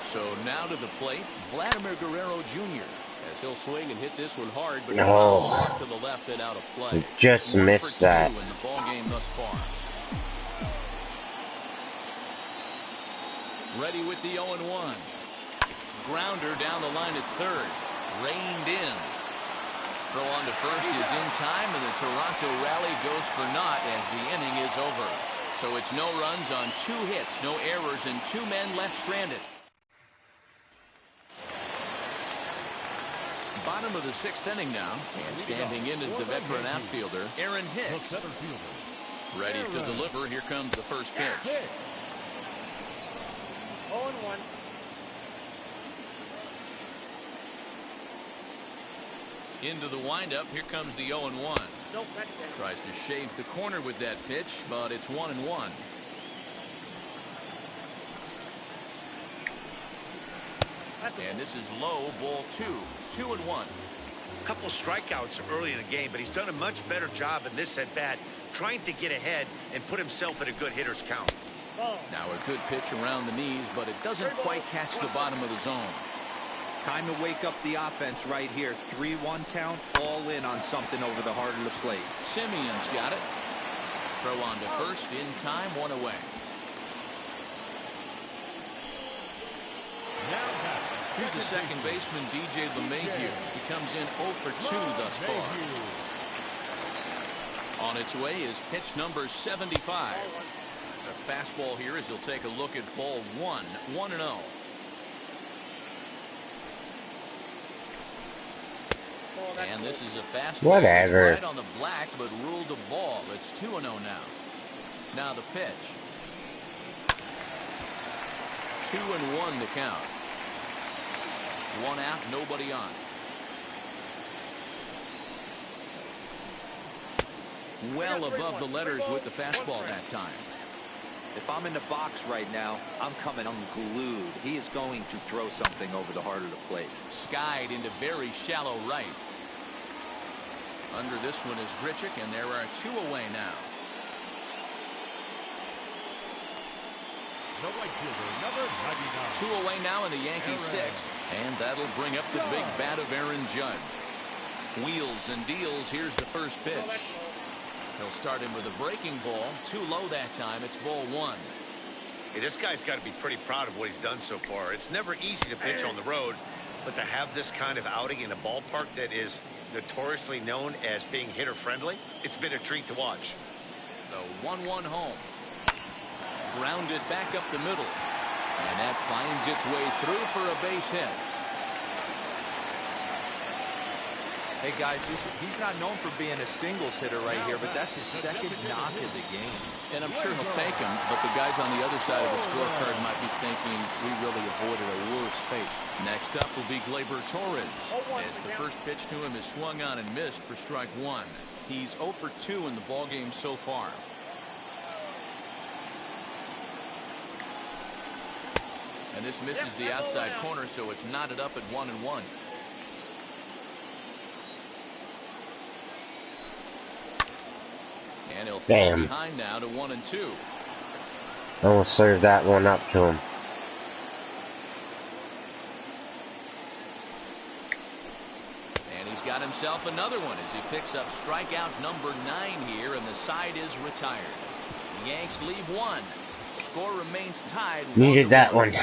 So now to the plate, Vladimir Guerrero Jr. as he'll swing and hit this one hard, but No. to the left and out of play. He just 1 missed for 2 that. in the ball game thus far. Ready with the 0-1. Grounder down the line at 3rd. Reined in. Throw on to first is in time, and the Toronto rally goes for naught as the inning is over. So it's no runs on 2 hits, no errors, and 2 men left stranded. Bottom of the 6th inning now, and standing in is the veteran outfielder, Aaron The Hicks. center fielder. Ready to deliver. Here comes the first pitch. 0-1. Into the windup. Here comes the 0-1. Nope, that's it. Tries to shave the corner with that pitch, but it's 1-1. That's a And this is low, ball 2. 2-1. A couple strikeouts early in the game, but he's done a much better job in this at bat, trying to get ahead and put himself in a good hitter's count. ball. Now a good pitch around the knees, but it doesn't quite catch the bottom of the zone. Time to wake up the offense right here. 3-1 count, all in on something over the heart of the plate. Simeon's got it. Throw on to first in time, 1 away. Now back. Here's the second baseman, DJ LeMahieu. He comes in 0 for 2 thus far. On its way is pitch number 75. A fastball here as he'll take a look at ball 1. 1-0. And this is a fastball. Whatever. It's right on the black, but ruled a ball. It's 2-0 now. Now the pitch. 2-1 the count. 1 out, nobody on. Well above the letters with the fastball that time. If I'm in the box right now, I'm coming unglued. He is going to throw something over the heart of the plate. Skied into very shallow right. Under this one is Grichuk, and there are 2 away now. The right fielder, number 99. 2 away now in the Yankees' 6th, and that'll bring up the big bat of Aaron Judge. Wheels and deals. Here's the first pitch. He'll start him with a breaking ball. Too low that time. It's ball 1. Hey, this guy's got to be pretty proud of what he's done so far. It's never easy to pitch on the road, but to have this kind of outing in a ballpark that is notoriously known as being hitter friendly, it's been a treat to watch. The 1-1 home. Grounded back up the middle, and that finds its way through for a base hit. Hey guys, he's not known for being a singles hitter right here, but that's his second knock of the game. And I'm sure he'll take him, but the guys on the other side of the scorecard might be thinking we really avoided a worse fate. Next up will be Gleyber Torres, as the first pitch to him is swung on and missed for strike 1. He's 0 for 2 in the ballgame so far. And this misses the outside corner, so it's knotted up at 1-1. And he'll fall behind now to 1-2. I will serve that one up to him. And he's got himself another one as he picks up strikeout number 9 here, and the side is retired. The Yanks leave 1. Score remains tied. Needed that one.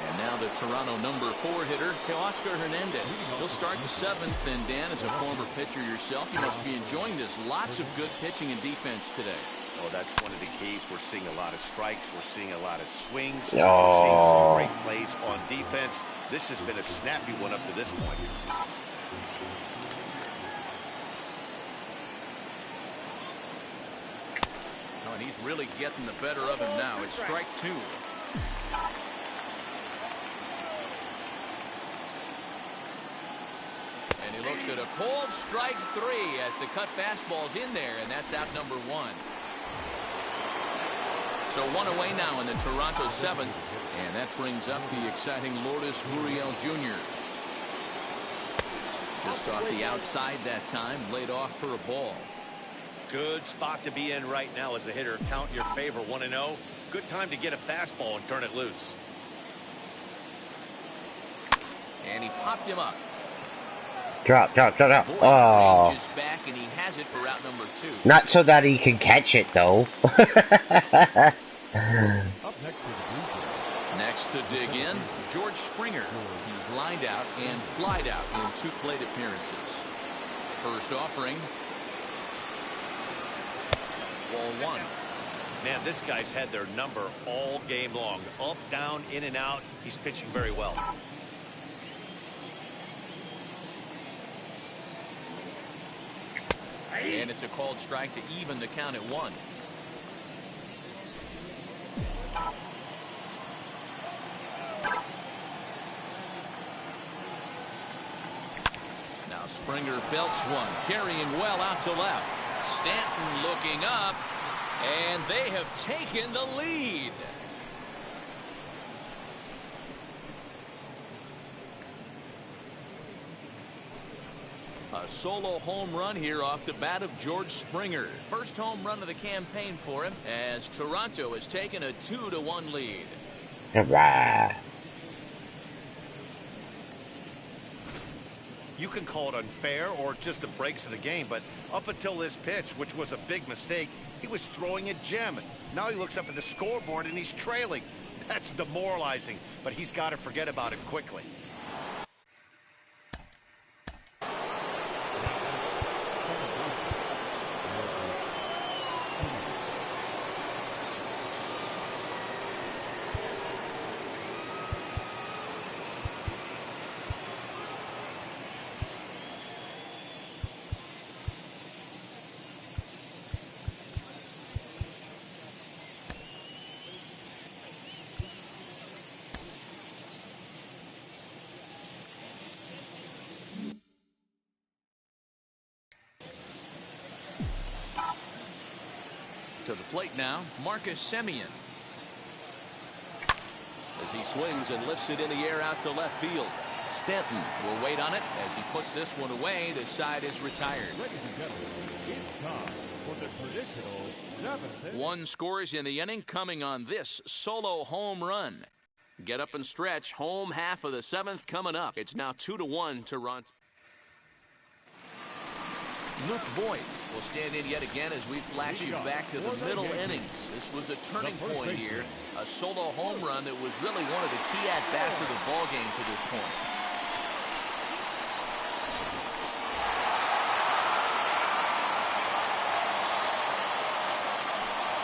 And now the Toronto number 4 hitter, Teoscar Hernandez. He'll start the 7th, and Dan, as a former pitcher yourself, you must be enjoying this. Lots of good pitching and defense today. Oh, that's one of the keys. We're seeing a lot of strikes. We're seeing a lot of swings. Oh. We're seeing some great plays on defense. This has been a snappy one up to this point. Oh, and he's really getting the better of him now. It's strike 2. And he looks at a cold strike 3 as the cut fastball's in there, and that's out number 1. So 1 away now in the Toronto 7th, and that brings up the exciting Lourdes Gurriel Jr. Just off the outside that time, laid off for a ball. Good spot to be in right now as a hitter. Count your favor, 1-0. Good time to get a fastball and turn it loose. And he popped him up. Drop. Voit Oh. ranges back, and he has it for route number 2. Not so that he can catch it, though. Up next to the Blue Jays. Next to dig in, George Springer. He's lined out and flied out in 2 plate appearances. First offering. Ball 1. Man, this guy's had their number all game long. Up, down, in and out. He's pitching very well. And it's a called strike to even the count at 1. Now Springer belts one, carrying well out to left. Stanton looking up, and they have taken the lead. A solo home run here off the bat of George Springer. First home run of the campaign for him as Toronto has taken a 2-1 lead. Hurrah! You can call it unfair or just the breaks of the game, but up until this pitch, which was a big mistake, he was throwing a gem. Now he looks up at the scoreboard and he's trailing. That's demoralizing, but he's got to forget about it quickly. To the plate now, Marcus Semien. As he swings and lifts it in the air out to left field. Stanton will wait on it as he puts this one away. The side is retired. Ladies and gentlemen, it's time for the traditional 7th inning. 1 scores in the inning coming on this solo home run. Get up and stretch. Home half of the 7th coming up. It's now 2-1 Toronto. Luke Voigt will stand in yet again as we flash you back to the middle innings. This was a turning point here. A solo home run that was really one of the key at-bats of the ballgame to this point.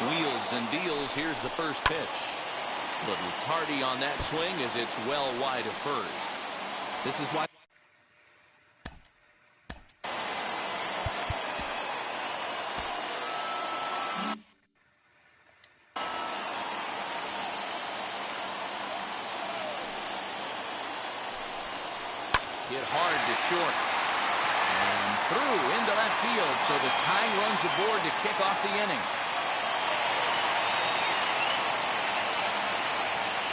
Wheels and deals. Here's the first pitch. Little tardy on that swing as it's well wide of first. This is why. Hit hard to short. And through into left field, so the tying runs aboard to kick off the inning.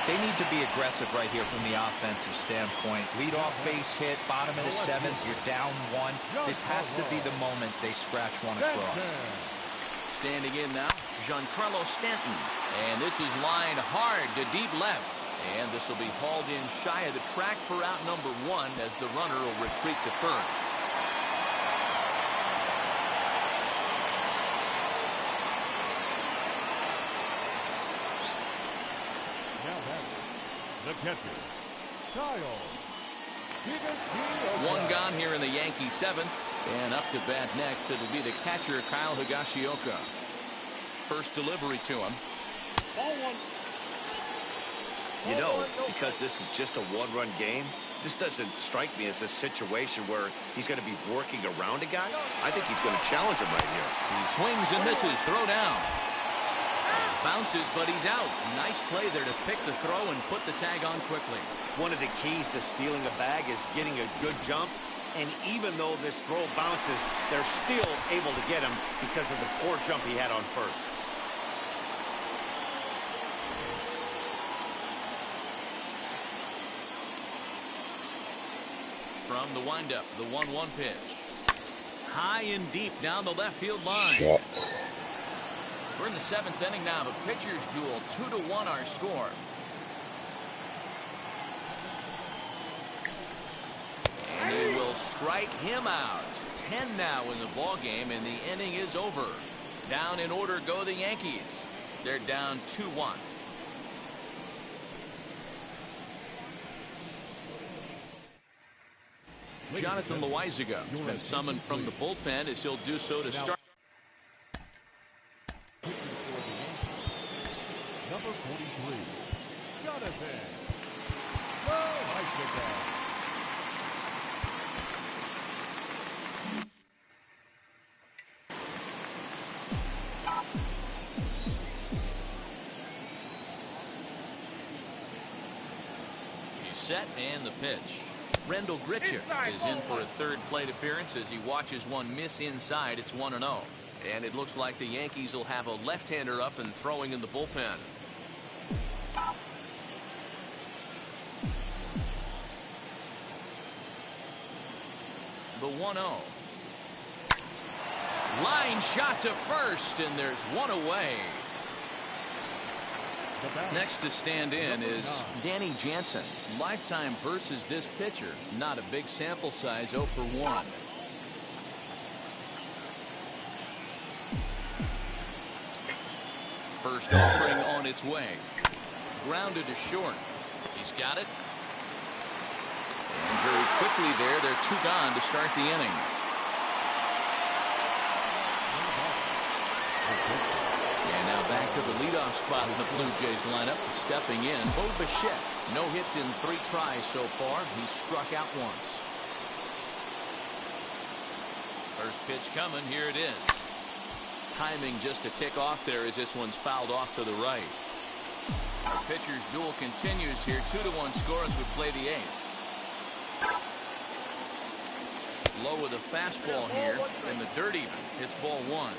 They need to be aggressive right here from the offensive standpoint. Lead off base hit, bottom of the 7th, you're down 1. This has to be the moment they scratch one across. Standing in now, Giancarlo Stanton. And this is lined hard to deep left. And this will be hauled in shy of the track for out number 1 as the runner will retreat to first. Now batting, the catcher, Kyle. 1 gone here in the Yankee 7th. And up to bat next, it'll be the catcher, Kyle Higashioka. First delivery to him. Ball 1. You know, because this is just a 1-run game, this doesn't strike me as a situation where he's going to be working around a guy. I think he's going to challenge him right here. He swings and misses. Throw down. And bounces, but he's out. Nice play there to pick the throw and put the tag on quickly. One of the keys to stealing a bag is getting a good jump. And even though this throw bounces, they're still able to get him because of the poor jump he had on first. From the windup, the 1-1 pitch. High and deep down the left field line. Shit. We're in the 7th inning now. The pitchers duel. 2-1 our score. And they will strike him out. 10 now in the ball game, and the inning is over. Down in order go the Yankees. They're down 2-1. Jonathan Loizaga has been summoned from the bullpen as he'll do so to start. Madison. Whoa, nice pickup. He's set and the pitch. Rendell Gritchick is in for a third plate appearance as he watches one miss inside. It's 1-0. And it looks like the Yankees will have a left-hander up and throwing in the bullpen. The 1-0. Line shot to first, and there's one away. Next to stand in is Danny Jansen. Lifetime versus this pitcher. Not a big sample size, 0 for 1. First offering on its way. Grounded to short. He's got it. And very quickly they're 2 gone to start the inning. And now back to the leadoff spot in the Blue Jays lineup. Stepping in, Bo Bichette. No hits in 3 tries so far. He's struck out once. First pitch coming. Here it is. Timing just to tick off there as this one's fouled off to the right. Our pitcher's duel continues here. 2-1 score as we play the 8th. Low with a fastball here, and the dirt even. It's ball 1.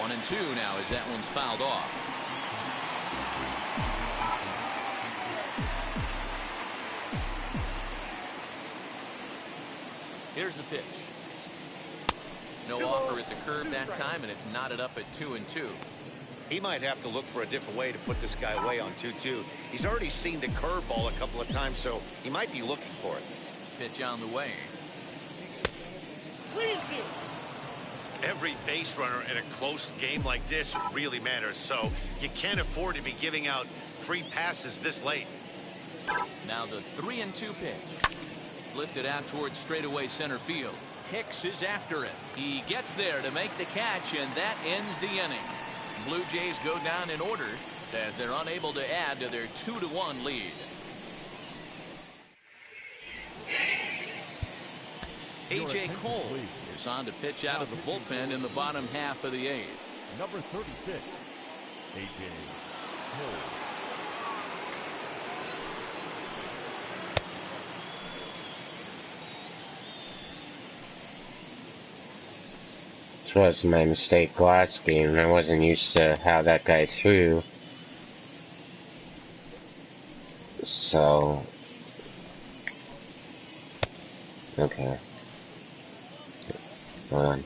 One and 2 now as that one's fouled off. Here's the pitch. No offer at the curve that time, and it's knotted up at 2-2. He might have to look for a different way to put this guy away on 2-2. He's already seen the curveball a couple of times, so he might be looking for it. Pitch on the way. Every base runner in a close game like this really matters, so you can't afford to be giving out free passes this late. Now the 3-2 pitch. Lifted out towards straightaway center field. Hicks is after it. He gets there to make the catch, and that ends the inning. Blue Jays go down in order as they're unable to add to their 2-1 lead. A.J. Cole is on to pitch out of the bullpen in the bottom half of the 8th. Number 36, A.J. Cole. This was my mistake last game. I wasn't used to how that guy threw. So... okay. Hold on.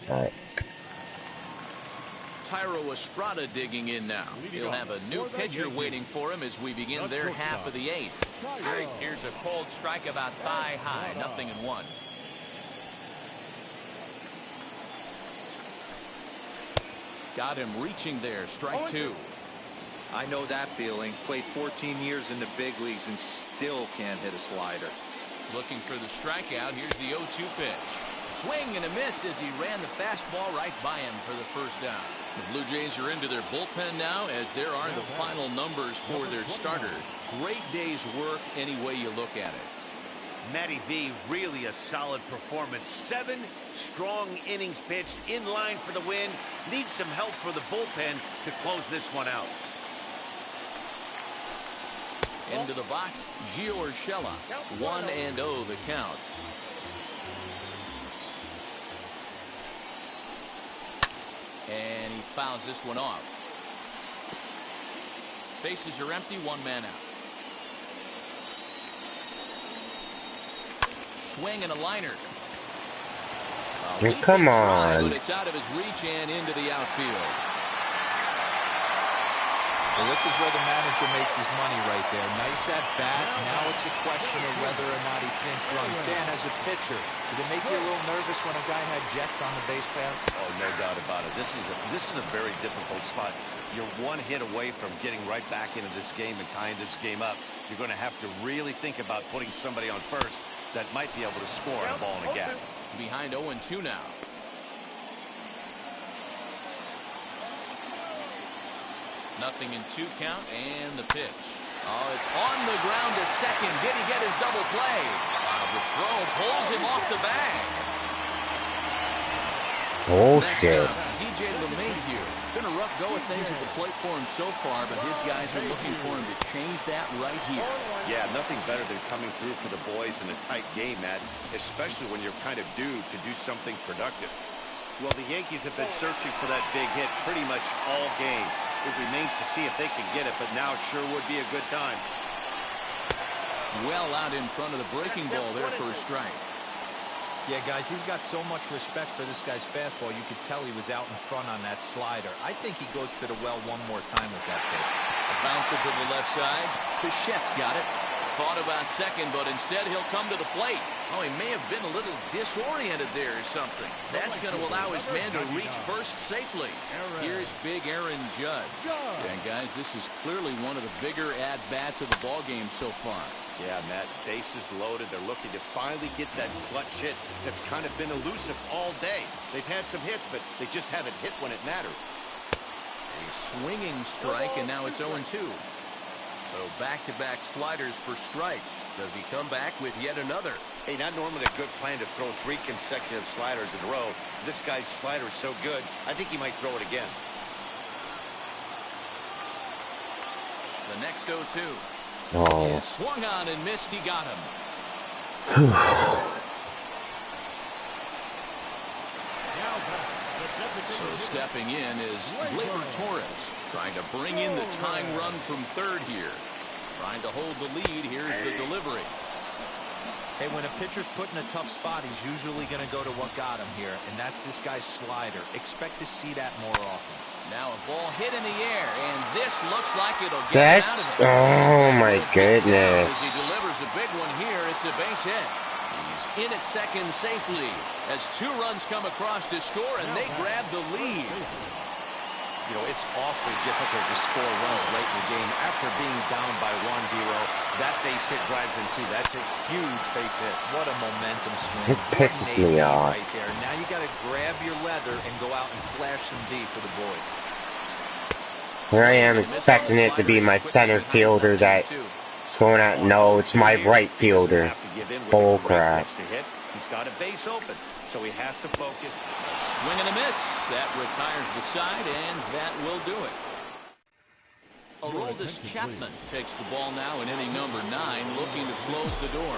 Alright. Tyro Estrada digging in now. He'll have a new pitcher waiting for him as we begin their half of the 8th. Here's a cold strike about thigh high. 0-1. Got him reaching there. Strike 2. I know that feeling. Played 14 years in the big leagues and still can't hit a slider. Looking for the strikeout. Here's the 0-2 pitch. Swing and a miss as he ran the fastball right by him for the first down. The Blue Jays are into their bullpen now as there are the final numbers for their starter. Great day's work any way you look at it. Matty V, really a solid performance. 7 strong innings pitched, in line for the win. Needs some help for the bullpen to close this one out. Into the box, Gio Urshela. 1-0 the count. And he fouls this one off. Bases are empty, 1 man out. Swing and a liner. Come on. But it's out of his reach and into the outfield. Well, this is where the manager makes his money right there. Nice at bat. Now it's a question of whether or not he pinch runs. Dan, as a pitcher, did it make you a little nervous when a guy had jets on the base paths? Oh, no doubt about it. This is a very difficult spot. you're one hit away from getting right back into this game and tying this game up. You're going to have to really think about putting somebody on first that might be able to score on a ball in a gap. Behind 0-2 now. Nothing in 2 count, and the pitch. Oh, it's on the ground to second. Did he get his double play? The throw pulls him off the bag. Bullshit. DJ LeMahieu. Been a rough go of things at the plate for him so far, but his guys are looking for him to change that right here. Yeah, nothing better than coming through for the boys in a tight game, Matt, especially when you're kind of due to do something productive. Well, the Yankees have been searching for that big hit pretty much all game. It remains to see if they can get it, but now it sure would be a good time. Well out in front of the breaking ball there for a strike. Yeah, guys, he's got so much respect for this guy's fastball. You could tell he was out in front on that slider. I think he goes to the well one more time with that pitch. A bouncer to the left side. Bichette's got it. Thought about second, but instead he'll come to the plate. Oh, he may have been a little disoriented there or something. That's going to allow his man to reach first safely. Here's big Aaron Judge. And guys, this is clearly one of the bigger at-bats of the ballgame so far. Yeah, Matt, bases loaded. They're looking to finally get that clutch hit that's kind of been elusive all day. They've had some hits, but they just haven't hit when it mattered. A swinging strike, and now it's 0-2. So back-to-back sliders for strikes. Does he come back with yet another? Hey, not normally a good plan to throw 3 consecutive sliders in a row. This guy's slider is so good, I think he might throw it again. The next 0-2. Oh. Swung on and missed. He got him. So stepping in is Gleyber Torres, trying to bring in the tying run from third here. Trying to hold the lead. Here's the delivery. Hey, when a pitcher's put in a tough spot, he's usually going to go to what got him here, and that's this guy's slider. Expect to see that more often. Now a ball hit in the air, and this looks like it'll get out of it. Oh my goodness. As he delivers a big one here, it's a base hit. He's in at second safely as 2 runs come across to score, and they grab the lead. You know, it's awfully difficult to score runs late in the game. After being down by 1-0, that base hit drives in 2. That's a huge base hit. What a momentum swing. It pisses me off. Right there. Now you got to grab your leather and go out and flash some D for the boys. Here I am expecting it to be my center fielder that's going out. No, it's my right fielder. Bull crap. He's got a base open, so he has to focus. Swing and a miss. That retires the side, and that will do it. Aroldis Chapman takes the ball now in inning number 9, looking to close the door.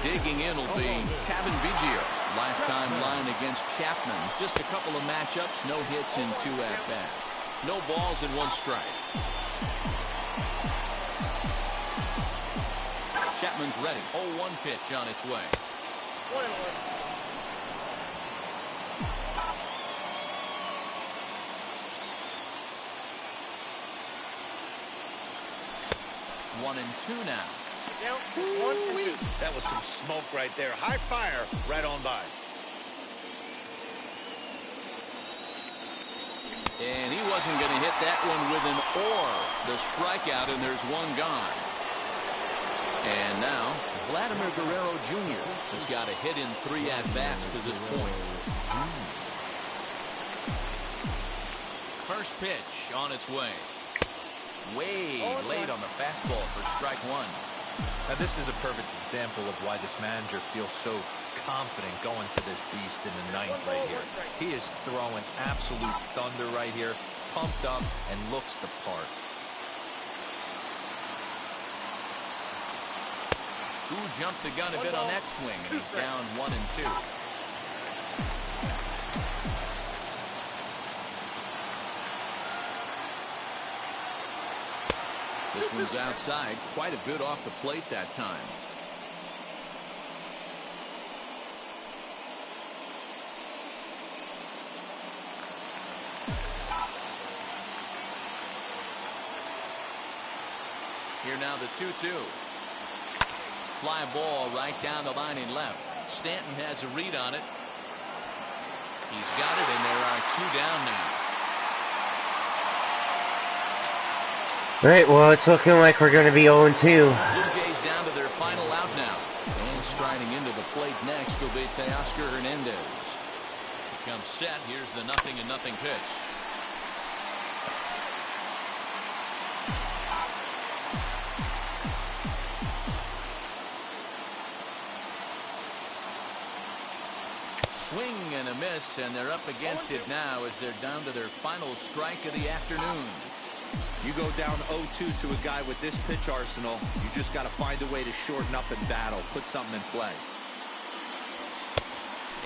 Digging in will be Kevin Biggio. Lifetime line against Chapman. Just a couple of matchups, no hits in 2 at-bats. No balls and 1 strike. Chapman's ready. 0-1 pitch on its way. 1-1. 1-2 now. Down 1-2. That was some smoke right there. High fire right on by. And he wasn't going to hit that one with an or. The strikeout, and there's 1 gone. And now, Vladimir Guerrero Jr. has got a hit in 3 at-bats to this point. First pitch on its way. Way late on the fastball for strike 1. Now, this is a perfect example of why this manager feels so confident going to this beast in the 9th right here. He is throwing absolute thunder right here, pumped up, and looks the part. Who jumped the gun a bit on that swing, and he's down 1-2. This one's outside, quite a bit off the plate that time. Here now the 2-2. Fly ball right down the line in left. Stanton has a read on it. He's got it, and there are 2 down now. Right, well, it's looking like we're going to be 0-2. Blue Jays down to their final out now. And striding into the plate next will be Teoscar Hernandez. He comes set. Here's the 0-0 pitch. Swing and a miss, and they're up against it now as they're down to their final strike of the afternoon. You go down 0-2 to a guy with this pitch arsenal, you just got to find a way to shorten up and battle, put something in play.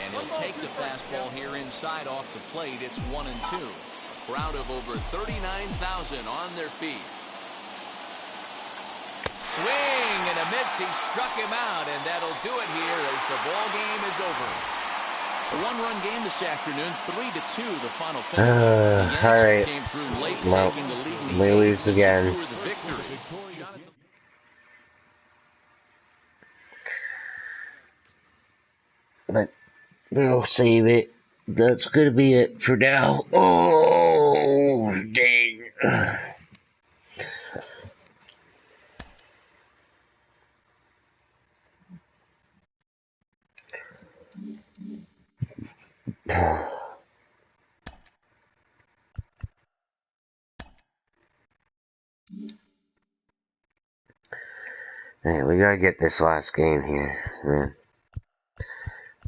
And he'll take the fastball here inside off the plate. It's 1-2. A crowd of over 39,000 on their feet. Swing and a miss. He struck him out, and that'll do it here as the ball game is over. A one-run game this afternoon, 3-2, the final finish. The Yanks all right. came through late, Well, taking the lead in the we eighth lose to again. secure the victory. But we'll save it. That's going to be it for now. Oh, dang. Hey, we gotta get this last game here, man.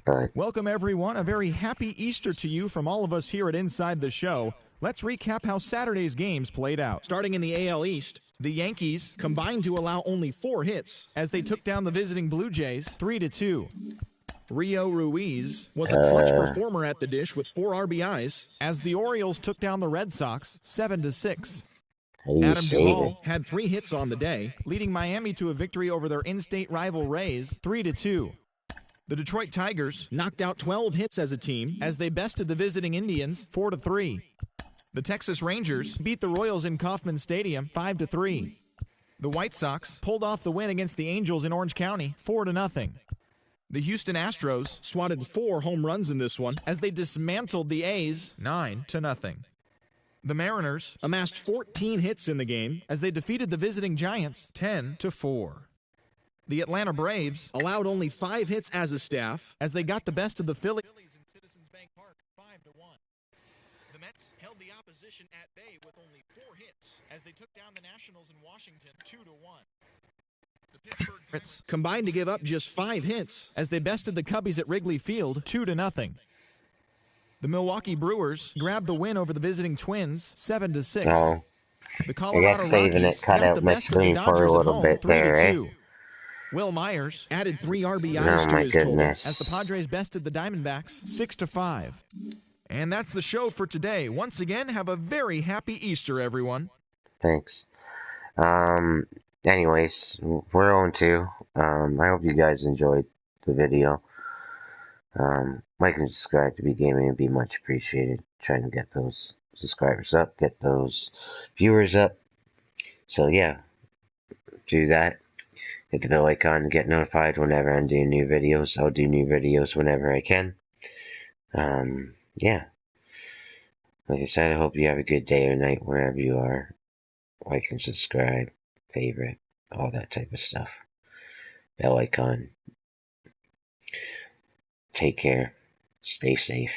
But Welcome, everyone. A very happy Easter to you from all of us here at Inside the Show. Let's recap how Saturday's games played out. Starting in the AL East, the Yankees combined to allow only 4 hits as they took down the visiting Blue Jays 3-2. Rio Ruiz was a clutch performer at the dish with 4 RBIs as the Orioles took down the Red Sox 7-6. Adam Duvall had 3 hits on the day, leading Miami to a victory over their in-state rival Rays 3-2. The Detroit Tigers knocked out 12 hits as a team as they bested the visiting Indians 4-3. The Texas Rangers beat the Royals in Kauffman Stadium 5-3. The White Sox pulled off the win against the Angels in Orange County 4-0. The Houston Astros swatted 4 home runs in this one as they dismantled the A's 9-0. The Mariners amassed 14 hits in the game as they defeated the visiting Giants 10-4. The Atlanta Braves allowed only 5 hits as a staff as they got the best of the Phillies in Citizens Bank Park 5-1. The Mets held the opposition at bay with only 4 hits as they took down the Nationals in Washington 2-1. The Pittsburgh Pirates combined to give up just 5 hits as they bested the Cubbies at Wrigley Field 2-0. The Milwaukee Brewers grabbed the win over the visiting Twins 7-6. oh, The I Colorado guess saving Rockies it cut got out the my best of the screen for Dodgers a at little home bit there, eh? 3-2. Will Myers added 3 RBIs Oh, to my his total goodness. as the Padres bested the Diamondbacks 6-5. And that's the show for today. Once again, have a very happy Easter, everyone. Thanks. Anyways, we're 0-2. I hope you guys enjoyed the video. Like and subscribe to Be Gaming would be much appreciated. Trying to get those subscribers up, get those viewers up. So yeah, do that. Hit the bell icon to get notified whenever I'm doing new videos. I'll do new videos whenever I can. Yeah. Like I said, I hope you have a good day or night wherever you are. Like and subscribe, favorite, all that type of stuff. Bell icon. Take care. Stay safe.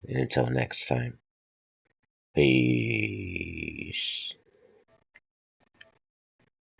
And until next time. Peace.